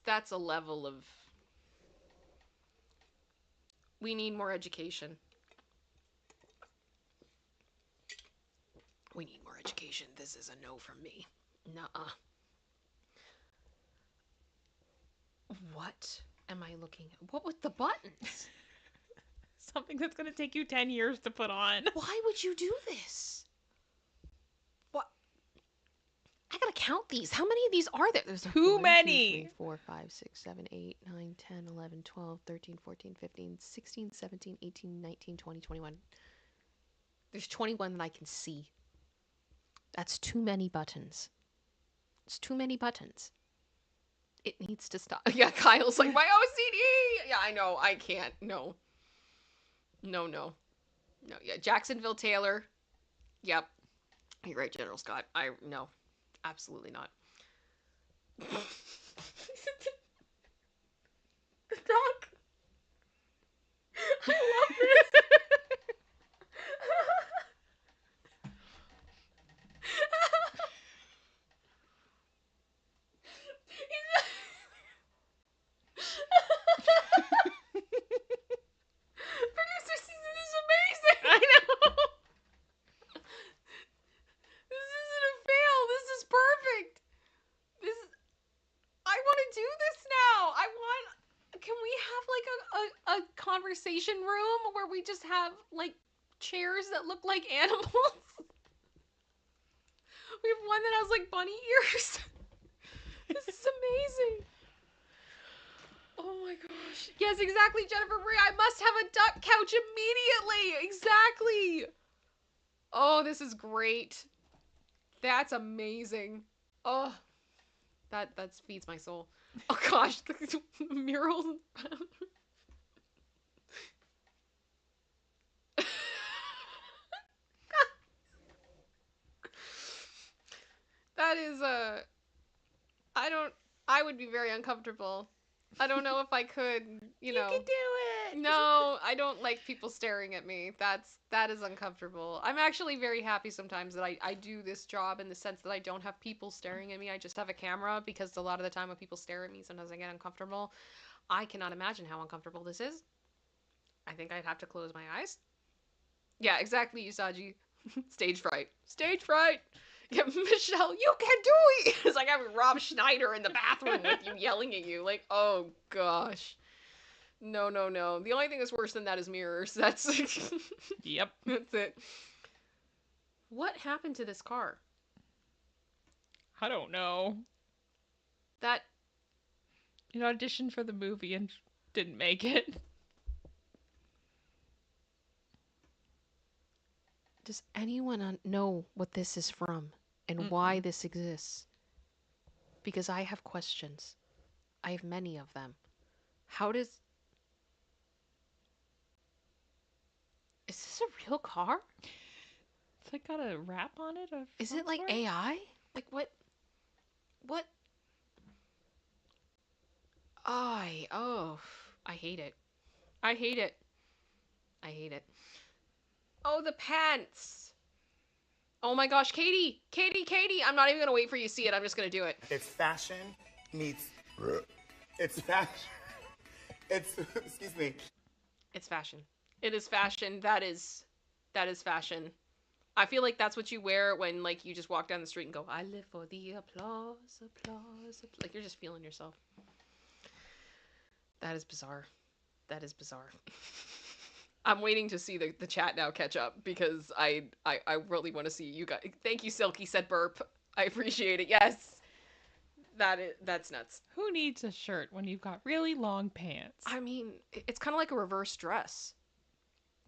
That's a level of... We need more education. We need more education. This is a no from me. Nuh-uh. What am I looking at? What with the buttons? Something that's going to take you 10 years to put on. Why would you do this? What? I gotta count these. How many of these are there? There's Too many. 1, 2, 3, 4, 5, 6, 7, 8, 9, 10, 11, 12, 13, 14, 15, 16, 17, 18, 19, 20, 21. There's 21 that I can see. That's too many buttons. It's too many buttons. It needs to stop. Yeah, Kyle's like, my OCD! Yeah, I know. I can't. No. No, yeah. Jacksonville Taylor. Yep. You're right, General Scott. No. Absolutely not. The dog. I love this. Producer season is amazing. I know. This isn't a fail. This is perfect. I want to do this now. Can we have like a conversation room where we just have like chairs that look like animals? We have one that has like bunny ears. This is amazing. Oh my gosh. Yes, exactly, Jennifer Marie. I must have a duck couch immediately. Exactly. Oh, this is great. That's amazing. Oh, that feeds my soul. Oh gosh, the mural. That is I don't I would be very uncomfortable. I don't know if I could, you know. You can do it. No, I don't like people staring at me. That is uncomfortable. I'm actually very happy sometimes that I do this job in the sense that I don't have people staring at me. I just have a camera because a lot of the time when people stare at me, sometimes I get uncomfortable. I cannot imagine how uncomfortable this is. I think I'd have to close my eyes. Yeah, exactly, Usagi. Stage fright. Stage fright! Yeah, Michelle, you can do it! It's like having Rob Schneider in the bathroom with you yelling at you. Like, oh gosh. No, no, no. The only thing that's worse than that is mirrors. That's Yep. That's it. What happened to this car? I don't know. That It auditioned for the movie and didn't make it. Does anyone know what this is from and why this exists? Because I have questions. I have many of them. How does... Is this a real car? It's like got a wrap on it. Is it like AI? Like what? What? I hate it. I hate it. I hate it. Oh, the pants. Oh my gosh, Katie! Katie! I'm not even gonna wait for you to see it. I'm just gonna do it. It's fashion meets... It's fashion. It's... Excuse me. It's fashion. It is fashion. That is fashion. I feel like that's what you wear when, like, you just walk down the street and go, I live for the applause. Like, you're just feeling yourself. That is bizarre. That is bizarre. I'm waiting to see the chat now catch up because I really want to see you guys. Thank you, Silky said burp. I appreciate it. Yes. That's nuts. Who needs a shirt when you've got really long pants? I mean, it's kind of like a reverse dress.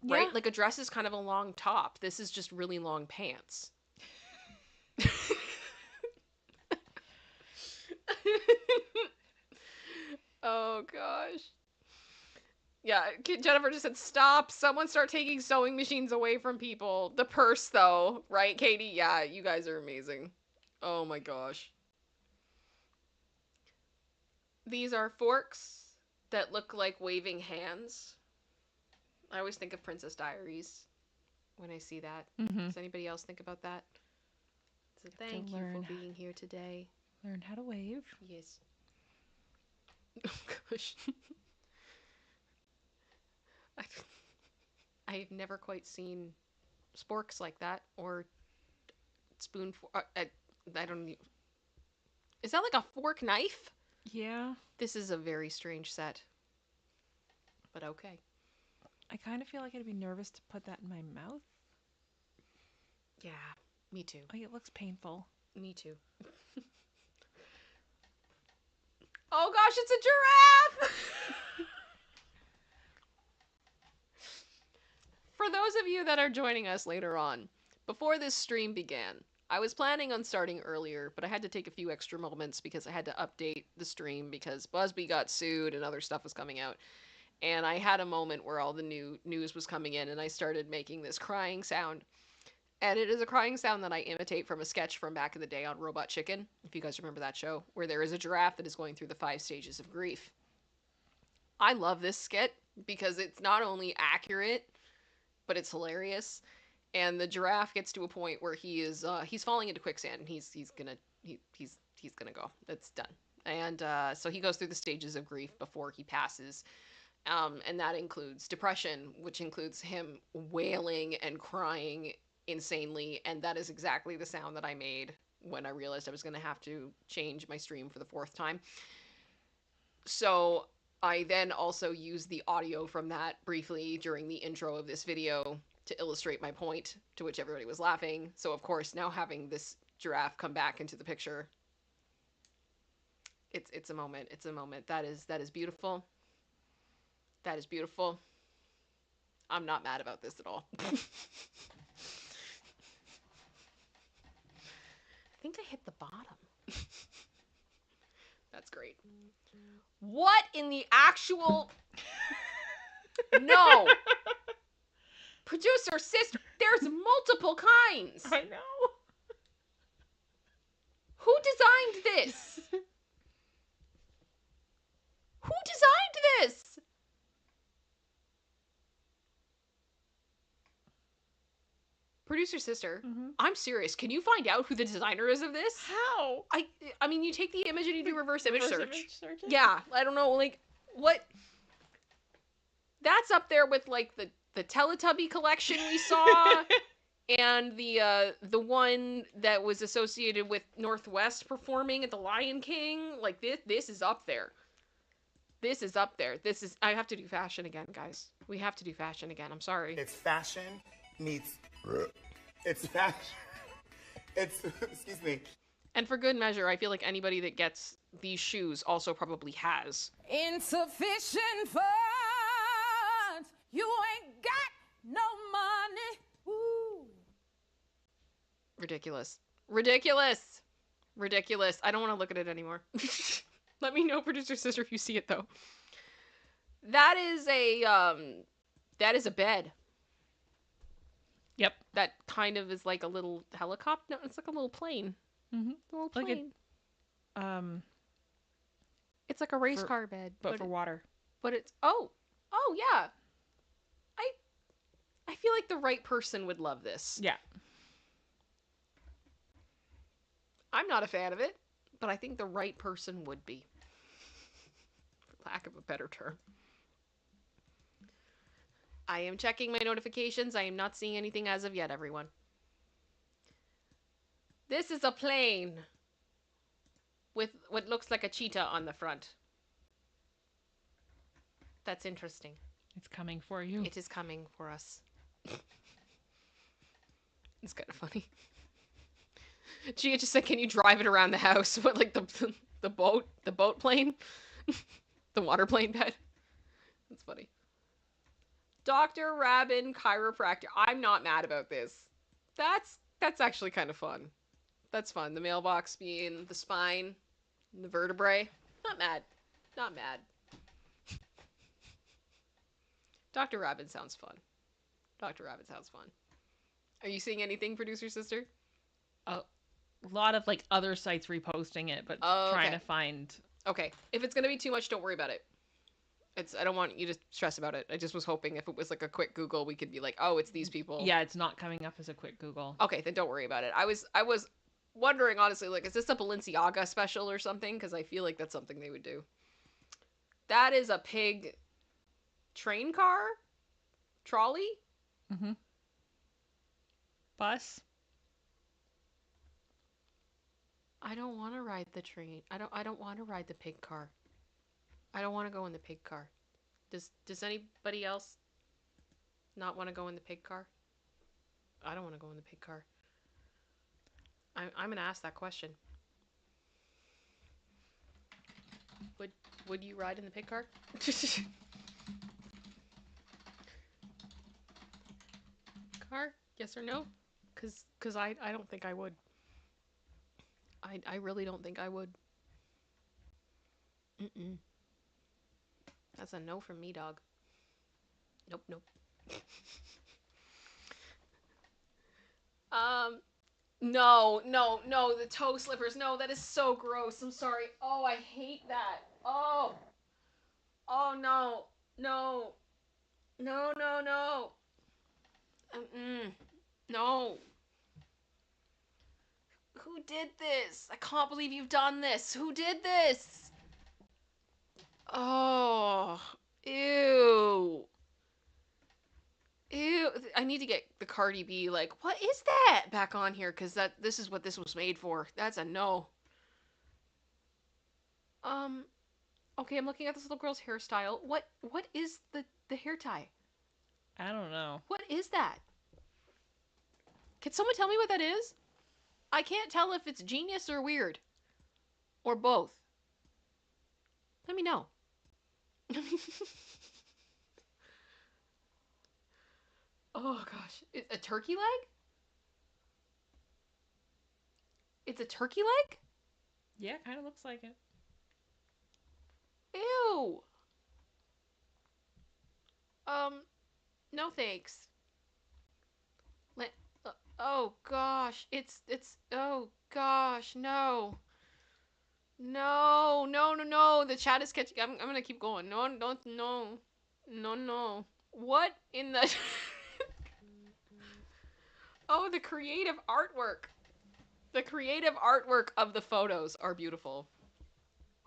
Yeah. Right? Like a dress is kind of a long top. This is just really long pants. Oh gosh. Yeah, Jennifer just said, stop. Someone start taking sewing machines away from people. The purse, though. Right, Katie? Yeah, you guys are amazing. Oh my gosh. These are forks that look like waving hands. I always think of Princess Diaries when I see that. Mm-hmm. Does anybody else think about that? So thank you for being here today. Learn how to wave. Yes. Oh gosh. I've never quite seen sporks like that or spoon. I don't need. Is that like a fork knife? Yeah. This is a very strange set. But okay. I kind of feel like I'd be nervous to put that in my mouth. Yeah, me too. Like, it looks painful. Me too. Oh gosh, it's a giraffe! For those of you that are joining us later on, before this stream began, I was planning on starting earlier, but I had to take a few extra moments because I had to update the stream because Buzbee got sued and other stuff was coming out. And I had a moment where all the new news was coming in and I started making this crying sound. And it is a crying sound that I imitate from a sketch from back in the day on Robot Chicken, if you guys remember that show, where there is a giraffe that is going through the 5 stages of grief. I love this skit because it's not only accurate, but it's hilarious. And the giraffe gets to a point where he's falling into quicksand and he's gonna go. It's done. And so he goes through the stages of grief before he passes. And that includes depression, which includes him wailing and crying insanely. And that is exactly the sound that I made when I realized I was going to have to change my stream for the 4th time. So I then also used the audio from that briefly during the intro of this video to illustrate my point, to which everybody was laughing. So of course, now having this giraffe come back into the picture, it's a moment. It's a moment. That is beautiful. That is beautiful. I'm not mad about this at all. I think I hit the bottom. That's great. What in the actual... No! Producer, sister, there's multiple kinds! I know. Who designed this? designed this? Producer sister, I'm serious. Can you find out who the designer is of this? How? I mean, you take the image and you do reverse image search. Image search? Yeah, I don't know, like, what? That's up there with, like, the Teletubby collection we saw, and the one that was associated with Northwest performing at the Lion King. Like, this is up there. This is up there. I have to do fashion again, guys. We have to do fashion again. I'm sorry. It's fashion meets. It's fashion. It's, excuse me. And for good measure, I feel like anybody that gets these shoes also probably has. Insufficient funds. You ain't got no money. Ooh. Ridiculous. Ridiculous. Ridiculous. I don't want to look at it anymore. Let me know, producer sister, if you see it though. That is a bed. Yep. That kind of is like a little helicopter. No, it's like a little plane. Mm-hmm. A little plane. Like it's like a race car bed, but for water. But it's oh yeah. I feel like the right person would love this. Yeah. I'm not a fan of it, but I think the right person would be. For lack of a better term. I am checking my notifications. I am not seeing anything as of yet, everyone. This is a plane with what looks like a cheetah on the front. That's interesting. It's coming for you. It is coming for us. It's kind of funny. Gia just said, "Can you drive it around the house?" What, like the boat plane, the water plane bed? That's funny. Dr. Rabin chiropractor. I'm not mad about this. That's actually kind of fun. That's fun. The mailbox being the spine, and the vertebrae. Not mad. Not mad. Dr. Rabin sounds fun. Dr. Rabin sounds fun. Are you seeing anything, producer sister? A lot of like other sites reposting it, but trying to find. Okay. If it's gonna be too much, don't worry about it. I don't want you to stress about it. I just was hoping if it was like a quick Google, we could be like, oh, it's these people. Yeah, it's not coming up as a quick Google. Okay, then don't worry about it. I was wondering, honestly, like, is this a Balenciaga special or something? Because I feel like that's something they would do. That is a pig train car? Trolley? Mm-hmm. Bus? I don't want to ride the train. I don't want to ride the pig car. I don't want to go in the pig car. Does anybody else not want to go in the pig car? I don't want to go in the pig car. I'm gonna ask that question. Would you ride in the pig car? Car? Yes or no? Cause I don't think I would. I really don't think I would. Mm-mm. That's a no from me, dog. Nope, nope. No, the toe slippers. No, that is so gross. I'm sorry. Oh, I hate that. Oh, no. No. Mm-mm. No. Who did this? I can't believe you've done this. Who did this? Oh, ew. Ew. I need to get the Cardi B, like, what is that back on here? Because this is what this was made for. That's a no. Okay, I'm looking at this little girl's hairstyle. What is the hair tie? I don't know. What is that? Can someone tell me what that is? I can't tell if it's genius or weird. Or both. Let me know. Oh gosh. A turkey leg? It's a turkey leg? Yeah, kind of looks like it. Ew. No thanks. Oh gosh. It's oh gosh, no. No, no, no, no. The chat is catching. I'm gonna keep going. No, don't, no. No, no. What in the... Oh, the creative artwork. The creative artwork of the photos are beautiful.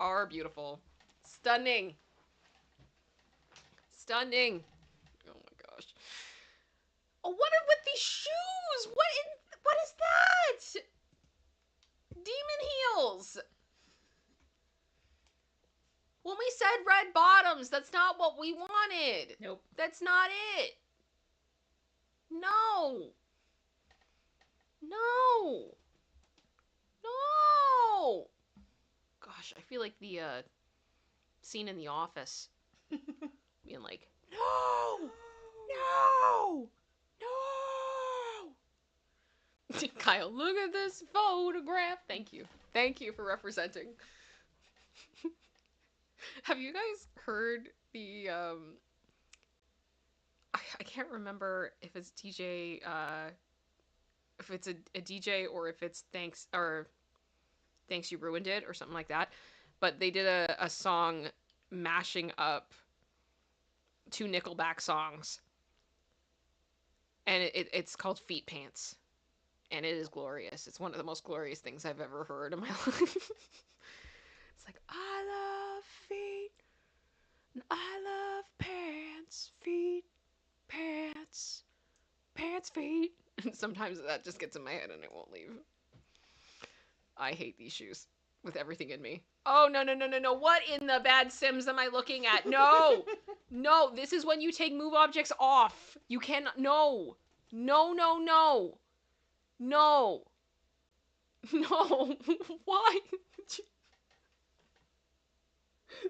Are beautiful. Stunning. Stunning. Oh my gosh. Oh, what are with these shoes? What is that? Demon heels. When we said red bottoms, that's not what we wanted. Nope. That's not it. No. No. No. Gosh, I feel like the scene in The Office. Being like, no. No. No. Kyle, look at this photograph. Thank you. Thank you for representing. Have you guys heard the I can't remember if it's DJ if it's a DJ or if it's Thanks You Ruined It or something like that, but they did a song mashing up 2 Nickelback songs, and it's called Feet Pants, and it is glorious. It's one of the most glorious things I've ever heard in my life. It's like, I love feet, and I love pants, feet, pants, pants, feet. And sometimes that just gets in my head and it won't leave. I hate these shoes with everything in me. Oh, no, no, no, no, no. What in the bad Sims am I looking at? No. No, this is when you take move objects off. You cannot. No. No, no, no. No. No. Why?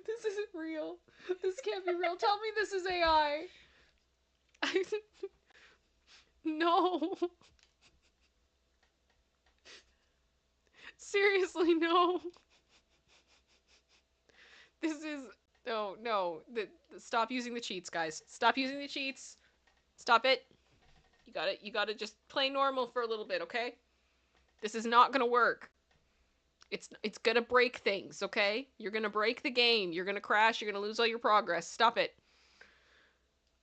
This isn't real. This can't be real. Tell me this is AI. No. Seriously, no. This is... No, no. Stop using the cheats, guys. Stop using the cheats. Stop it. You gotta just play normal for a little bit, okay? This is not gonna work. It's gonna break things, okay? You're gonna break the game. You're gonna crash. You're gonna lose all your progress. Stop it.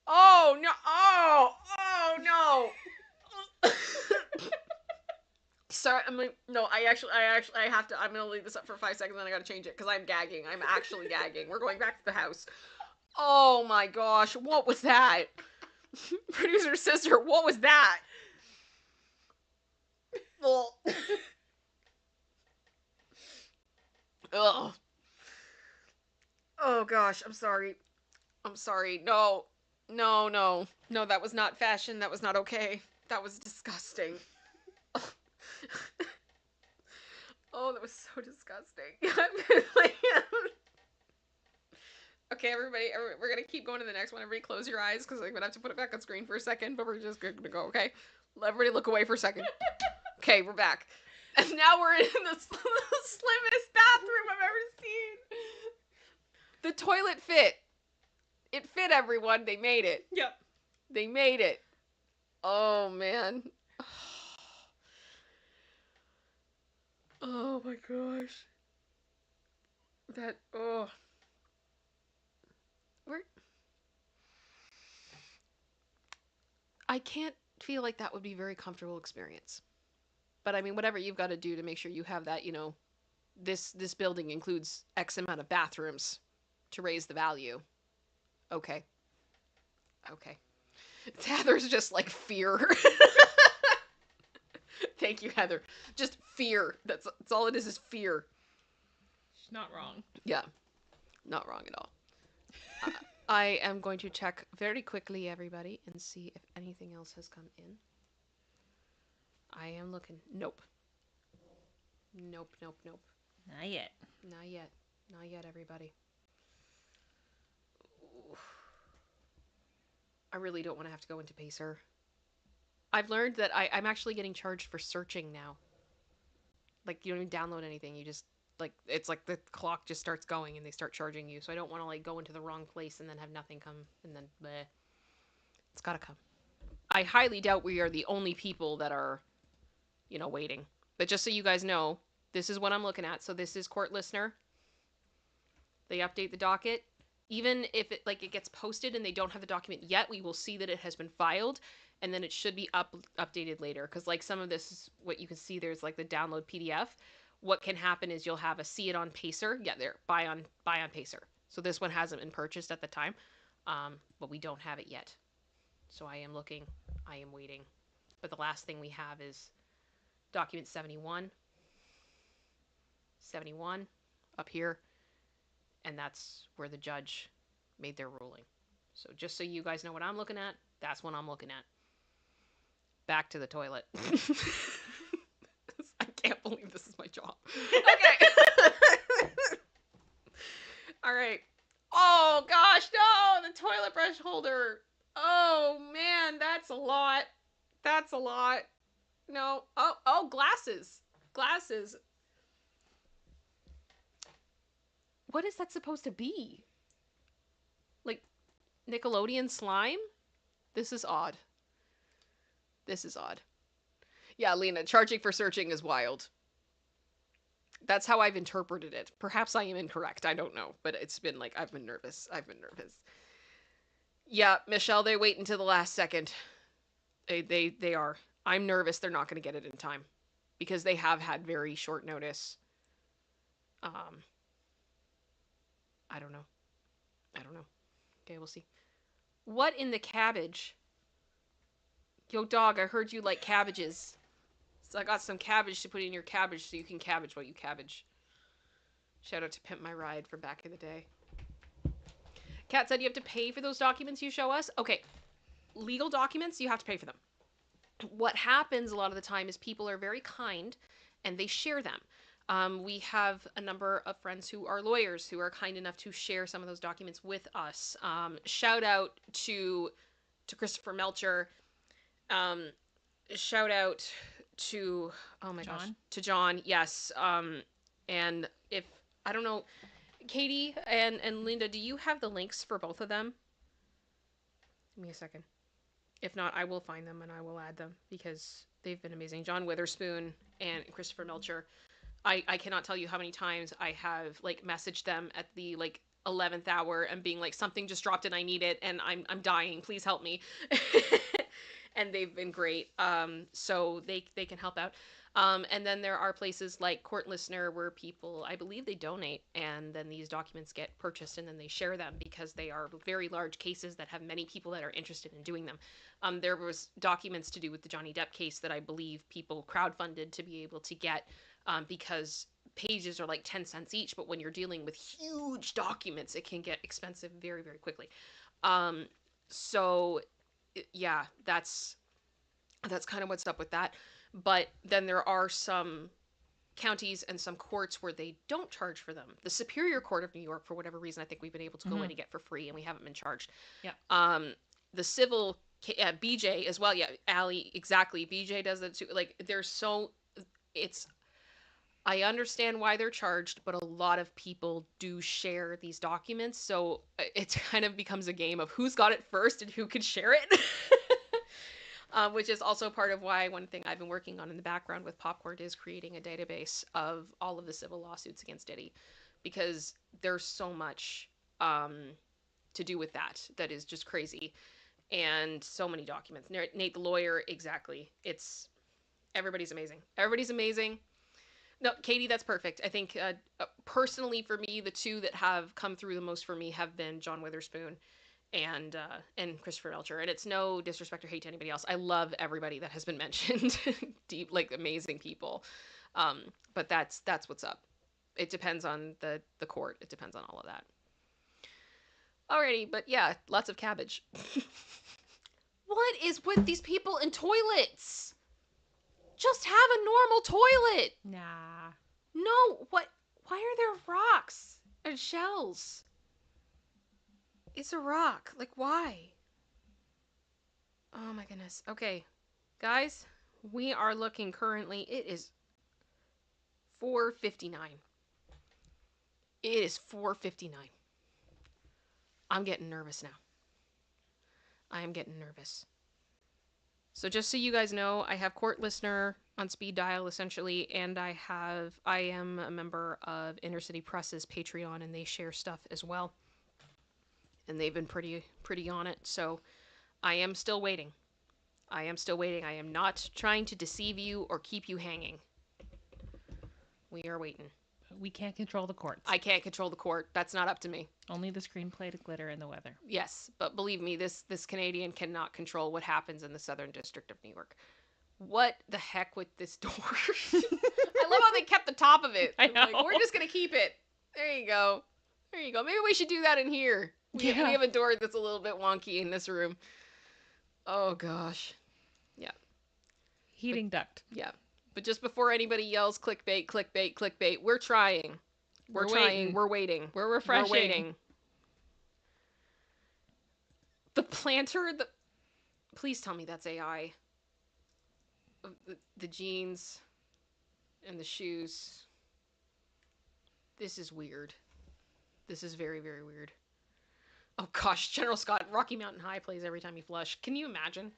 Oh, no. Oh, no. Sorry, no, I have to, I'm gonna leave this up for 5 seconds and I gotta change it, because I'm gagging. I'm actually gagging. We're going back to the house. Oh my gosh, what was that? Producer sister, what was that? Well. Ugh. Oh gosh, I'm sorry. I'm sorry. No. No, no. No, that was not fashion. That was not okay. That was disgusting. Oh, that was so disgusting. Okay, everybody, we're gonna keep going to the next one. Everybody close your eyes, because I'm gonna have to put it back on screen for a second, but we're just gonna go, okay? Everybody look away for a second. Okay, we're back. And now we're in the slimmest bathroom I've ever seen. The toilet fit. It fit, everyone. They made it. Yep. They made it. Oh, man. Oh, my gosh. Oh. I can't feel like that would be a very comfortable experience. But, I mean, whatever you've got to do to make sure you have that, this building includes X amount of bathrooms to raise the value. Okay. Okay. Heather's just like fear. Thank you, Heather. Just fear. That's all it is fear. She's not wrong. Yeah. Not wrong at all. I am going to check very quickly, everybody, and see if anything else has come in. I am looking. Nope. Nope, nope, nope. Not yet. Not yet. Not yet, everybody. Ooh. I really don't want to have to go into Pacer. I've learned that I'm actually getting charged for searching now. Like, you don't even download anything. You just, like, it's like the clock just starts going and they start charging you. So I don't want to, like, go into the wrong place and then have nothing come and then bleh. It's gotta come. I highly doubt we are the only people that are, waiting. But just so you guys know, This is what I'm looking at. So this is court listener. They update the docket. Even if it gets posted and they don't have the document yet, we will see that it has been filed, and then it should be updated later. Because like some of this is what you can see. There's like the download PDF. What can happen is you'll have a see it on Pacer. Yeah, there, buy on Pacer. So this one hasn't been purchased at the time, but we don't have it yet. So I am looking. I am waiting. But the last thing we have is document 71. 71 up here. And that's where the judge made their ruling. So just so you guys know what I'm looking at, that's what I'm looking at. Back to the toilet. I can't believe this is my job. Okay. All right. Oh, gosh, no, the toilet brush holder. Oh, man, that's a lot. That's a lot. No. Oh, glasses. Glasses. What is that supposed to be? Like Nickelodeon slime? This is odd. This is odd. Yeah, Lena, charging for searching is wild. That's how I've interpreted it. Perhaps I am incorrect. I don't know. But it's been like, I've been nervous. Yeah, Michelle, they wait until the last second. They are. I'm nervous they're not going to get it in time. Because they have had very short notice. I don't know. Okay, we'll see. What in the cabbage? Yo, dog, I heard you like cabbages. So I got some cabbage to put in your cabbage so you can cabbage what you cabbage. Shout out to Pimp My Ride from back in the day. Kat said you have to pay for those documents you show us. Okay, legal documents, you have to pay for them. What happens a lot of the time is people are very kind and they share them. We have a number of friends who are lawyers who are kind enough to share some of those documents with us. Shout out to Christopher Melcher. Shout out to, oh my gosh, to John. Yes. And if, I don't know, Katie and Linda, do you have the links for both of them? Give me a second. If not, I will find them and I will add them because they've been amazing. John Witherspoon and Christopher Melcher. I cannot tell you how many times I have like messaged them at the like 11th hour and being like, something just dropped and I need it and I'm dying. Please help me. And they've been great. So they can help out. And then there are places like Court Listener where people, I believe they donate and then these documents get purchased and then they share them because they are very large cases that have many people that are interested in doing them. There was documents to do with the Johnny Depp case that I believe people crowdfunded to be able to get. Because pages are like 10 cents each, but when you're dealing with huge documents, it can get expensive very, very quickly. So yeah, that's kind of what's up with that. But then there are some counties and some courts where they don't charge for them. The Superior Court of New York, for whatever reason, I think we've been able to go in and get for free, and we haven't been charged. Yeah. The civil BJ as well. Yeah, Allie, exactly. BJ does it too. Like, I understand why they're charged, but a lot of people do share these documents, so it kind of becomes a game of who's got it first and who can share it. Which is also part of why one thing I've been working on in the background with Popcorn is creating a database of all of the civil lawsuits against Diddy, because there's so much to do with that is just crazy, and so many documents. Nate the lawyer, exactly. Everybody's amazing. No, Katie, that's perfect. I think personally for me, the two that have come through the most for me have been John Witherspoon and Christopher Melcher. And it's no disrespect or hate to anybody else. I love everybody that has been mentioned. Deep, like amazing people. But that's what's up. It depends on the court. It depends on all of that. Alrighty, but yeah, lots of cabbage. What is with these people in toilets? Just have a normal toilet. Nah. No, what? Why are there rocks and shells? It's a rock. Like, why? Oh my goodness. Okay, guys, we are looking currently. It is 4:59. It is 4:59. I'm getting nervous now. I am getting nervous. So just so you guys know, I have Court Listener on speed dial essentially, and I am a member of Inner City Press's Patreon, and they share stuff as well. And they've been pretty on it. So I am still waiting. I am not trying to deceive you or keep you hanging. We are waiting. We can't control the courts. I can't control the court. That's not up to me. Only the screenplay, the glitter, and the weather. Yes, but believe me, this Canadian cannot control what happens in the Southern District of New York. What the heck with this door? I love how they kept the top of it. I know. Like, we're just gonna keep it. There you go. Maybe we should do that in here. We have a door that's a little bit wonky in this room. Oh gosh. Yeah. Heating duct. Yeah. But just before anybody yells clickbait, clickbait, clickbait, we're trying. We're trying. We're waiting. We're refreshing. We're waiting. The planter, please tell me that's AI. The jeans and the shoes. This is weird. This is very, very weird. Oh gosh, General Scott, Rocky Mountain High plays every time you flush. Can you imagine?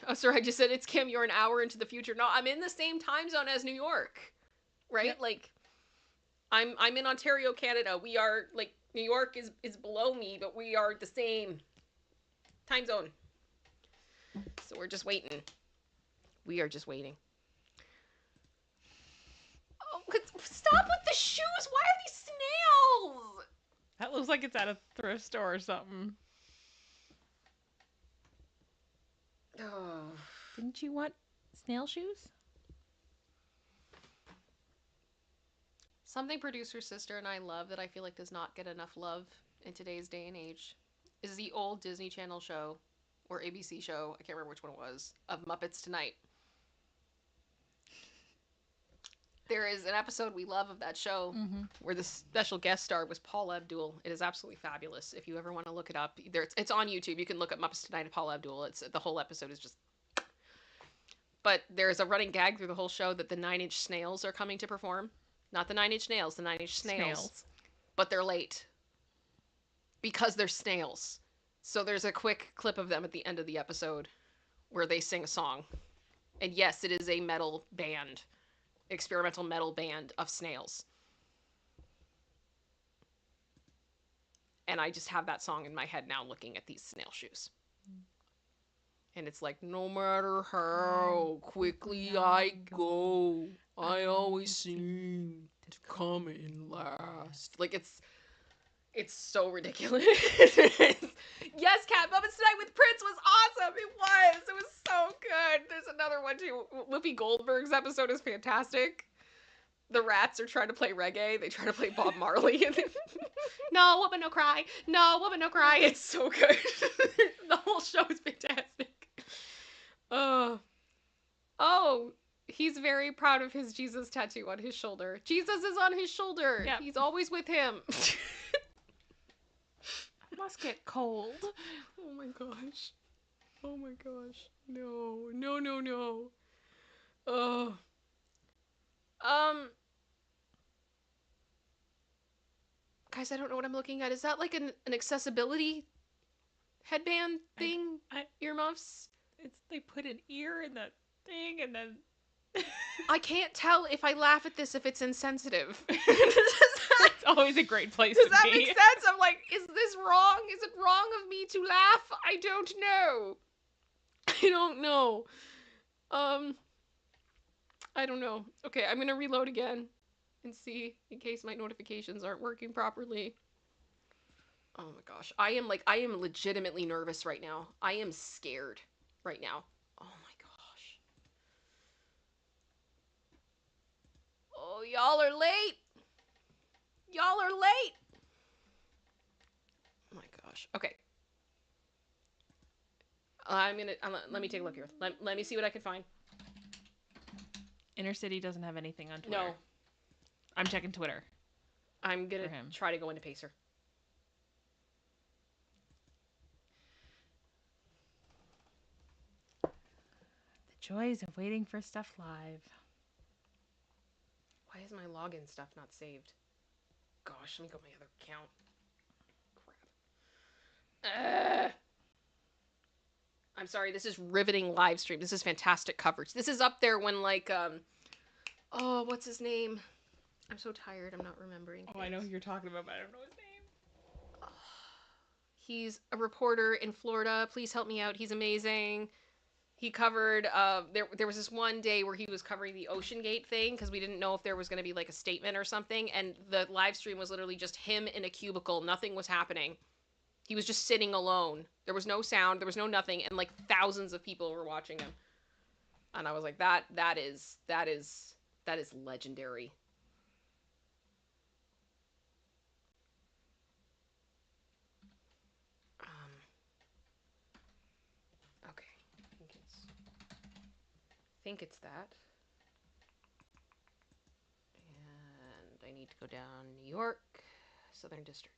Oh, sorry, I just said it's Kim. You're an hour into the future. No, I'm in the same time zone as New York, right? Yep. Like, I'm in Ontario, Canada. We are like New York is below me, but we are the same time zone. So we're just waiting. We are just waiting. Oh, stop with the shoes! Why are these snails? That looks like it's at a thrift store or something. Oh. Didn't you want snail shoes? Something producer sister and I love that I feel like does not get enough love in today's day and age is the old Disney Channel show or ABC show, I can't remember which one it was, of Muppets Tonight. There is an episode we love of that show where the special guest star was Paula Abdul. It is absolutely fabulous. If you ever want to look it up, it's on YouTube. You can look up Muppets Tonight and Paula Abdul. The whole episode is just... But there's a running gag through the whole show that the 9 Inch Snails are coming to perform. Not the 9 Inch Nails, the 9 Inch Snails. But they're late. Because they're snails. So there's a quick clip of them at the end of the episode where they sing a song. And yes, it is a metal band. Experimental metal band of snails. And I just have that song in my head now looking at these snail shoes. And it's like, no matter how quickly I go, I always seem to come in last. Like, it's so ridiculous. Yes, Cat Muppets Tonight with Prince was awesome. It was so good. There's another one too. Whoopi Goldberg's episode is fantastic. The rats are trying to play reggae. They try to play Bob Marley. No woman, no cry. No woman, no cry. It's so good. The whole show is fantastic. Oh, he's very proud of his Jesus tattoo on his shoulder. Jesus is on his shoulder. Yep. He's always with him. Must get cold. Oh my gosh. Oh my gosh. No. No, no, no. Oh. Guys, I don't know what I'm looking at. Is that like an accessibility headband thing? Earmuffs? They put an ear in the thing and then... I can't tell if I laugh at this if it's insensitive. It's always a great place Does to that be. make sense? I'm like, is this wrong? Is it wrong of me to laugh? I don't know. I don't know. I don't know. Okay, I'm gonna reload again and see in case my notifications aren't working properly. Oh my gosh. I am legitimately nervous right now. I am scared right now. Oh my gosh. Oh, y'all are late. Y'all are late. Oh my gosh. Okay. Let me take a look here. Let me see what I can find. Inner City doesn't have anything on Twitter. No. I'm checking Twitter. I'm gonna try to go into Pacer. The joys of waiting for stuff live. Why is my login stuff not saved? Gosh, let me go to my other account. Crap. I'm sorry, this is riveting live stream. This is fantastic coverage. This is up there when, like, oh, what's his name? I'm so tired, I'm not remembering. Oh, I know who you're talking about, but I don't know his name. He's a reporter in Florida. Please help me out. He's amazing. He covered, there was this one day where he was covering the Ocean Gate thing because we didn't know if there was going to be like a statement or something. And the live stream was literally just him in a cubicle. Nothing was happening. He was just sitting alone. There was no sound. There was no nothing. And like thousands of people were watching him. And I was like, that is legendary. Okay. I think it's that. And I need to go down New York, Southern District.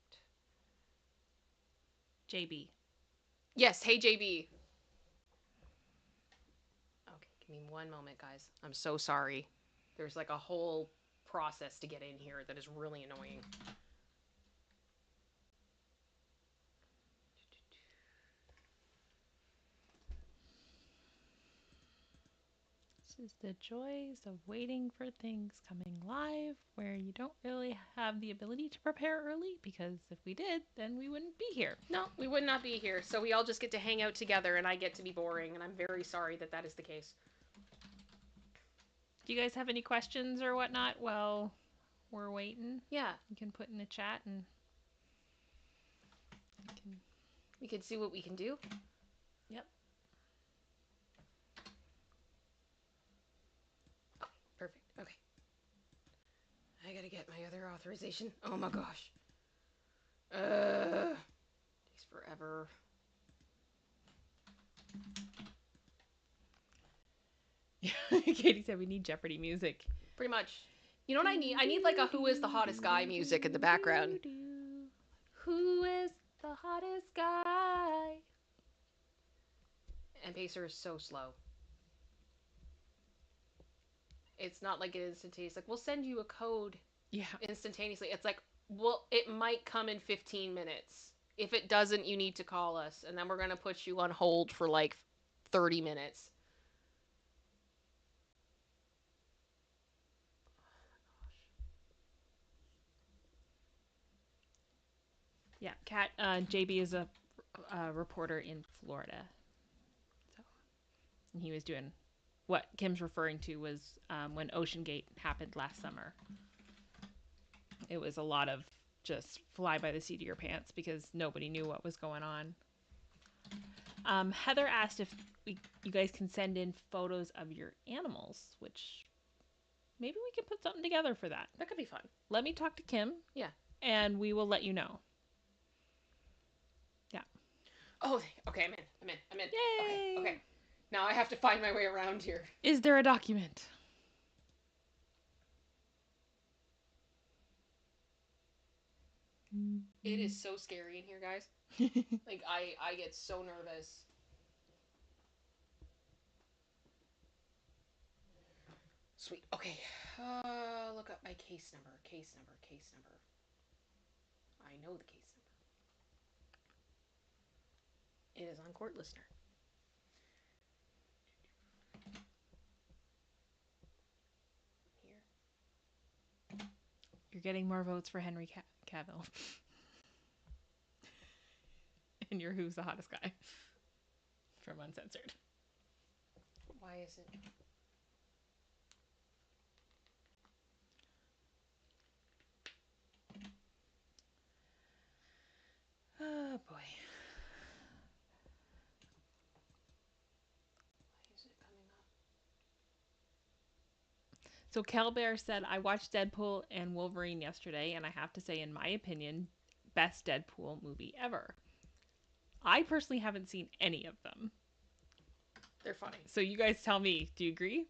JB. Yes, hey JB. Okay, give me one moment, guys. I'm so sorry. There's like a whole process to get in here that is really annoying. This is the joys of waiting for things coming live where you don't really have the ability to prepare early, because if we did, then we wouldn't be here. No, we would not be here. So we all just get to hang out together and I get to be boring, and I'm very sorry that that is the case. Do you guys have any questions or whatnot while we're waiting? Yeah. You can put in the chat and we could see what we can do. Yep. Oh, perfect. Okay. I gotta get my other authorization. Oh my gosh. Takes forever. Katie said we need Jeopardy music. Pretty much. You know what I need? I need like a Who is the Hottest Guy music in the background. Who is the hottest guy? And Pacer is so slow. It's not like it instantaneous. Like, we'll send you a code instantaneously. It's like, well, it might come in 15 minutes. If it doesn't, you need to call us. And then we're going to put you on hold for like 30 minutes. Yeah, JB is a reporter in Florida. So, and he was doing what Kim's referring to was when Ocean Gate happened last summer. It was a lot of just fly by the seat of your pants because nobody knew what was going on. Heather asked if you guys can send in photos of your animals, which maybe we can put something together for that. That could be fun. Let me talk to Kim. Yeah. And we will let you know. Yeah. Oh, okay, I'm in. Yay! Okay. Now I have to find my way around here. Is there a document? It is so scary in here, guys. Like, I get so nervous. Sweet. Okay. Look up my case number. I know the case number. It is on Court Listener. Here. You're getting more votes for Henry Cavill. And you're Who's the Hottest Guy from Uncensored. Why is it? Oh boy. Why is it coming up? So Cal Bear said, I watched Deadpool and Wolverine yesterday, and I have to say, in my opinion, best Deadpool movie ever. I personally haven't seen any of them. They're funny. So you guys tell me, do you agree?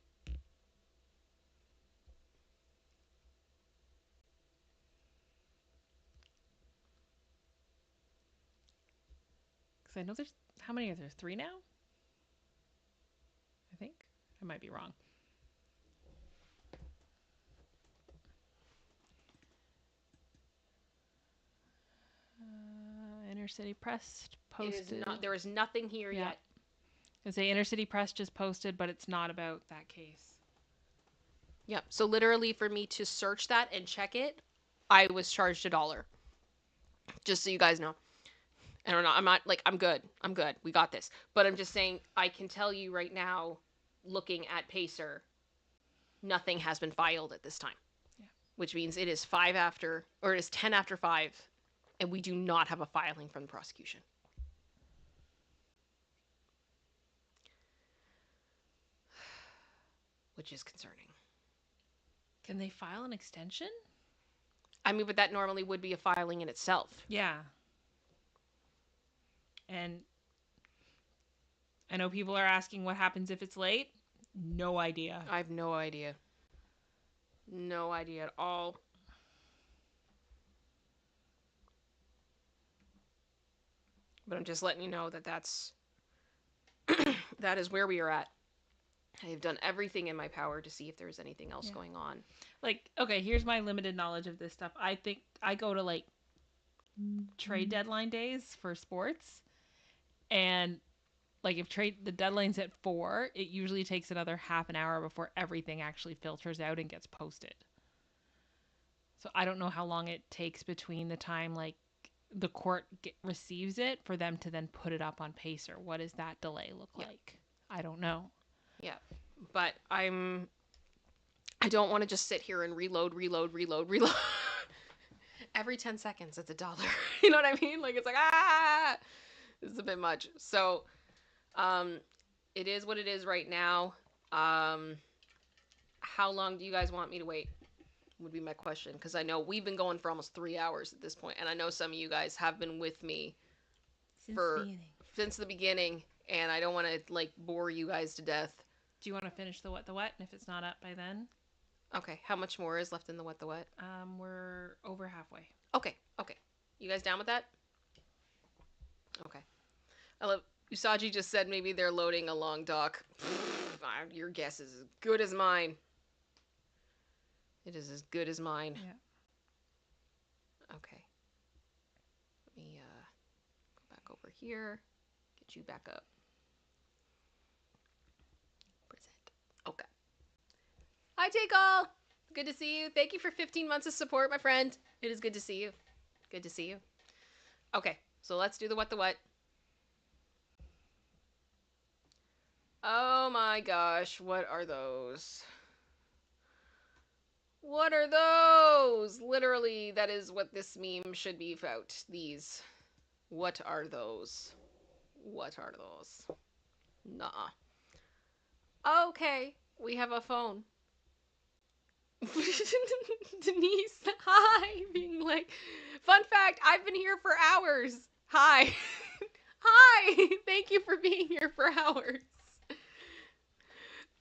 Because I know there's, how many are there? 3 now? I think. I might be wrong. Inner City Press posted. There is nothing here yet. I say Inner City Press just posted, but it's not about that case. Yep. So literally for me to search that and check it, I was charged $1. Just so you guys know. I don't know. I'm not like, I'm good. I'm good. We got this. But I'm just saying, I can tell you right now, looking at Pacer, nothing has been filed at this time. Yeah. Which means it is 5 after, or it is 10 after 5, and we do not have a filing from the prosecution. Which is concerning. Can they file an extension? I mean, but that normally would be a filing in itself. Yeah. And I know people are asking what happens if it's late. No idea. I have no idea. No idea at all. But I'm just letting you know that that is where we are at. I have done everything in my power to see if there's anything else going on. Like, okay, here's my limited knowledge of this stuff. I think I go to like trade deadline days for sports, and like if the deadline's at 4, it usually takes another half an hour before everything actually filters out and gets posted. So I don't know how long it takes between the time like the court receives it for them to then put it up on Pacer. What does that delay look like? I don't know. Yeah, but I don't want to just sit here and reload. Every 10 seconds, it's $1. You know what I mean? Like, it's like, this is a bit much. So, it is what it is right now. How long do you guys want me to wait? Would be my question. Because I know we've been going for almost 3 hours at this point, and I know some of you guys have been with me since the beginning, and I don't want to, like, bore you guys to death. Do you want to finish the What the What? And if it's not up by then? Okay, how much more is left in the What the What? We're over halfway. Okay. You guys down with that? Okay. I love Usagi just said maybe they're loading a long doc. Your guess is as good as mine. It is as good as mine. Yeah. Okay. Let me go back over here. Get you back up. Present. Okay. Hi, Take-All! Good to see you. Thank you for 15 months of support, my friend. It is good to see you. Good to see you. Okay, so let's do the What the What. Oh my gosh, what are those? What are those? Literally, that is what this meme should be about. These. What are those? What are those? Nuh-uh. Okay, we have a phone. Denise, hi, being like, fun fact, I've been here for hours. Hi. Hi, thank you for being here for hours.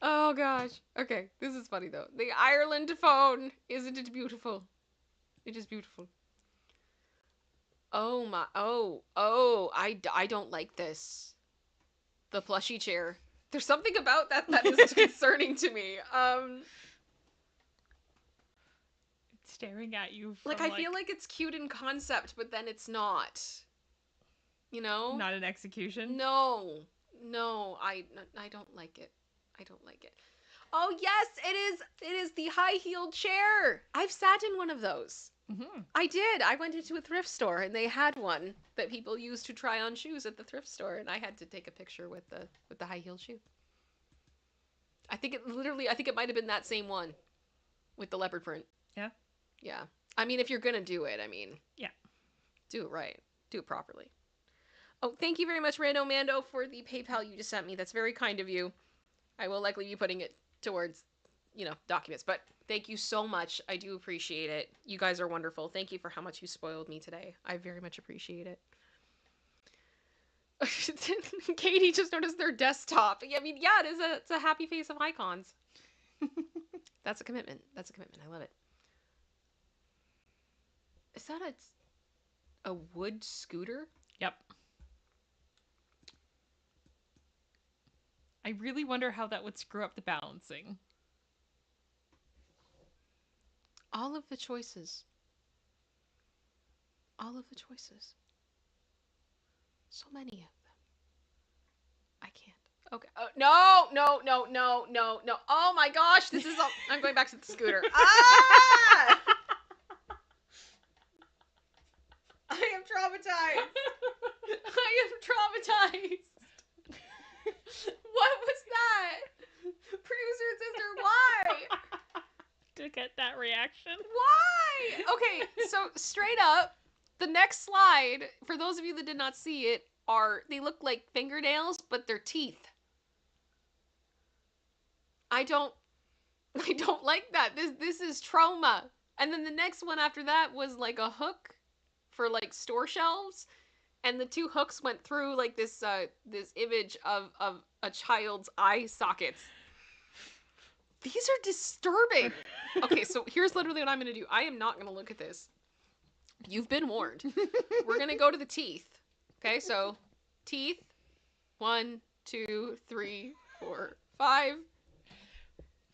Oh gosh. Okay, this is funny though. The Ireland phone, isn't it beautiful? It is beautiful. Oh my, I don't like this. The plushy chair. There's something about that is concerning to me. It's staring at you from, like, I feel like it's cute in concept, but then it's not. You know? Not an execution? No, I don't like it. I don't like it. Oh yes, it is the high-heeled chair. I've sat in one of those. Mm-hmm. I did. I went into a thrift store and they had one that people use to try on shoes at the thrift store, and I had to take a picture with the high-heeled shoe. I think it might have been that same one with the leopard print. Yeah. Yeah. I mean, if you're gonna do it, I mean, yeah, do it right. Do it properly. Oh, thank you very much, Rando Mando, for the PayPal you just sent me. That's very kind of you. I will likely be putting it towards, documents. But thank you so much. I do appreciate it. You guys are wonderful. Thank you for how much you spoiled me today. I very much appreciate it. Katie just noticed their desktop. I mean, yeah, it's a happy face of icons. That's a commitment. I love it. Is that a wood scooter? Yep. I really wonder how that would screw up the balancing. All of the choices. All of the choices. So many of them. I can't. Okay. No. Oh my gosh, this is. I'm going back to the scooter. Ah! I am traumatized. I am traumatized. What was that? Producer sister, why? To get that reaction. Why? Okay, so straight up, the next slide, for those of you that did not see it, they look like fingernails, but they're teeth. I don't like that. This is trauma. And then the next one after that was like a hook for like store shelves, and the two hooks went through like this image of a child's eye sockets. These are disturbing. Okay, so here's literally what I'm gonna do. I am not gonna look at this. You've been warned. We're gonna go to the teeth. Okay, so teeth. 1, 2, 3, 4, 5.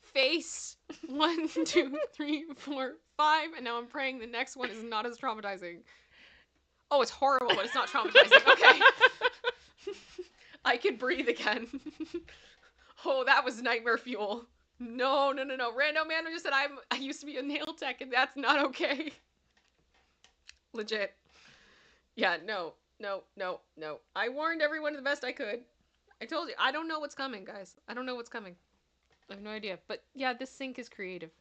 Face. 1, 2, 3, 4, 5. And now I'm praying the next one is not as traumatizing. Oh, it's horrible, but it's not traumatizing. Okay. I can breathe again. Oh, that was nightmare fuel. No. Rando man just said I used to be a nail tech, and that's not okay. Legit. Yeah, no. I warned everyone the best I could. I told you, I don't know what's coming, guys. I don't know what's coming. I have no idea. But yeah, this sync is creative.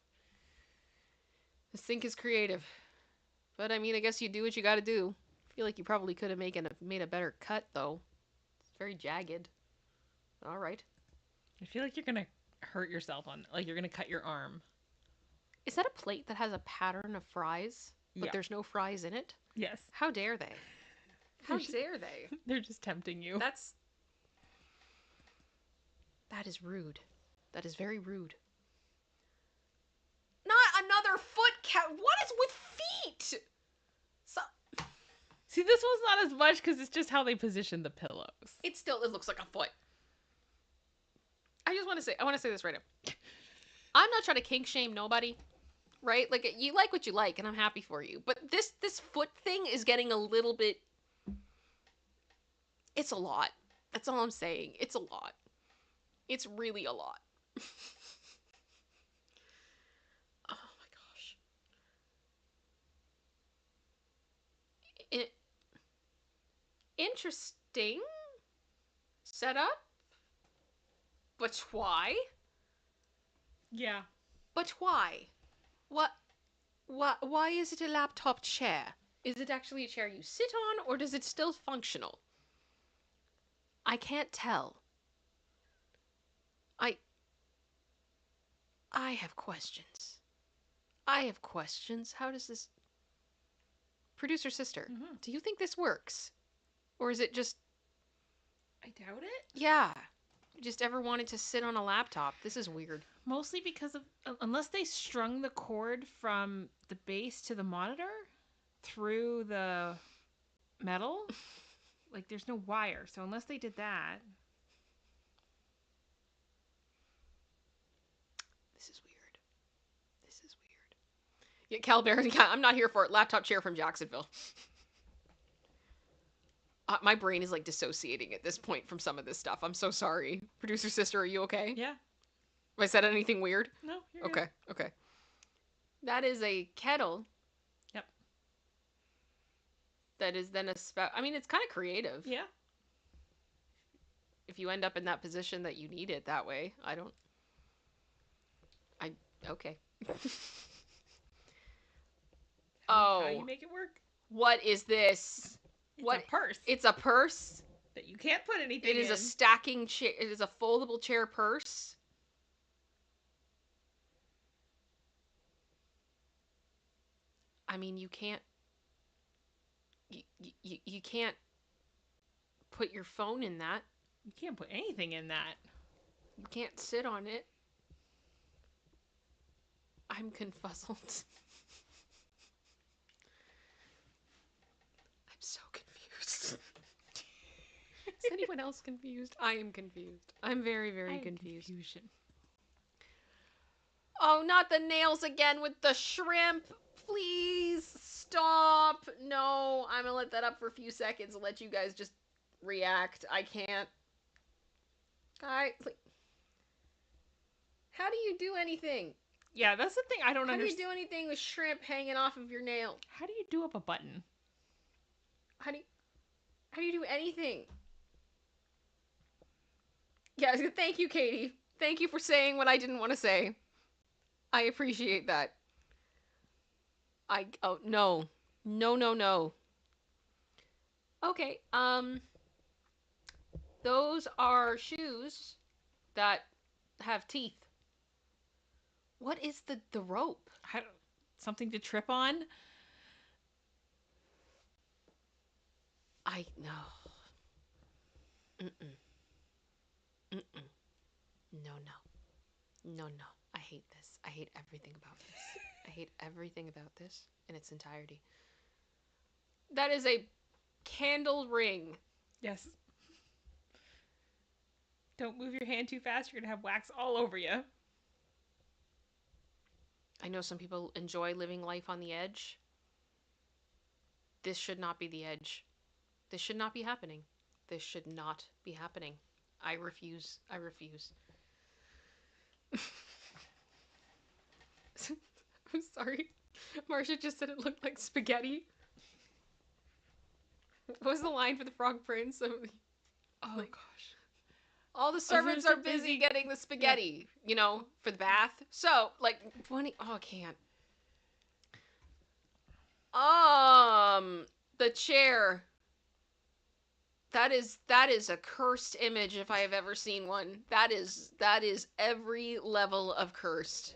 But I mean, I guess you do what you gotta do. I feel like you probably could have made a better cut, though. It's very jagged. All right. I feel like you're gonna hurt yourself like you're gonna cut your arm. Is that a plate that has a pattern of fries, but Yeah. there's no fries in it? Yes. How dare they? How dare they? They're just tempting you. That is rude. That is very rude. Not another foot count. What is with feet? See, this one's not as much because it's just how they position the pillows. It looks like a foot. I want to say this right now. I'm not trying to kink shame nobody, right? Like, you like what you like, and I'm happy for you. But this foot thing is getting a little bit. It's a lot. That's all I'm saying. It's a lot. It's really a lot. Oh my gosh. Interesting setup. But why? Yeah. But why? Why is it a laptop chair? Is it actually a chair you sit on, or does it still functional? I can't tell. I have questions. How does this... Producer sister, do you think this works? Or is it just... I doubt it. Yeah. Just ever wanted to sit on a laptop. This is weird. Mostly because of... Unless they strung the cord from the base to the monitor through the metal. Like, there's no wire. So unless they did that... This is weird. Yeah, Cal Barron, I'm not here for it. Laptop chair from Jacksonville. My brain is like dissociating at this point from some of this stuff. I'm so sorry. Producer sister, are you okay? Yeah. Have I said anything weird? No, you're Okay, good. okay. That is a kettle. Yep. That is then I mean, it's kind of creative. Yeah. If you end up in that position that you need it that way. Okay. How you make it work? What is this? It's a purse. It's a purse? That you can't put anything in. It is a stacking chair. It is a foldable chair purse. I mean, you can't... You can't put your phone in that. You can't put anything in that. You can't sit on it. I'm confuzzled. I'm so confused. Is anyone else confused? I am confused. I'm very, very confused. Confusion. Oh, not the nails again with the shrimp. Please stop. No, I'm gonna let that up for a few seconds and let you guys just react. I can't. Guys, like, how do you do anything? Yeah, that's the thing I don't How do you understand. do anything with shrimp hanging off of your nail? How do you do up a button? How do you do anything? Yeah, thank you, Katie. Thank you for saying what I didn't want to say. I appreciate that. Oh no. No. Okay, those are shoes that have teeth. What is the rope? I don't, something to trip on? I no. Mm-mm. Mm-mm. No. I hate this. I hate everything about this. I hate everything about this in its entirety. That is a candle ring. Yes. Don't move your hand too fast. You're going to have wax all over you. I know some people enjoy living life on the edge. This should not be the edge. This should not be happening. This should not be happening. I refuse. I refuse. I'm sorry. Marcia just said it looked like spaghetti. What was the line for the Frog Prince? Oh, like, gosh. all the servants are busy getting the spaghetti, you know, for the bath. So, like, 20... Oh, I can't. The chair. That is a cursed image if I have ever seen one. That is every level of cursed.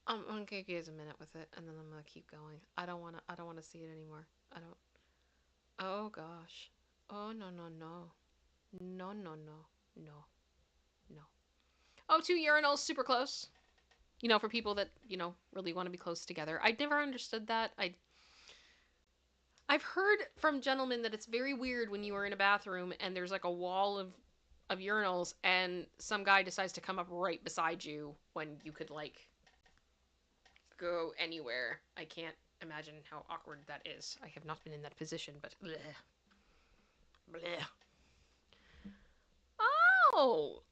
I'm gonna give you guys a minute with it, and then I'm gonna keep going. I don't wanna see it anymore. I don't. Oh gosh. Oh no. Oh, two urinals super close. You know, for people that, you know, really want to be close together. I never understood that. I've heard from gentlemen that it's very weird when you are in a bathroom and there's like a wall of urinals and some guy decides to come up right beside you when you could like go anywhere. I can't imagine how awkward that is. I have not been in that position, but bleh. Bleh. Oh!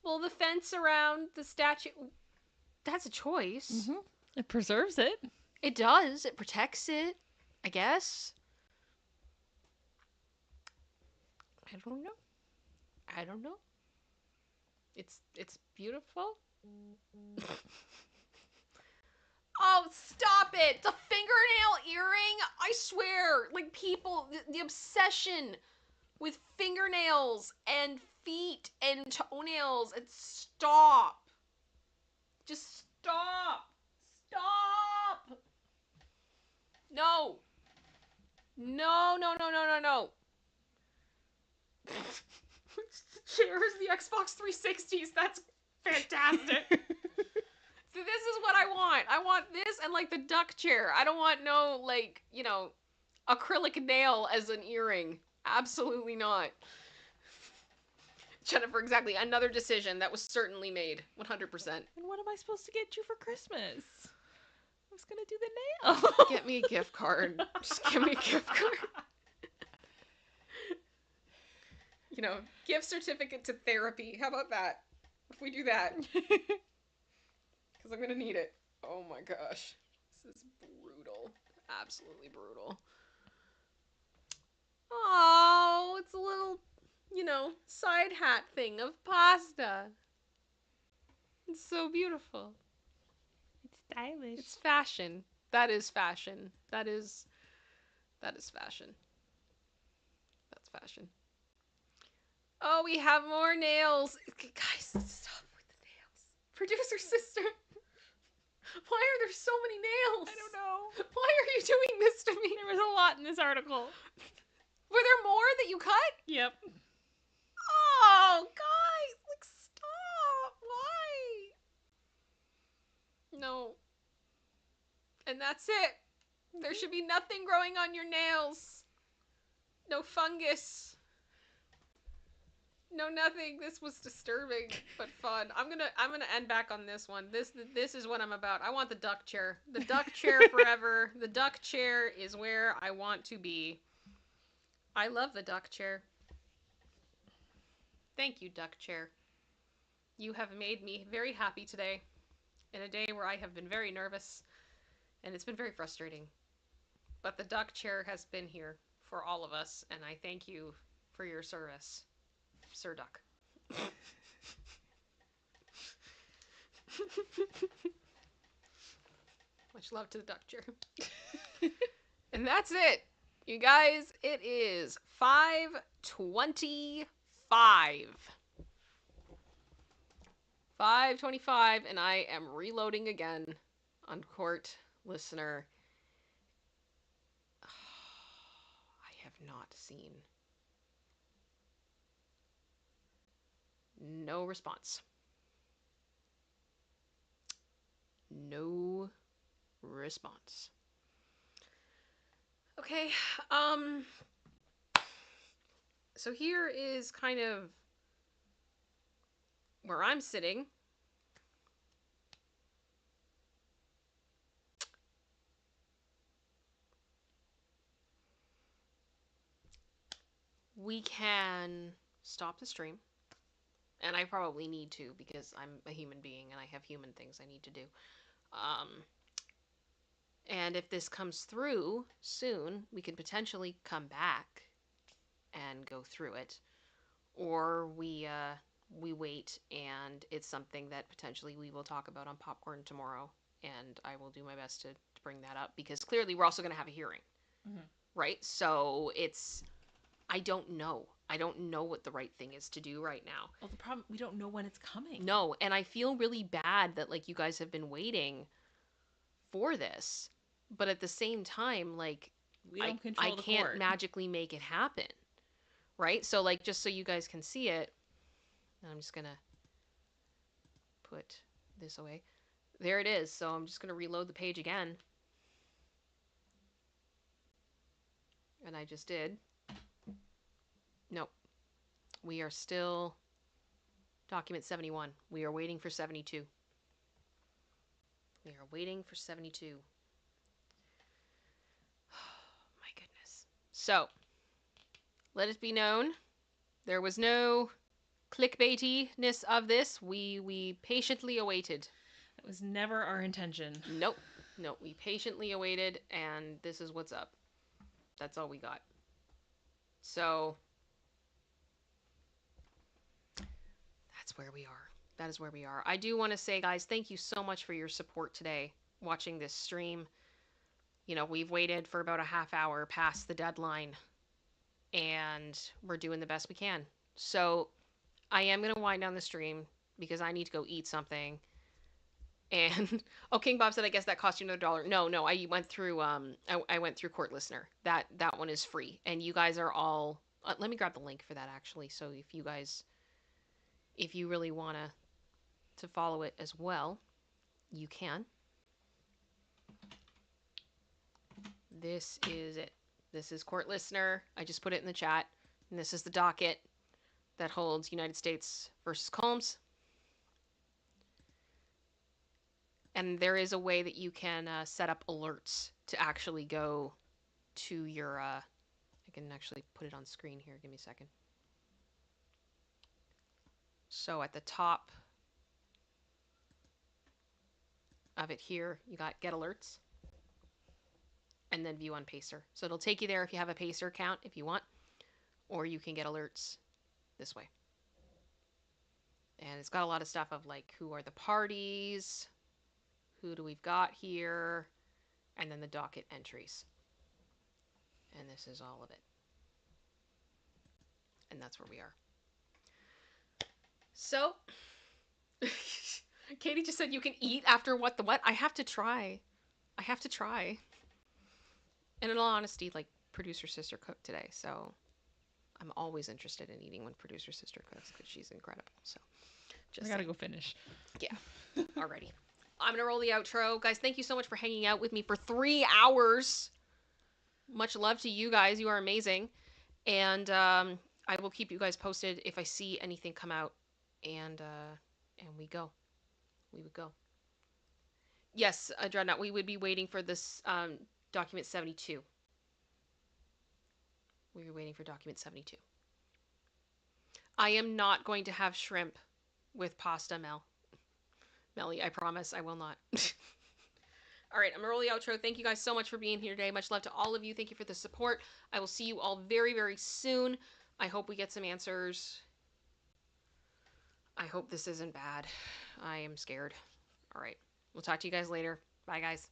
Well, the fence around the statue, that's a choice. Mm-hmm. It preserves it. It does. It protects it, I guess. I don't know. It's beautiful. Oh, stop it! The fingernail earring? I swear, like people, the obsession with fingernails and feet and toenails, and stop. Just stop. Stop. No. No. Chairs, the Xbox 360s. That's fantastic. So this is what I want. I want this and like the duck chair. I don't want no like, you know, acrylic nail as an earring. Absolutely not. Jennifer, exactly. Another decision that was certainly made. 100%. And what am I supposed to get you for Christmas? I was going to do the nail. Get me a gift card. Just give me a gift card. You know, gift certificate to therapy. How about that? If we do that. Because I'm going to need it. Oh my gosh. This is brutal. Absolutely brutal. Oh, it's a little, you know, side hat thing of pasta. It's so beautiful. It's stylish. It's fashion. That is fashion. That is fashion. That's fashion. Oh, we have more nails. Guys, stop with the nails. Producer sister. Why are there so many nails? I don't know. Why are you doing this to me? There was a lot in this article. Were there more that you cut? Yep. Oh, guys, like, stop. Why? No. And that's it. There should be nothing growing on your nails. No fungus. No, nothing. This was disturbing, but fun. I'm gonna end back on this one. This is what I'm about. I want the duck chair. The duck chair forever. The duck chair is where I want to be. I love the duck chair. Thank you, duck chair. You have made me very happy today, in a day where I have been very nervous, and it's been very frustrating. But the duck chair has been here for all of us, and I thank you for your service, Sir Duck. Much love to the duck chair. And that's it. You guys, it is 5:25. 5:25, and I am reloading again on Court Listener. I have not seen. No response. No response. Okay, so here is kind of where I'm sitting. We can stop the stream, and I probably need to because I'm a human being and I have human things I need to do. And if this comes through soon, we could potentially come back and go through it, or we wait and it's something that potentially we will talk about on Popcorn tomorrow, and I will do my best to bring that up because clearly we're also going to have a hearing, right? So it's, I don't know what the right thing is to do right now. Well, the problem, we don't know when it's coming. No, and I feel really bad that like you guys have been waiting for this, but at the same time, like We don't control I the can't court. magically make it happen, right? So like just so you guys can see it, I'm just gonna put this away. There it is. So I'm just gonna reload the page again, and I just did. Nope. We are still document 71. We are waiting for 72. We are waiting for 72. My goodness. So, let it be known, there was no clickbaitiness of this. We patiently awaited. That was never our intention. Nope. Nope. We patiently awaited, and this is what's up. That's all we got. So, that's where we are. That is where we are. I do want to say, guys, thank you so much for your support today, watching this stream. You know, we've waited for about a half hour past the deadline, and we're doing the best we can. So, I am going to wind down the stream because I need to go eat something. And, oh, King Bob said, I guess that cost you another $1. No, I went through, I went through Court Listener. That one is free. And you guys are all, let me grab the link for that, actually. So if you guys, if you really want to follow it as well, you can. This is it. This is Court Listener. I just put it in the chat. And this is the docket that holds United States versus Combs. And there is a way that you can set up alerts to actually go to your, I can actually put it on screen here. Give me a second. So at the top of it here, you got Get Alerts. And then View on Pacer. So it'll take you there if you have a Pacer account, if you want. Or you can get alerts this way. And it's got a lot of stuff of like, who are the parties? Who do we've got here? And then the docket entries. And this is all of it. And that's where we are. So, Katie just said you can eat after What the What. I have to try. I have to try. And in all honesty, like, producer sister cooked today, so I'm always interested in eating when producer sister cooks because she's incredible. So, I gotta go finish. Yeah. Alrighty. I'm gonna roll the outro. Guys, thank you so much for hanging out with me for 3 hours. Much love to you guys. You are amazing. And I will keep you guys posted if I see anything come out. And we go. We would go. Yes, Dreadnought, we would be waiting for this document 72. We're waiting for document 72. I am not going to have shrimp with pasta, Melly, I promise I will not. All right, I'm gonna roll the outro. Thank you guys so much for being here today. Much love to all of you. Thank you for the support. I will see you all very, very soon. I hope we get some answers. I hope this isn't bad. I am scared. All right, we'll talk to you guys later. Bye, guys.